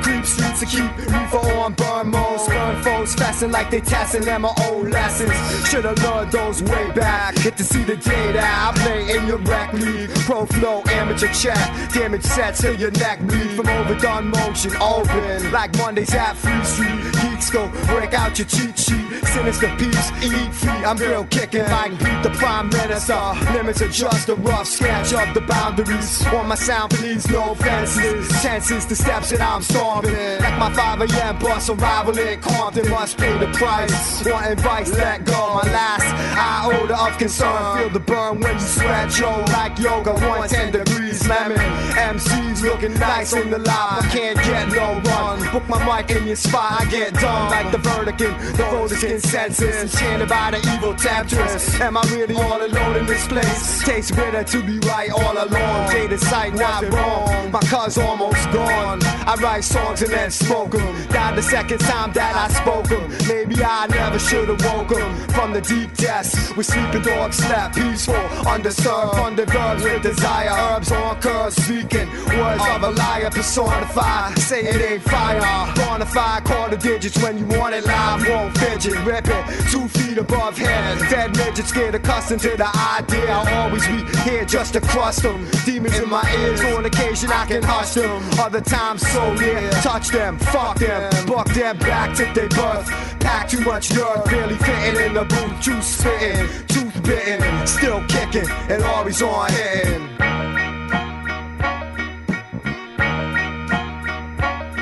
Creep streets to keep reefer on burn mode. Spurn foes fasten like they testing them my old lessons. Should've learned those way back. Get to see the data. I play in your rec league. Pro flow, amateur check. Damage set till your neck bleed from overdone motion. Open like Mondays at Free Street. cheeks, go break out your cheat sheet. Sinister peeps, eat feet. I'm real kicking like Pete the Prime Minister. Limits are just a rough sketch of the boundaries. On my sound, please, no fences. Chances, the steps that I'm stomping. Like my 5 a.m. bus arrival in Compton, must pay the price. Want advice, let go. My last iota of concern. Feel the burn when you sweat, yo. Like yoga, 110 degrees, lemon. MCs looking nice in the live. I can't get no run. Book my mic in your spot, I get done. Like the verdict in the voters' consensus. Enchanted by the evil temptress. Am I really all alone in this place? Tastes bitter to be right all along. Jaded sight, not wrong. My cuz almost gone. I write songs and then smoke them. Died the second time that I spoke them. Maybe I never should have woke them from the deep depths. With sleeping dogs slept peaceful, undisturbed, undergirded with desire. Herbs on curves, speaking words of a liar personified. Say it ain't fire. Bonafide, call the digits when you want it live. Won't fidget, rip it 2 feet above head. Fed midgets get accustomed to the idea. I'll always be here just to crust them. Demons in my ears, on occasion I can hush them. Other times so near, touch them, fuck them, buck them back to their birth. Pack too much nerve, barely fitting in the booth. Juice spitting, tooth bitten, still kicking, and always on hitting.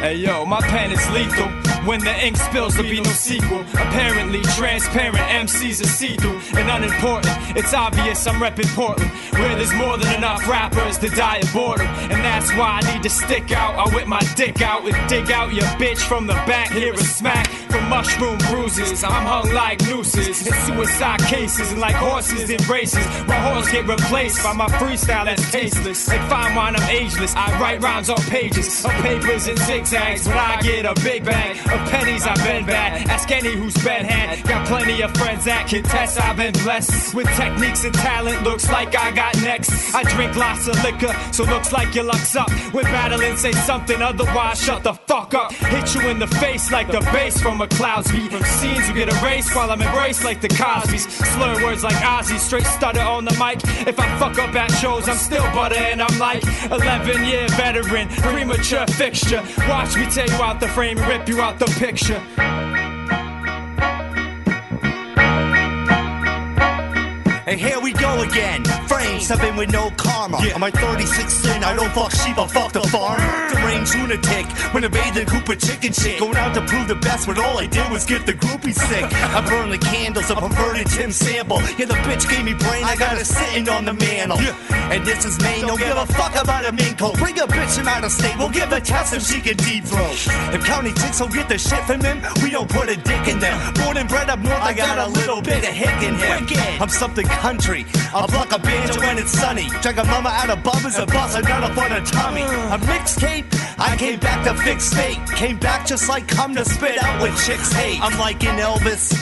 Hey yo, my pen is lethal. When the ink spills, there'll be no sequel. Apparently transparent, MCs are see-through and unimportant. It's obvious I'm repping Portland, where there's more than enough rappers to die of boredom. And that's why I need to stick out. I whip my dick out and dig out your bitch from the back. Hear a smack from mushroom bruises. I'm hung like nooses in suicide cases, and like horses in races. My horse get replaced by my freestyle that's tasteless. Like fine wine, I'm ageless. I write rhymes on pages of papers and zigzags, but I get a big bag of pennies. I've been bad. Ask any who's been had. Got plenty of friends that can test. I've been blessed with techniques and talent. Looks like I got next. I drink lots of liquor, so looks like your luck's up. We're battling, say something, otherwise shut the fuck up. Hit you in the face like the bass from a cloud's beat. From scenes you get erased while I'm embraced like the Cosbys. Slur words like Ozzy, straight stutter on the mic. If I fuck up at shows, I'm still butter and I'm like 11-year veteran, premature fixture. Watch me tear you out the frame and rip you out the picture. And here we go again. Frames have been with no karma. On my 36th sin, I don't fuck sheep, I fuck the farm. Deranged lunatic, when I bathed in Cooper chicken shit. Going out to prove the best, but all I did was get the groupies sick. I burn the candles, a perverted Tim sample. Yeah, the bitch gave me brain, I got it sitting on the mantle. And this is Maine, don't give a fuck about a mink coat. Bring a bitch from out of state, we'll give a test if she can deep throat. If county chicks don't get the shit from him, we don't put a dick in them. Born and bred up north, I got a little bit of hick in him. I'm something country, I'll pluck a banjo when it's sunny. Drag a mama out of bubbers and bust another for the tummy. A mixtape, I came back to fix fate. Came back just like come to spit out what chicks hate. I'm like an Elvis,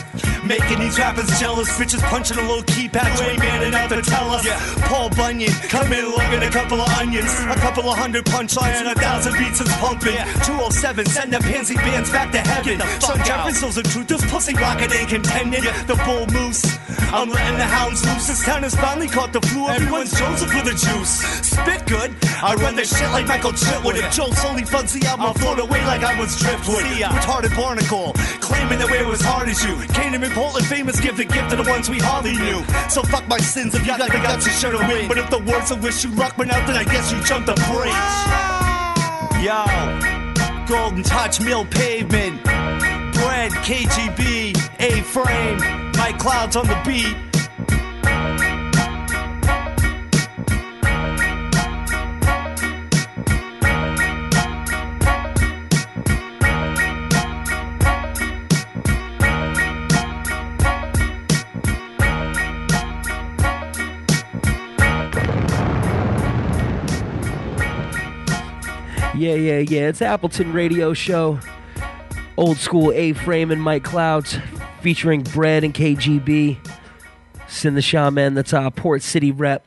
making these rappers jealous. Bitches punching a little keypad, way manning out to tell us. Paul Bunyan, come in lugging a couple of onions, a couple of 100 punchlines and 1,000 beats is pumping. 207, send the pansy bands back to heaven. Some Jefferson's the truth, this pussy rocket ain't contending. The bull moose, I'm letting the hounds loose. This town has finally caught the flu, everyone's Joseph with the juice. Spit good, I run the shit like Michael Chitwood. If Joe slowly funds the album, I float away like I was driftwood. Retarded barnacle, claiming that we're as hard as you. Came to Portland famous, give the gift to the ones we hardly knew. So fuck my sins, if you got the guts, you sure to win. But if the words will wish you luck, but out then I guess you jumped the bridge. Yo, Golden Touch, Mill Pavement, Bread, KGB, A-Frame, Mike Clouds on the beat. Yeah. It's Appleton Radio Show. Old school A-Frame and Mike Clouds featuring Bread and KGB. Sin the Shaman, that's our Port City rep.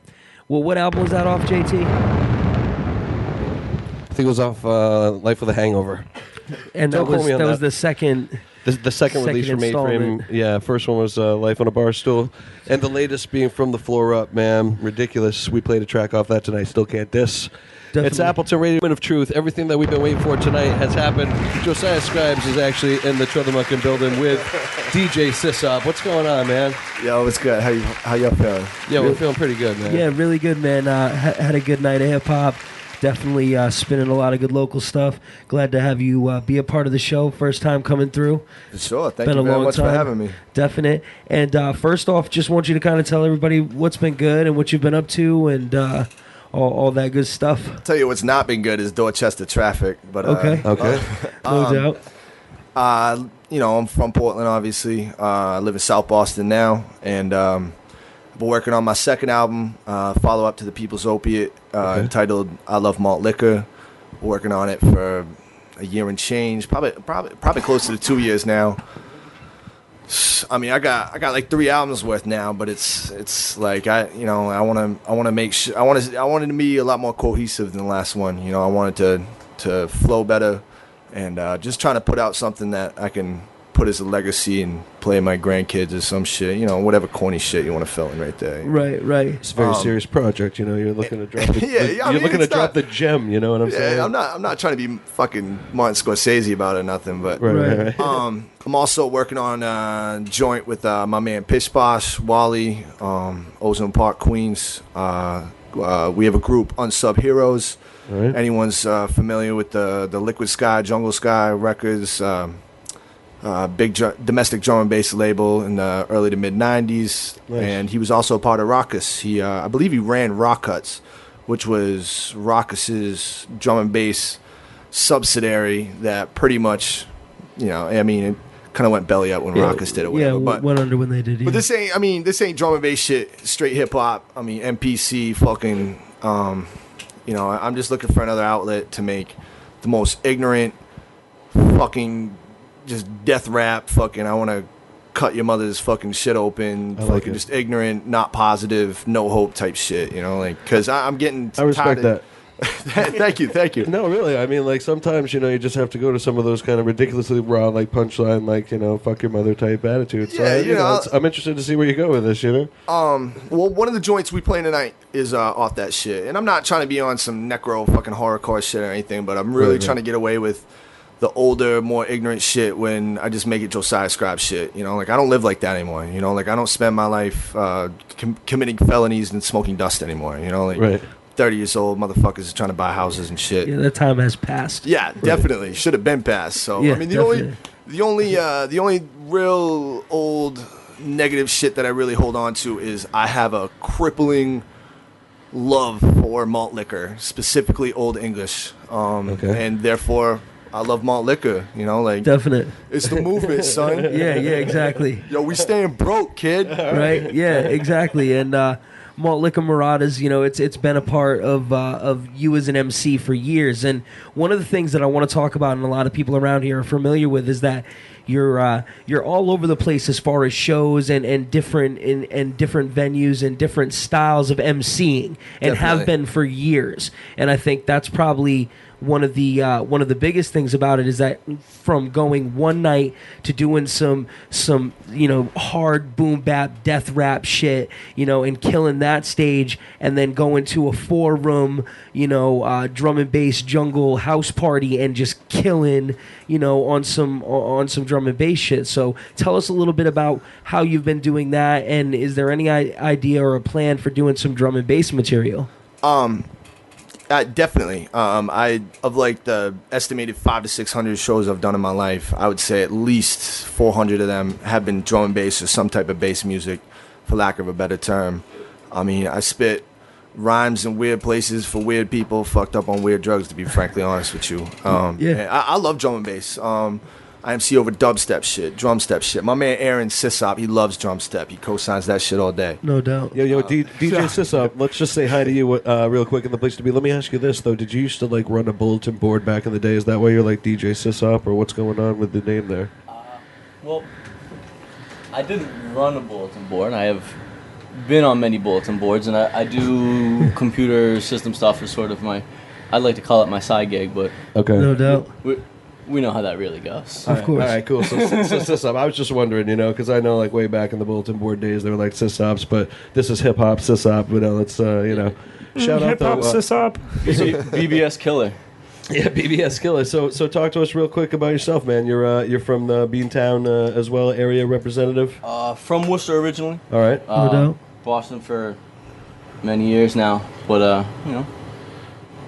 Well, what album was that off, JT? I think it was off Life with a Hangover. And that was the second The second release from installment. Mainframe, yeah. First one was Life on a Bar Stool, and the latest being From the Floor Up, man. Ridiculous. We played a track off that tonight. Still can't diss. Definitely. It's Appleton Radio, Moment of Truth. Everything that we've been waiting for tonight has happened. Josiah Scribes is actually in the Troublemakin building with DJ SysOp. What's going on, man? Yo, what's good? How y'all feeling? Yeah, we're feeling pretty good, man. Yeah, really good, man. Had a good night of hip hop. Definitely spinning a lot of good local stuff. Glad to have you be a part of the show. First time coming through. For sure. Thank you very much for having me. Definite. And first off, just want you to kind of tell everybody what's been good and what you've been up to and all that good stuff. I'll tell you what's not been good is Dorchester traffic. But okay. No doubt. You know, I'm from Portland, obviously. I live in South Boston now, and I've been working on my second album, follow up to The People's Opiate, entitled "I Love Malt Liquor." Working on it for a year and change, probably closer to 2 years now. I mean, I got like 3 albums worth now, but it's like I want to make sure I wanted to be a lot more cohesive than the last one. You know, I wanted to flow better, and just trying to put out something that I can put as a legacy and play my grandkids or some shit. You know, whatever corny shit you want to fill in right there. Right. It's a very serious project. You know, you're looking to drop the gem. You know what I'm saying? I'm not trying to be fucking Martin Scorsese about it or nothing, but right. I'm also working on a joint with my man Pish Bosh, Wally, Ozone Park, Queens. We have a group, Unsub Heroes. Right. Anyone's familiar with the Liquid Sky, Jungle Sky records, big domestic drum and bass label in the early to mid 90s. Nice. And he was also a part of Raucus. I believe he ran Rock Cuts, which was Raucus's drum and bass subsidiary that pretty much, you know, I mean, it kind of went belly up when Raucus did it. Whatever, but went under when they did. But this ain't drum and bass shit. Straight hip hop. I mean, MPC, fucking. You know, I'm just looking for another outlet to make the most ignorant, fucking, just death rap. Fucking, I want to cut your mother's fucking shit open. Fucking just ignorant, not positive, no hope type shit. You know, like because I'm getting. I respect that. Thank you. No, really. I mean, like, sometimes, you know, you just have to go to some of those kind of ridiculously raw, like, punchline, like, you know, fuck your mother type attitudes. So, Yeah, you know, I'm interested to see where you go with this, you know? Well, one of the joints we play tonight is off that shit. And I'm not trying to be on some necro fucking horrorcore shit or anything, but I'm really trying to get away with the older, more ignorant shit when I just make it Josiah Scribes shit. You know, like, I don't live like that anymore. You know, like, I don't spend my life committing felonies and smoking dust anymore. You know, like... 30 years old motherfuckers trying to buy houses and shit. Yeah, that time has passed. Yeah, definitely should have been passed. So Yeah, I mean, the only real old negative shit that I really hold on to is I have a crippling love for malt liquor, specifically Old English, and therefore I love malt liquor. You know, like Definite. It's the movement, son. Yeah, exactly. Yo, we staying broke, kid. Right? Yeah, exactly. And Malt Liquor Marauders, you know, it's been a part of you as an MC for years. And one of the things that I want to talk about, and a lot of people around here are familiar with, is that you're all over the place as far as shows and different venues and different styles of MCing, and have been for years. And I think that's probably one of the biggest things about it is that from going one night to doing some you know hard boom bap death rap shit, you know, and killing that stage, and then going to a 4-room you know drum and bass jungle house party and just killing, you know, on some drum and bass shit. So tell us a little bit about how you've been doing that, and is there any idea or a plan for doing some drum and bass material? Definitely. Of like the estimated 500 to 600 shows I've done in my life, I would say at least 400 of them have been drum and bass or some type of bass music, for lack of a better term. I mean, I spit rhymes in weird places for weird people, fucked up on weird drugs, to be frankly honest with you. I love drum and bass. I MC over dubstep shit, drum step shit. My man Aaron SysOp, he loves drum step. He co-signs that shit all day. No doubt. Yo, DJ SysOp, let's just say hi to you real quick in the place to be. Let me ask you this, though. Did you used to, like, run a bulletin board back in the day? Is that why you're, like, DJ SysOp, or what's going on with the name there? Well, I didn't run a bulletin board. I have been on many bulletin boards, and I do computer system stuff as sort of my, I'd like to call it my side gig, but... Okay. No doubt. we know how that really goes. Of course. All right, cool. So SysOp. I was just wondering, because I know like way back in the bulletin board days they were like SysOps, but this is hip hop SysOp. Let's shout out hip hop SysOp. BBS killer. Yeah, BBS killer. So talk to us real quick about yourself, man. You're from Beantown as well, area representative. From Worcester originally. All right. No doubt. Boston for many years now, but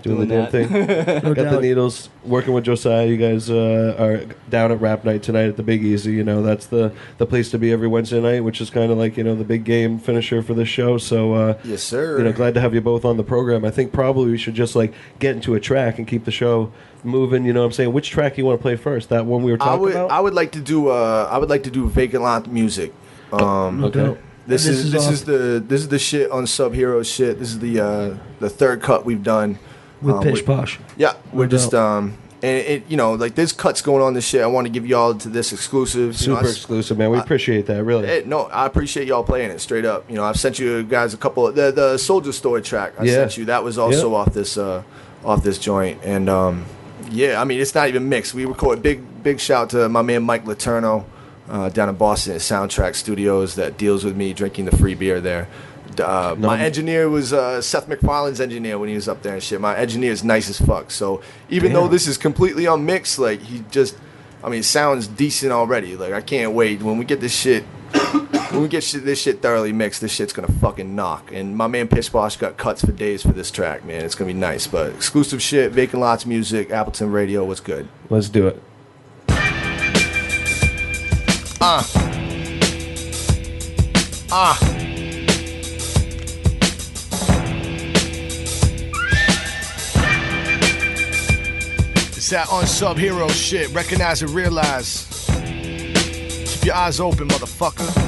doing the damn thing. No Got doubt. the needles. Working with Josiah. You guys are down at Rap Night tonight at the Big Easy. That's the place to be every Wednesday night, which is kind of like the big game finisher for this show. So yes, sir. Glad to have you both on the program. I think probably we should just like get into a track and keep the show moving. You know what I'm saying? Which track you want to play first? That one we were talking about. I would like to do Vacant Lot music. Okay. This is the shit on Sub Hero shit. This is the third cut we've done. With Pish Posh. Yeah, we're just and like there's cuts going on this shit. I want to give y'all to this exclusive. Super exclusive, man. We appreciate that, really. No, I appreciate y'all playing it straight up. I've sent you guys a couple. The Soldier Story track I sent you. That was also off this joint. And it's not even mixed. We record big shout to my man Mike Letourneau down in Boston at Soundtrack Studios that deals with me drinking the free beer there. My engineer was Seth MacFarlane's engineer when he was up there and shit. My engineer is nice as fuck. So even though this is completely unmixed, like it sounds decent already. Like I can't wait when we get this shit. When we get this shit thoroughly mixed, this shit's gonna fucking knock. And my man Pish Posh got cuts for days for this track, man. It's gonna be nice. But exclusive shit, Vacant Lots music, Appleton Radio. What's good? Let's do it. It's that unsub hero shit. Recognize and realize. Keep your eyes open, motherfucker.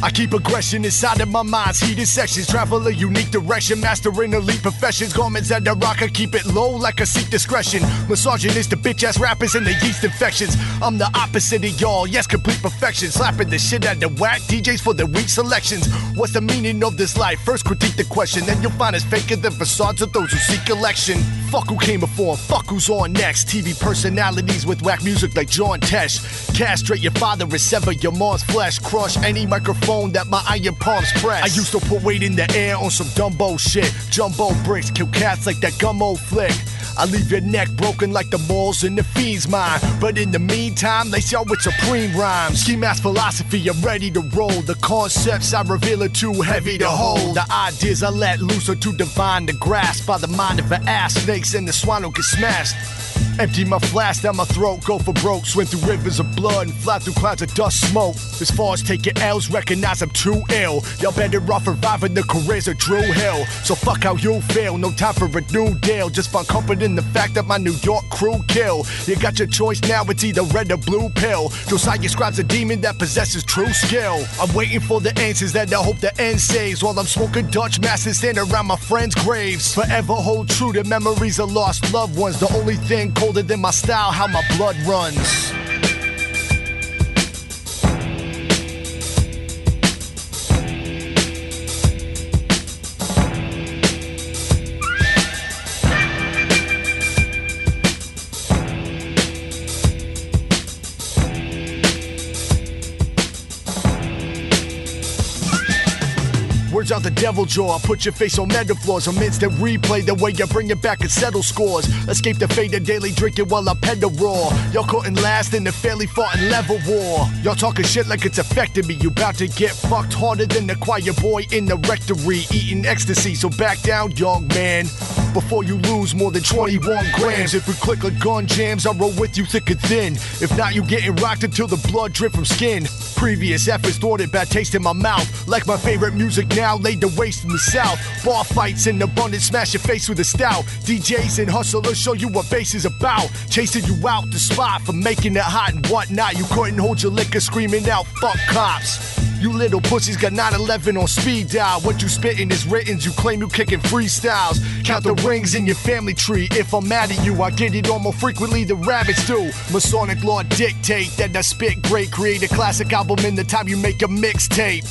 I keep aggression inside of my mind's heated sections. Travel a unique direction, mastering elite professions. Garments that I rock, I keep it low like I seek discretion. Misogynist, the bitch-ass rappers and the yeast infections. I'm the opposite of y'all, yes, complete perfection. Slapping the shit out the whack DJs for the weak selections. What's the meaning of this life? First critique the question, then you'll find it's faker than facades of those who seek election. Fuck who came before, fuck who's on next. TV personalities with whack music like John Tesh. Castrate your father and sever your mom's flesh. Crush any microphone that my iron palms press. I used to put weight in the air on some Dumbo shit. Jumbo bricks, kill cats like that Gummo flick. I leave your neck broken like the malls in the fiend's mind. But in the meantime, lace y'all with supreme rhymes. Ski mask philosophy, I'm ready to roll. The concepts I reveal are too heavy to hold. The ideas I let loose are too divine to grasp. By the mind of an ass, snakes and the swine will get smashed. Empty my flask down my throat, go for broke. Swim through rivers of blood and fly through clouds of dust smoke. As far as taking L's, recognize I'm too ill. Y'all better off surviving the careers of Drew Hill. So fuck how you feel, no time for a new deal. Just find comfort in the fact that my New York crew kill. You got your choice now, it's either red or blue pill. Josiah Scribes a demon that possesses true skill. I'm waiting for the answers that I hope the end saves. While I'm smoking Dutch masses standing around my friends' graves. Forever hold true to memories of lost loved ones. The only thing colder than my style, how my blood runs. Words out the devil jaw, put your face on metaphors. I'm instant replay, the way you bring it back and settle scores. Escape the fate of daily drinking while I pedal raw. Y'all couldn't last in the fairly fought and level war. Y'all talking shit like it's affecting me. You bout to get fucked harder than the choir boy in the rectory, eating ecstasy. So back down, young man, before you lose more than 21 grams. If we click like gun jams, I'll roll with you thick and thin. If not, you getting rocked until the blood drip from skin. Previous efforts thwarted, bad taste in my mouth. Like my favorite music now, laid to waste in the south. Bar fights in abundance, smash your face with a stout. DJs and hustlers show you what bass is about. Chasing you out the spot for making it hot and whatnot. You couldn't hold your liquor, screaming out, fuck cops. You little pussies got 911 on speed dial. What you spitting is written, you claim you kicking freestyles. Count the rings in your family tree. If I'm mad at you, I get it on more frequently than rabbits do. Masonic law dictate that I spit great. Create a classic album in the time you make a mixtape.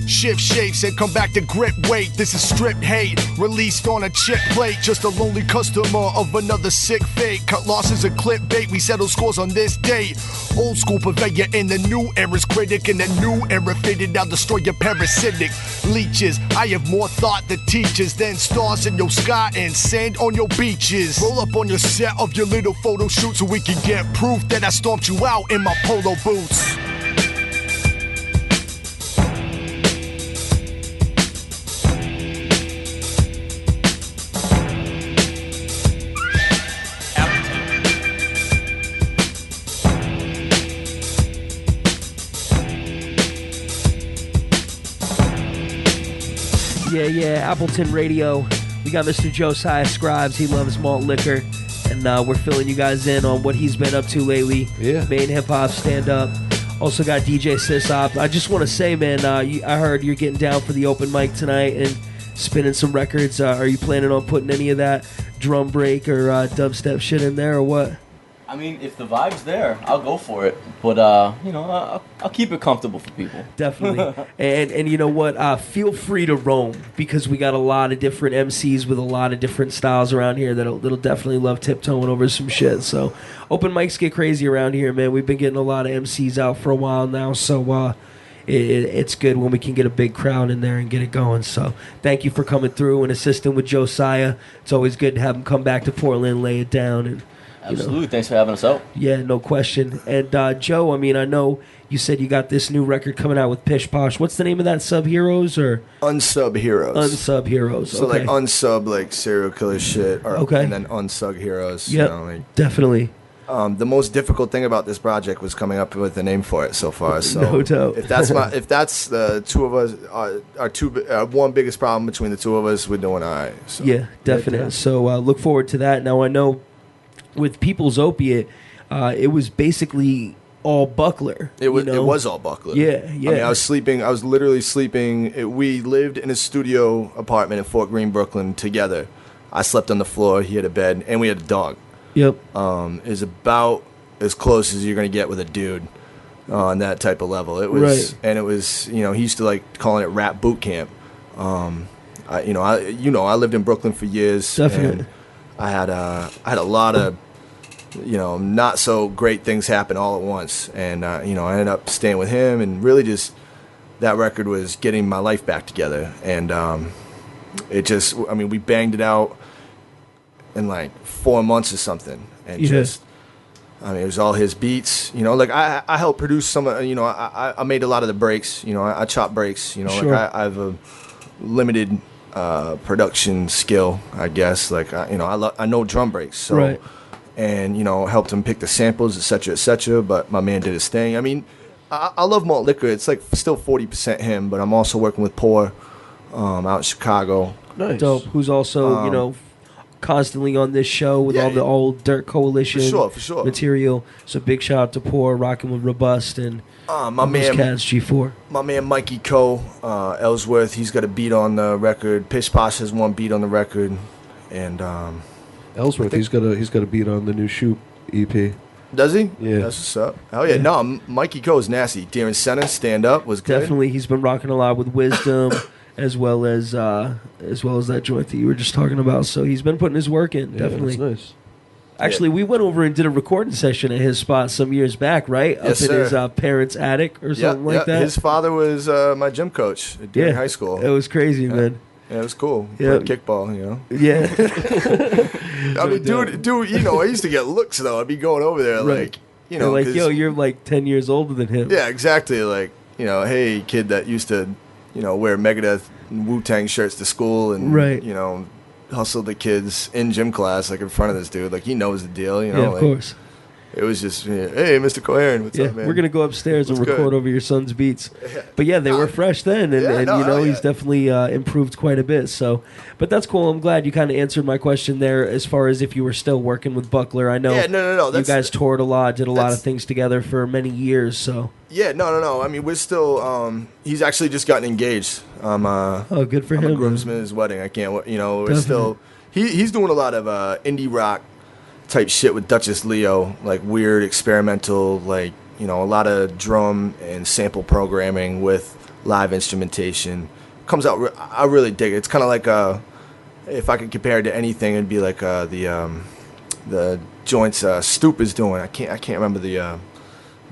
Shift shapes and come back to grip weight. This is stripped hate, released on a chip plate. Just a lonely customer of another sick fate. Cut losses and clip bait, we settle scores on this date. Old school purveyor in the new era's critic. In the new era fitted, I'll destroy your parasitic leeches. I have more thought than teachers, than stars in your sky and sand on your beaches. Roll up on your set of your little photo shoot so we can get proof that I stomped you out in my polo boots. Yeah, Appleton Radio. We got Mr. Josiah Scribes. He loves malt liquor. And we're filling you guys in on what he's been up to lately. Yeah. Maine Hip Hop, stand up. Also got DJ SysOp. I just want to say, man, I heard you're getting down for the open mic tonight and spinning some records. Are you planning on putting any of that drum break or dubstep shit in there or what? I mean, if the vibe's there, I'll go for it. But, I'll keep it comfortable for people. Definitely. and you know what? Feel free to roam because we got a lot of different MCs with a lot of different styles around here that'll definitely love tiptoeing over some shit. So open mics get crazy around here, man. We've been getting a lot of MCs out for a while now. So it's good when we can get a big crowd in there and get it going. So thank you for coming through and assisting with Josiah. It's always good to have him come back to Portland, lay it down, and absolutely. Thanks for having us out. Yeah, no question. And Joe, I mean, I know you said you got this new record coming out with Pish Posh. What's the name of that? Sub Heroes or Unsub Heroes? Unsub Heroes. So okay. like unsub like serial killer shit, or, okay, and then unsub heroes. Yeah, definitely. The most difficult thing about this project was coming up with a name for it so far. So no doubt. if that's the two of us, our one biggest problem between the two of us, we're doing all right. So. Yeah, definitely. So look forward to that. Now I know with People's Opiate, it was basically all Buckler. It was all Buckler. Yeah. I mean, I was literally sleeping. We lived in a studio apartment in Fort Greene, Brooklyn, together. I slept on the floor. He had a bed, and we had a dog. Yep. Is about as close as you're gonna get with a dude on that type of level. It was, right. And it was, he used to like calling it rap boot camp. I lived in Brooklyn for years. Definitely. And I had a lot of, not so great things happen all at once, and I ended up staying with him, and really just that record was getting my life back together, and we banged it out in like 4 months or something, and it was all his beats, I helped produce some, I made a lot of the breaks, I chop breaks, Sure. like I have a limited production skill, I guess, like I know drum breaks, so right. And helped him pick the samples, etc., but my man did his thing. I mean, I love malt liquor. It's like still 40% him, but I'm also working with Pour out in Chicago. Nice. Dope. Who's also constantly on this show with all the old Dirt Coalition for sure. material. So big shout out to Pour, rocking with Robust and my man Cats G4. My man Mikey Coe, Ellsworth, he's got a beat on the record. Pish Posh has one beat on the record, and Ellsworth, he's got a beat on the new Shoot EP. Does he? Yeah. That's what's up. Oh yeah, no, Mikey Coe is nasty. Deer and Center, Stand Up was good. Definitely, he's been rocking a lot with Wisdom. as well as that joint that you were just talking about. So he's been putting his work in, definitely. That's nice. Actually, we went over and did a recording session at his spot some years back, right? Yes, up in his sir. parents' attic or something like that. His father was my gym coach during high school. It was crazy, man. Yeah, it was cool. Yeah. Played kickball, Yeah. I mean, dude, I used to get looks, though. I'd be going over there, Right. like, like, yo, you're like 10 years older than him. Yeah, exactly. Like, hey, kid that used to, wear Megadeth and Wu-Tang shirts to school and, right. Hustle the kids in gym class, like in front of this dude. Like, he knows the deal, Yeah, of course. It was just, hey, Mr. Coherent, what's up, man? We're going to go upstairs and record over your son's beats. But yeah, they were fresh then, and he's definitely improved quite a bit. So, but that's cool. I'm glad you kind of answered my question there as far as if you were still working with Buckler. I know you guys toured a lot, did a lot of things together for many years, so. Yeah, no. I mean, we're still, he's actually just gotten engaged. Oh, good for him. I'm a groomsman at his wedding. I can't, we're still, he's doing a lot of indie rock type shit with Duchess Leo, like weird experimental, like a lot of drum and sample programming with live instrumentation. Comes out. I really dig it. It's kind of like if I could compare it to anything, it'd be like the joints Stoop is doing. I can't remember the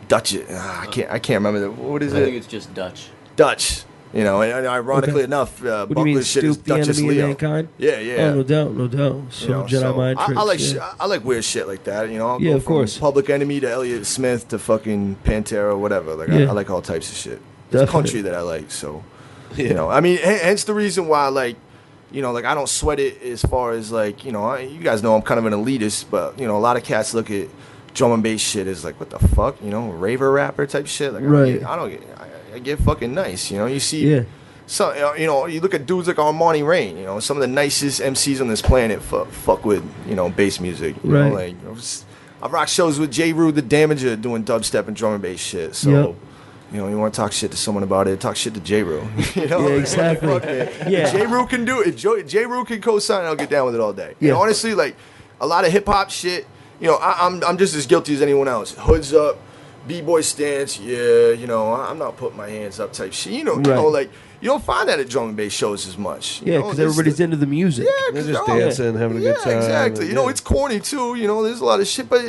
Dutch. I can't remember what is it? I think it's just Dutch. Dutch. And ironically enough, What do you mean, Butler's shit is Stoop, the Dutch's enemy of Leo. mankind? Yeah. Oh, no doubt. So Jedi mind tricks. I like yeah. I like weird shit like that. I'll Yeah, go of from course. Public Enemy to Elliott Smith to fucking Pantera, whatever. Like Yeah. I like all types of shit. It's Definitely. country that I like. So, I mean, hence the reason why, like, like I don't sweat it as far as like, you guys know I'm kind of an elitist, but a lot of cats look at drum and bass shit as like, what the fuck, raver rapper type shit. Like, Right. I get fucking nice. You see. Yeah. So you look at dudes like Armani Rain. Some of the nicest MCs on this planet fuck with bass music. You know, like I rock shows with J. Rue the Damager doing dubstep and drum and bass shit. So you want to talk shit to someone about it, talk shit to J. Rue. Yeah, exactly. Yeah, J. Rue can do it. J. Rue can co-sign. I'll get down with it all day. Yeah. Honestly, like a lot of hip hop shit. I'm just as guilty as anyone else. Hoods up, b-boy stance. Yeah, I'm not putting my hands up type shit. You know, like. You don't find that at drum and bass shows as much. Yeah, because everybody's into the music. Yeah, They're just dancing, having a good time. Exactly. and, It's corny too. There's a lot of shit, but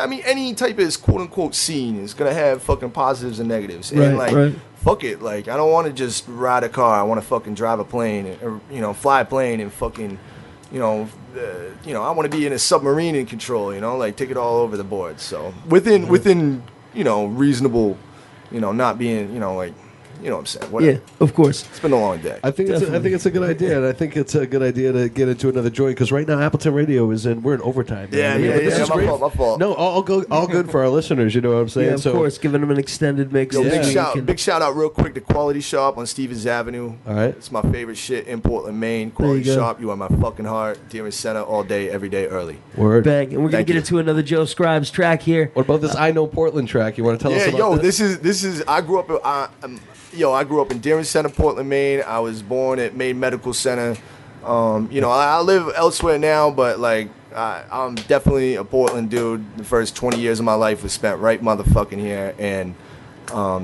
any type of quote unquote scene is gonna have fucking positives and negatives. And like, fuck it. Like, I don't want to just ride a car. I want to fucking drive a plane, or fly a plane, and fucking, I want to be in a submarine in control. Like take it all over the board. So within reasonable, not being like. You know what I'm saying? Whatever. Yeah, of course. It's been a long day. I think it's a good idea, and I think it's a good idea to get into another joint because right now Appleton Radio we're in overtime. Yeah, man. But this is great. My fault. No, all good for our listeners. You know what I'm saying? Yeah, of course, giving them an extended mix. Big shout out real quick to Quality Shop on Stevens Avenue. All right, it's my favorite shit in Portland, Maine. Quality Shop, you are my fucking heart. Dearest Center, all day, every day, early. Word. Bang, and we're gonna get into another Joe Scribes track here. What about this I Know Portland track? You want to tell us about this is. I grew up in Dearest Center, Portland, Maine. I was born at Maine Medical Center. I live elsewhere now, but like I'm definitely a Portland dude. The first 20 years of my life was spent right motherfucking here, and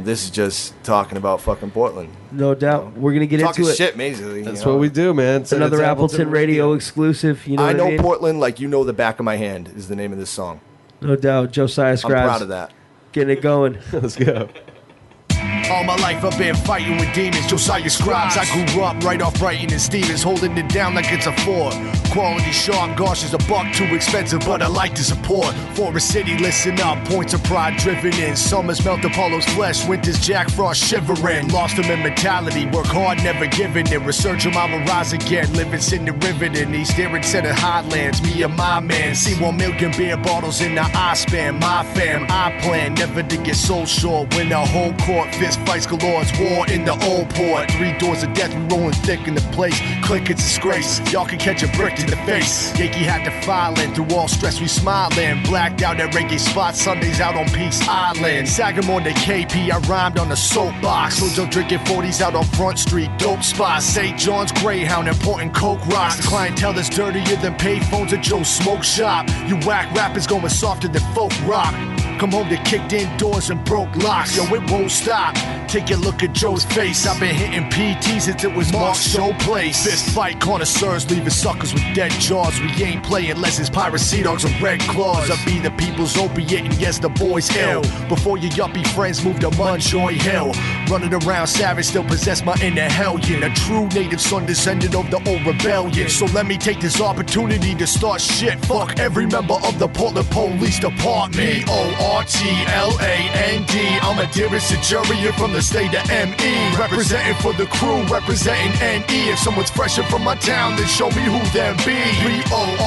this is just talking about fucking Portland. No doubt. We're going to get talking into it. Shit, basically. That's what we do, man. It's another Appleton Radio exclusive. I know Portland like you know the back of my hand is the name of this song. No doubt. Josiah Scribes. I'm proud of that. Getting it going. Let's go. All my life I've been fighting with demons, Josiah Scribes. I grew up right off Brighton and Stevens, holding it down like it's a fort. Quality sharp, gosh is $1 too expensive, but I like to support. Forest City, listen up, points of pride driven in. Summers melt Apollo's flesh, winters Jack Frost shivering. Lost them in mentality, work hard, never giving in. Research them, I will rise again, living in the riveting. East Aaron Center Highlands, me and my man. See 1 million beer bottles in the eye span. My fam, I plan never to get so short. When the whole court fist fights galore, it's war in the old port. 3 doors of death, we rolling thick in the place. Click, it's disgrace. Y'all can catch a brick in the face. Yankee had to filing through all stress, we smiling. Blacked out at reggae spots, Sundays out on Peace Island. Sagamore to KP, I rhymed on the soapbox. Hojo drinking 40s out on Front Street, dope spots. St. John's Greyhound, importing Coke rocks. The clientele is dirtier than payphones at Joe's smoke shop. You whack rappers going softer than folk rock. Come home to kicked in doors and broke locks. Yo, it won't stop. Take a look at Joe's face. I've been hitting PT since it was Mark's show place. Fist fight connoisseurs leaving suckers with dead jaws. We ain't playing unless it's piracy dogs or red claws. I be the people's opiate and yes, the boys ill. Before your yuppie friends move to Munjoy Hill. Running around savage, still possess my inner hellion. A true native son descendant of the old rebellion. So let me take this opportunity to start shit. Fuck every member of the Portland Police Department. PORTLAND. I'm a dearest Centurion from the state of ME. Representing for the crew, representing NE. If someone's fresher from my town, then show me who them be. PORTLAND.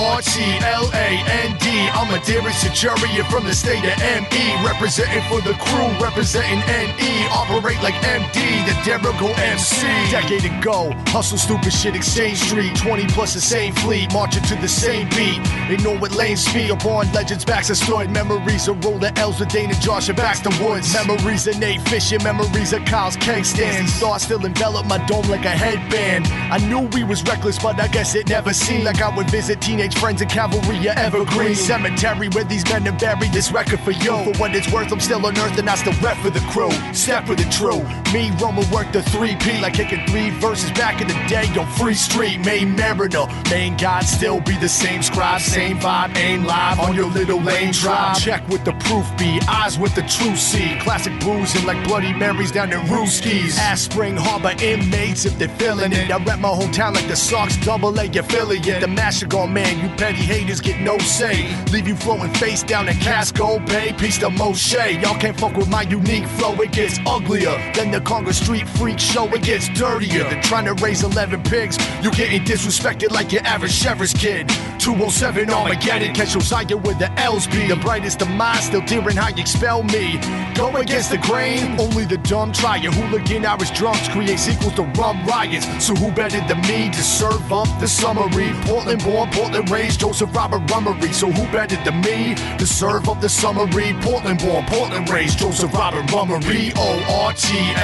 I'm a dearest Centurion from the state of ME. Representing for the crew, representing NE. Operate like MD, the Derigo MC. Decade ago, hustle stupid shit, Exchange Street. 20 plus the same fleet, marching to the same beat. Ignore what lanes speed upon legends' backs. I stored memories, a roll of the L's with Dana, Josh, and Baxter Woods. Memories of Nate Fisher, memories of Kyle's cake stands. These thoughts still envelop my dome like a headband. I knew we was reckless, but I guess it never seemed like I would visit teenage friends in Cavalry Evergreen Cemetery, where these men have buried this record for you. For what it's worth, I'm still on earth and I still rep for the crew. Step for the true. Me, Roma worked the 3P like kicking 3 verses back in the day on Free Street. Maine Mariner, Maine God still be the same scribe, same vibe, aim live on your little lane drive. Check with the proof be, eyes with the truth see. Classic boozing like Bloody Marys down in Rooskies. Ask Spring Harbor inmates if they're feeling it. I rep my hometown like the Sox AA affiliate. The Mashagon man, you petty haters get no say. Leave you floating face down in Casco Bay. Peace to Moshe. Y'all can't fuck with my unique flow. It gets uglier than the Congress Street Freak show. It gets dirtier than trying to raise 11 pigs. You getting disrespected like your average sheriff's kid. 207 Armageddon. Catch Josiah with the L's be. The brightest of minds still daring how you expel me. Go against the grain. Only the dumb try. Your hooligan Irish drunks create sequels to rum riots. So who better than me to serve up the summary? Portland born, Portland raised, Joseph Robert Rummery. So who better than me to serve up the summary? Portland born, Portland raised, Joseph Robert Rummery. ORTLAND.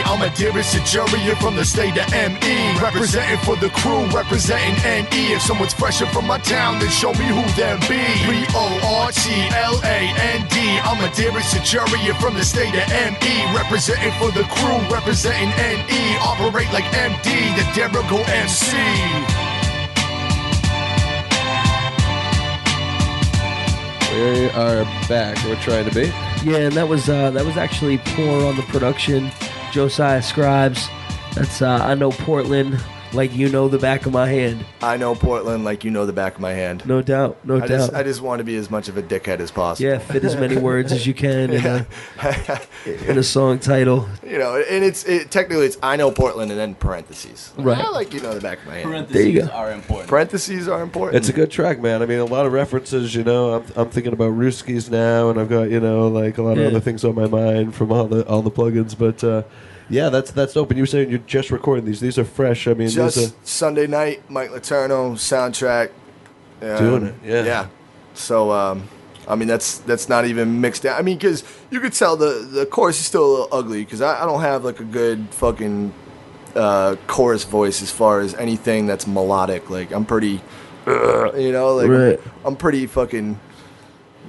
I'm a dearest Centurion from the state of ME. Representing for the crew, representing NE. If someone's fresher from my town, then show me who them be. ORTLAND. I'm a dearest Centurion from the state of ME. Representing for the crew, representing NE. Operate like MD, the Derigo MC. We are back. We're trying to be. Yeah, and that was actually Poor on the production. Josiah Scribes. That's I know Portland like you know the back of my hand. I know Portland like you know the back of my hand. No doubt, no doubt. I just want to be as much of a dickhead as possible. Yeah, fit as many words as you can in a song title. You know, and technically it's I know Portland and then parentheses. Right. I like you know the back of my hand. Parentheses are important. Parentheses are important. It's a good track, man. I mean, a lot of references. You know, I'm thinking about Rooskies now, and I've got like a lot of other things on my mind from all the plugins, but. Yeah, that's dope. And you were saying you're just recording these. These are fresh. I mean, just Sunday night, Mike Letourneau soundtrack. Doing it, yeah. Yeah. So, I mean, that's not even mixed down. I mean, because you could tell the chorus is still a little ugly because I don't have like a good fucking chorus voice as far as anything that's melodic. Like I'm pretty, right. I'm pretty fucking.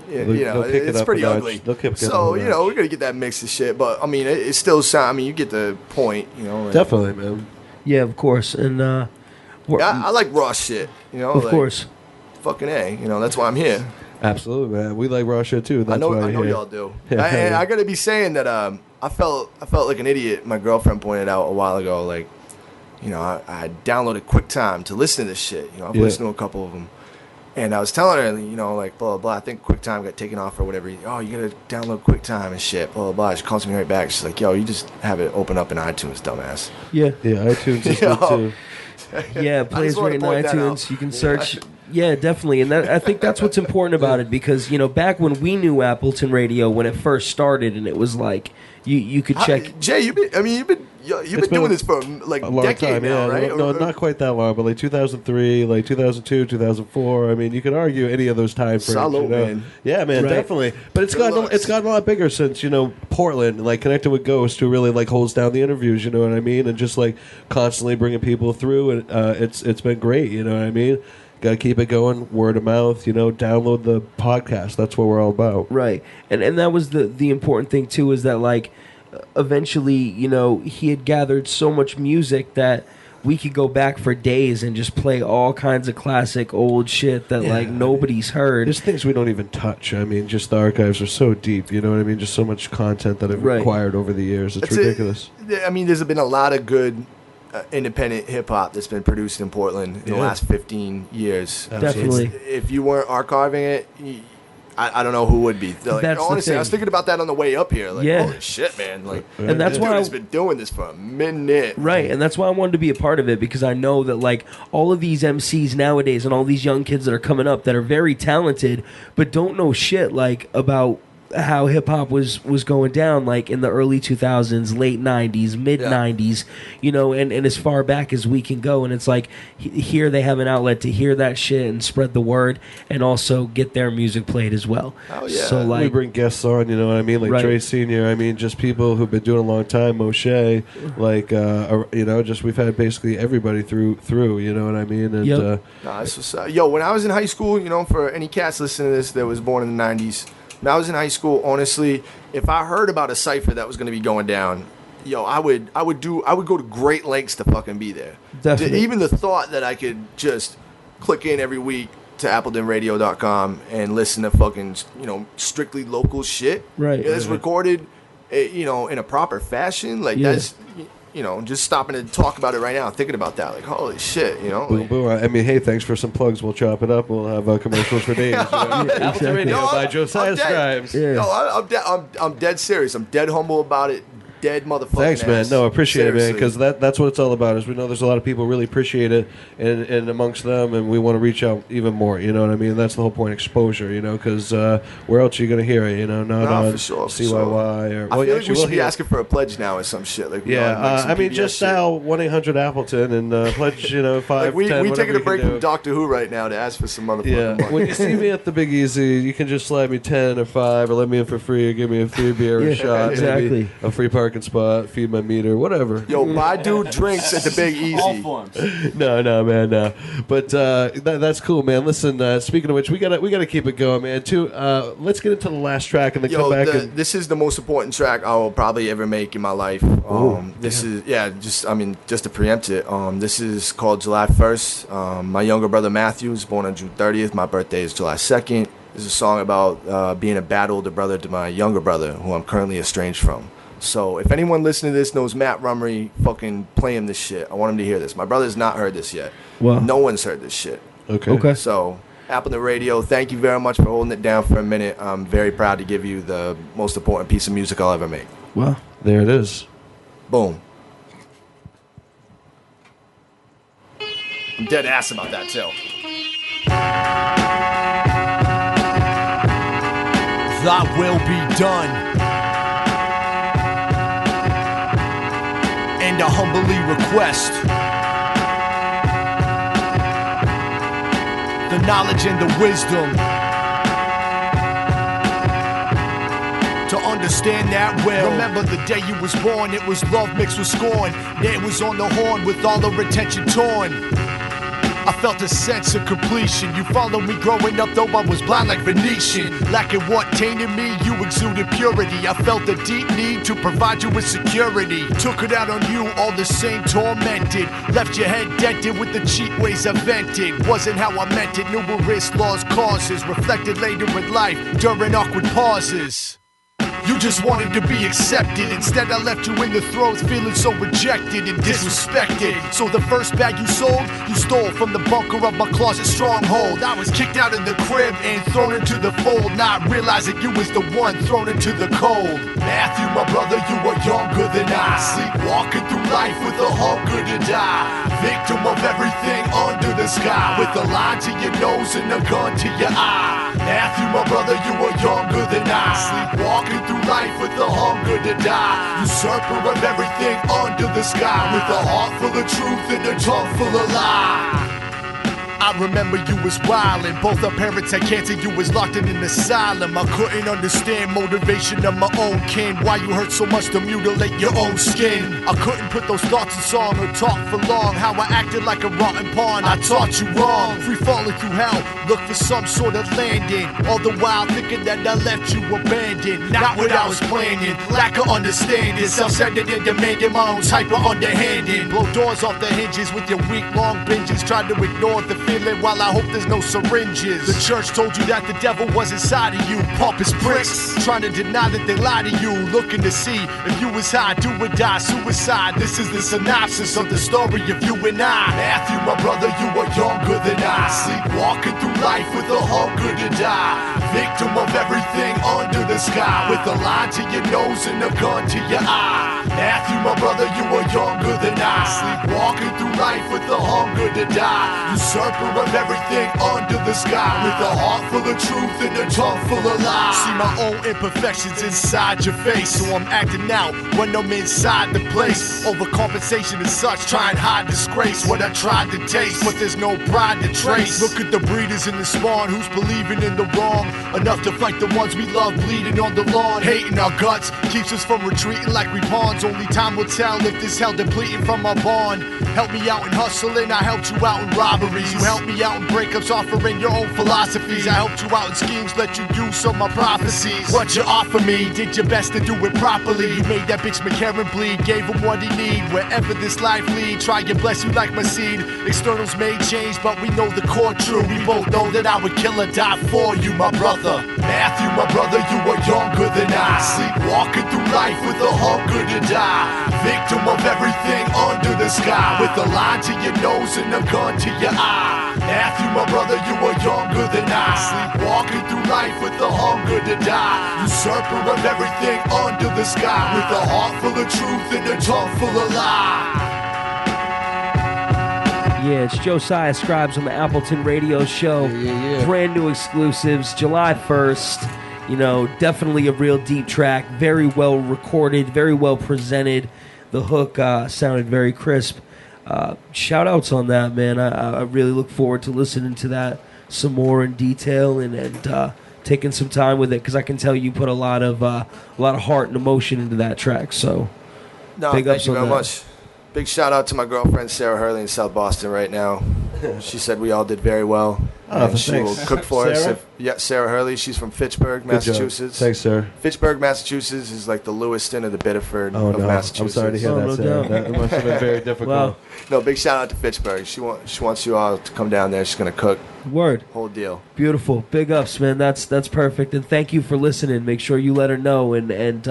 It's pretty ugly. So, we're going to get that mix of shit. But, I mean, it still sounds, I mean, you get the point, Definitely, man. Yeah, of course. And, I like raw shit, Of course. Fucking A, that's why I'm here. Absolutely, man. We like raw shit, too. That's I know y'all do. I got to be saying that I felt like an idiot. My girlfriend pointed out a while ago, like, I downloaded QuickTime to listen to this shit. I've listened to a couple of them. And I was telling her, like, blah, blah, blah. I think QuickTime got taken off or whatever. Oh, you got to download QuickTime and shit, blah, blah, blah. She calls me right back. She's like, yo, you just have it open up in iTunes, dumbass. Yeah. Yeah, iTunes is good, too. Yeah, it plays right in iTunes. You can search. Yeah, definitely. And I think that's what's important about it because, back when we knew Appleton Radio, when it first started, and it was like, you could check. Jay, you've been doing this for like a a long decade time, now, right? No, not quite that long, but like 2003, like 2002, 2004. I mean, you could argue any of those time frames. Salute, man. Yeah, man, Right. definitely. But it's gotten a lot bigger since Portland, like connected with Ghost, who really like holds down the interviews. You know what I mean? And just like constantly bringing people through, and it's been great. You know what I mean? Got to keep it going, word of mouth. Download the podcast. That's what we're all about. Right. And that was the important thing, too, is that, like, eventually, he had gathered so much music that we could go back for days and just play all kinds of classic old shit that, like, nobody's heard. There's things we don't even touch. I mean, just the archives are so deep. You know what I mean? Just so much content that I've acquired over the years. It's ridiculous. I mean, there's been a lot of good independent hip-hop that's been produced in Portland in the last 15 years. Definitely. If you weren't archiving it, I don't know who would be. Like, honestly, I was thinking about that on the way up here. Like, holy shit, man! Like, and that's why I've been doing this for a minute. Right, and that's why I wanted to be a part of it because I know that like all of these MCs nowadays and all these young kids that are coming up that are very talented but don't know shit like about how hip hop was going down, like in the early 2000s, late 90s, mid 90s, you know, and as far back as we can go. And it's like here they have an outlet to hear that shit and spread the word, and also get their music played as well. Oh yeah, so like we bring guests on, you know what I mean, like Right. Trey Senior. I mean, just people who've been doing a long time. Moshe, like you know, just we've had basically everybody through. You know what I mean? And Nah, that's what's up. Yo, when I was in high school, you know, for any cats listening to this that was born in the 90s, when I was in high school, honestly, if I heard about a cipher that was going to be going down, yo, I would go to great lengths to fucking be there. Definitely. Even the thought that I could just click in every week to AppletonRadio.com and listen to fucking, you know, strictly local shit. Right. It's recorded, you know, in a proper fashion. Like, that's, you know, just stopping to talk about it right now, thinking about that. Like, holy shit, you know? Boom, boom. I mean, hey, thanks for some plugs. We'll chop it up. We'll have commercials for days. Appleton Radio by Josiah Scribes. No, I'm dead serious. I'm dead humble about it. Dead motherfucking Thanks, man. ass. No, I appreciate it, man, Seriously. because that's what it's all about. Is we know there's a lot of people really appreciate it, and amongst them, and we want to reach out even more. You know what I mean? That's the whole point, exposure. You know, because where else are you gonna hear it? You know, not on for sure, for CYY sure. or. I Well, feel like actually, we should be hear- asking for a pledge now or some shit. Like, Yeah, like some I mean, PBS just shit. dial 1-800-APPLETON and pledge, you know, 5, Like we 10, taking whatever a you can break do. from Doctor Who right now to ask for some motherfucking Yeah, money. when you see me at the Big Easy, you can just slide me 10 or 5, or let me in for free, or give me a free beer or Yeah, a shot, exactly. maybe a free parking spot, feed my meter, whatever. Yo, buy dude drinks at the Big Easy. All forms. No, man, no. But that's cool, man. Listen, speaking of which, we gotta keep it going, man. Too. Let's get into the last track and then come back. This is the most important track I will probably ever make in my life. This is just to preempt it. This is called July 1st. My younger brother Matthew was born on June 30th. My birthday is July 2nd. This is a song about being a bad older brother to my younger brother, who I'm currently estranged from. So if anyone listening to this knows Matt Rummery, fucking play him this shit. I want him to hear this. My brother's not heard this yet. Wow. No one's heard this shit. Okay. So, Appleton Radio, thank you very much for holding it down for a minute. I'm very proud to give you the most important piece of music I'll ever make. Wow. There it is. Boom. I'm dead ass about that, too. Thy will be done. And I humbly request the knowledge and the wisdom to understand that well. Remember the day you was born, it was love mixed with scorn. Ned was on the horn with all the retention torn. I felt a sense of completion. You followed me growing up, though I was blind like Venetian. Lacking what tainted me, you exuded purity. I felt a deep need to provide you with security. Took it out on you, all the same tormented. Left your head dented with the cheap ways I vented. Wasn't how I meant it, numerous lost causes. Reflected later in life, during awkward pauses. You just wanted to be accepted. Instead I left you in the throes, feeling so rejected and disrespected. So the first bag you sold, you stole from the bunker of my closet stronghold. I was kicked out of the crib and thrown into the fold, not realizing you was the one thrown into the cold. Matthew, my brother, you are younger than I. Sleepwalking through life with a hunger to die. Victim of everything under the sky, with a line to your nose and a gun to your eye. Matthew, my brother, you are younger than I. Sleepwalking through life with a hunger to die. Usurper of everything under the sky, with a heart full of truth and a tongue full of lie. I remember you was wildin'. Both our parents had cancer, you was locked in an asylum. I couldn't understand motivation of my own kin. Why you hurt so much to mutilate your own skin. I couldn't put those thoughts in song or talk for long. How I acted like a rotten pawn, I taught you wrong. Free falling through hell, look for some sort of landing. All the while thinking that I left you abandoned. Not what I was planning, lack of understanding. Self-centered and demanding my own type of underhanded. Blow doors off the hinges with your week-long binges. Try to ignore the feeling while I hope there's no syringes. The church told you that the devil was inside of you. Pompous pricks, trying to deny that they lied to you. Looking to see if you was high, do or die, suicide. This is the synopsis of the story of you and I. Matthew, my brother, you are younger than I. Sleepwalking through life with a hunger to die. Victim of everything under the the sky with a line to your nose and a gun to your eye. Matthew, my brother, you are younger than I. Sleepwalking through life with the hunger to die. Usurper of everything under the sky with a heart full of truth and a tongue full of lies. See my own imperfections inside your face, so I'm acting out when I'm inside the place. Overcompensation is such, try and hide disgrace what I tried to taste, but there's no pride to trace. Look at the breeders in the spawn who's believing in the wrong, enough to fight the ones we love bleeding on the lawn. Hating our guts keeps us from retreating like we pawns. Only time will tell if this hell depleting from our bond. Help me out in hustling, I helped you out in robberies. You helped me out in breakups, offering your own philosophies. I helped you out in schemes, let you use some of my prophecies. What you offer me, did your best to do it properly. You made that bitch McCarran bleed, gave him what he need. Wherever this life lead, try and bless you like my seed. Externals may change, but we know the core true. We both know that I would kill or die for you, my brother. Matthew, my brother, you are younger than I. Sleepwalking through life with a hunger to die. Victim of everything under the sky with a line to your nose and a gun to your eye. Matthew, my brother, you are younger than I. Sleepwalking through life with a hunger to die. Usurper of everything under the sky with a heart full of truth and a tongue full of lies. Yeah, it's Josiah Scribes on the Appleton radio show. Brand new exclusives, July 1st. You know, definitely a real deep track. Very well recorded, very well presented. The hook sounded very crisp. Shout outs on that, man. I really look forward to listening to that some more in detail and taking some time with it, because I can tell you put a lot of heart and emotion into that track. So, no, big thank ups you on very that. much. Big shout out to my girlfriend Sarah Hurley in South Boston right now. She said we all did very well. Oh, and she will thanks. cook for us. Sarah? Sarah Hurley. She's from Fitchburg, Good job. Massachusetts. Thanks, Sarah. Fitchburg, Massachusetts is like the Lewiston or the Biddeford Oh, of no. Massachusetts. I'm sorry to hear that, Sarah. That must have been very difficult. Wow. No, big shout out to Fitchburg. She wants you all to come down there. She's gonna cook. Word. Whole deal. Beautiful. Big ups, man. That's perfect. And thank you for listening. Make sure you let her know. And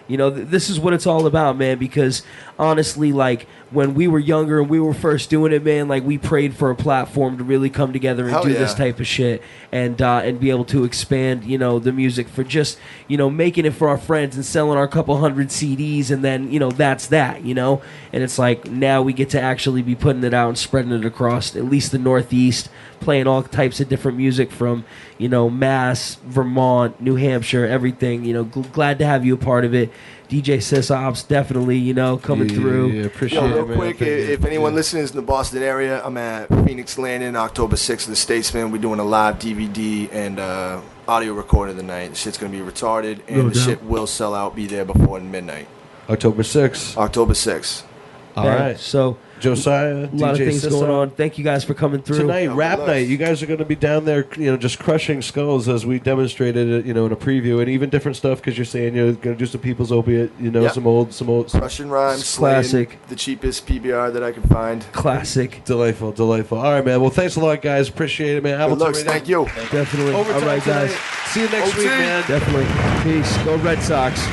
you know, this is what it's all about, man, because honestly, like, when we were younger and we were first doing it, man, like, we prayed for a platform to really come together and Hell do yeah. this type of shit and be able to expand, you know, the music for just, you know, making it for our friends and selling our couple hundred CDs, and then, you know, that's that, you know? And it's like, now we get to actually be putting it out and spreading it across at least the Northeast, playing all types of different music from, you know, Mass, Vermont, New Hampshire, everything. You know, glad to have you a part of it. DJ SysOps, definitely, you know, coming through. Yeah, appreciate Yo, it, real man. quick, if anyone listening is in the Boston area, I'm at Phoenix Landing, October 6th, the Statesman. We're doing a live DVD and audio recording tonight. The shit's going to be retarded, and No the doubt. shit will sell out, be there before midnight. October 6th. October 6th. All right. So, Josiah, a lot DJ of things SysOp. going on. Thank you guys for coming through. Tonight, rap night. You guys are going to be down there, you know, just crushing skulls as we demonstrated it, you know, in a preview, and even different stuff, because you're saying you're going to do some People's Opiate, you know, Yep. some old. Russian rhymes, Classic. slaying the cheapest PBR that I can find. Classic. Delightful. All right, man. Well, thanks a lot, guys. Appreciate it, man. Good looks, thank you. Definitely. Overtime All right, guys. tonight. See you next week, man. Definitely. Peace. Go Red Sox.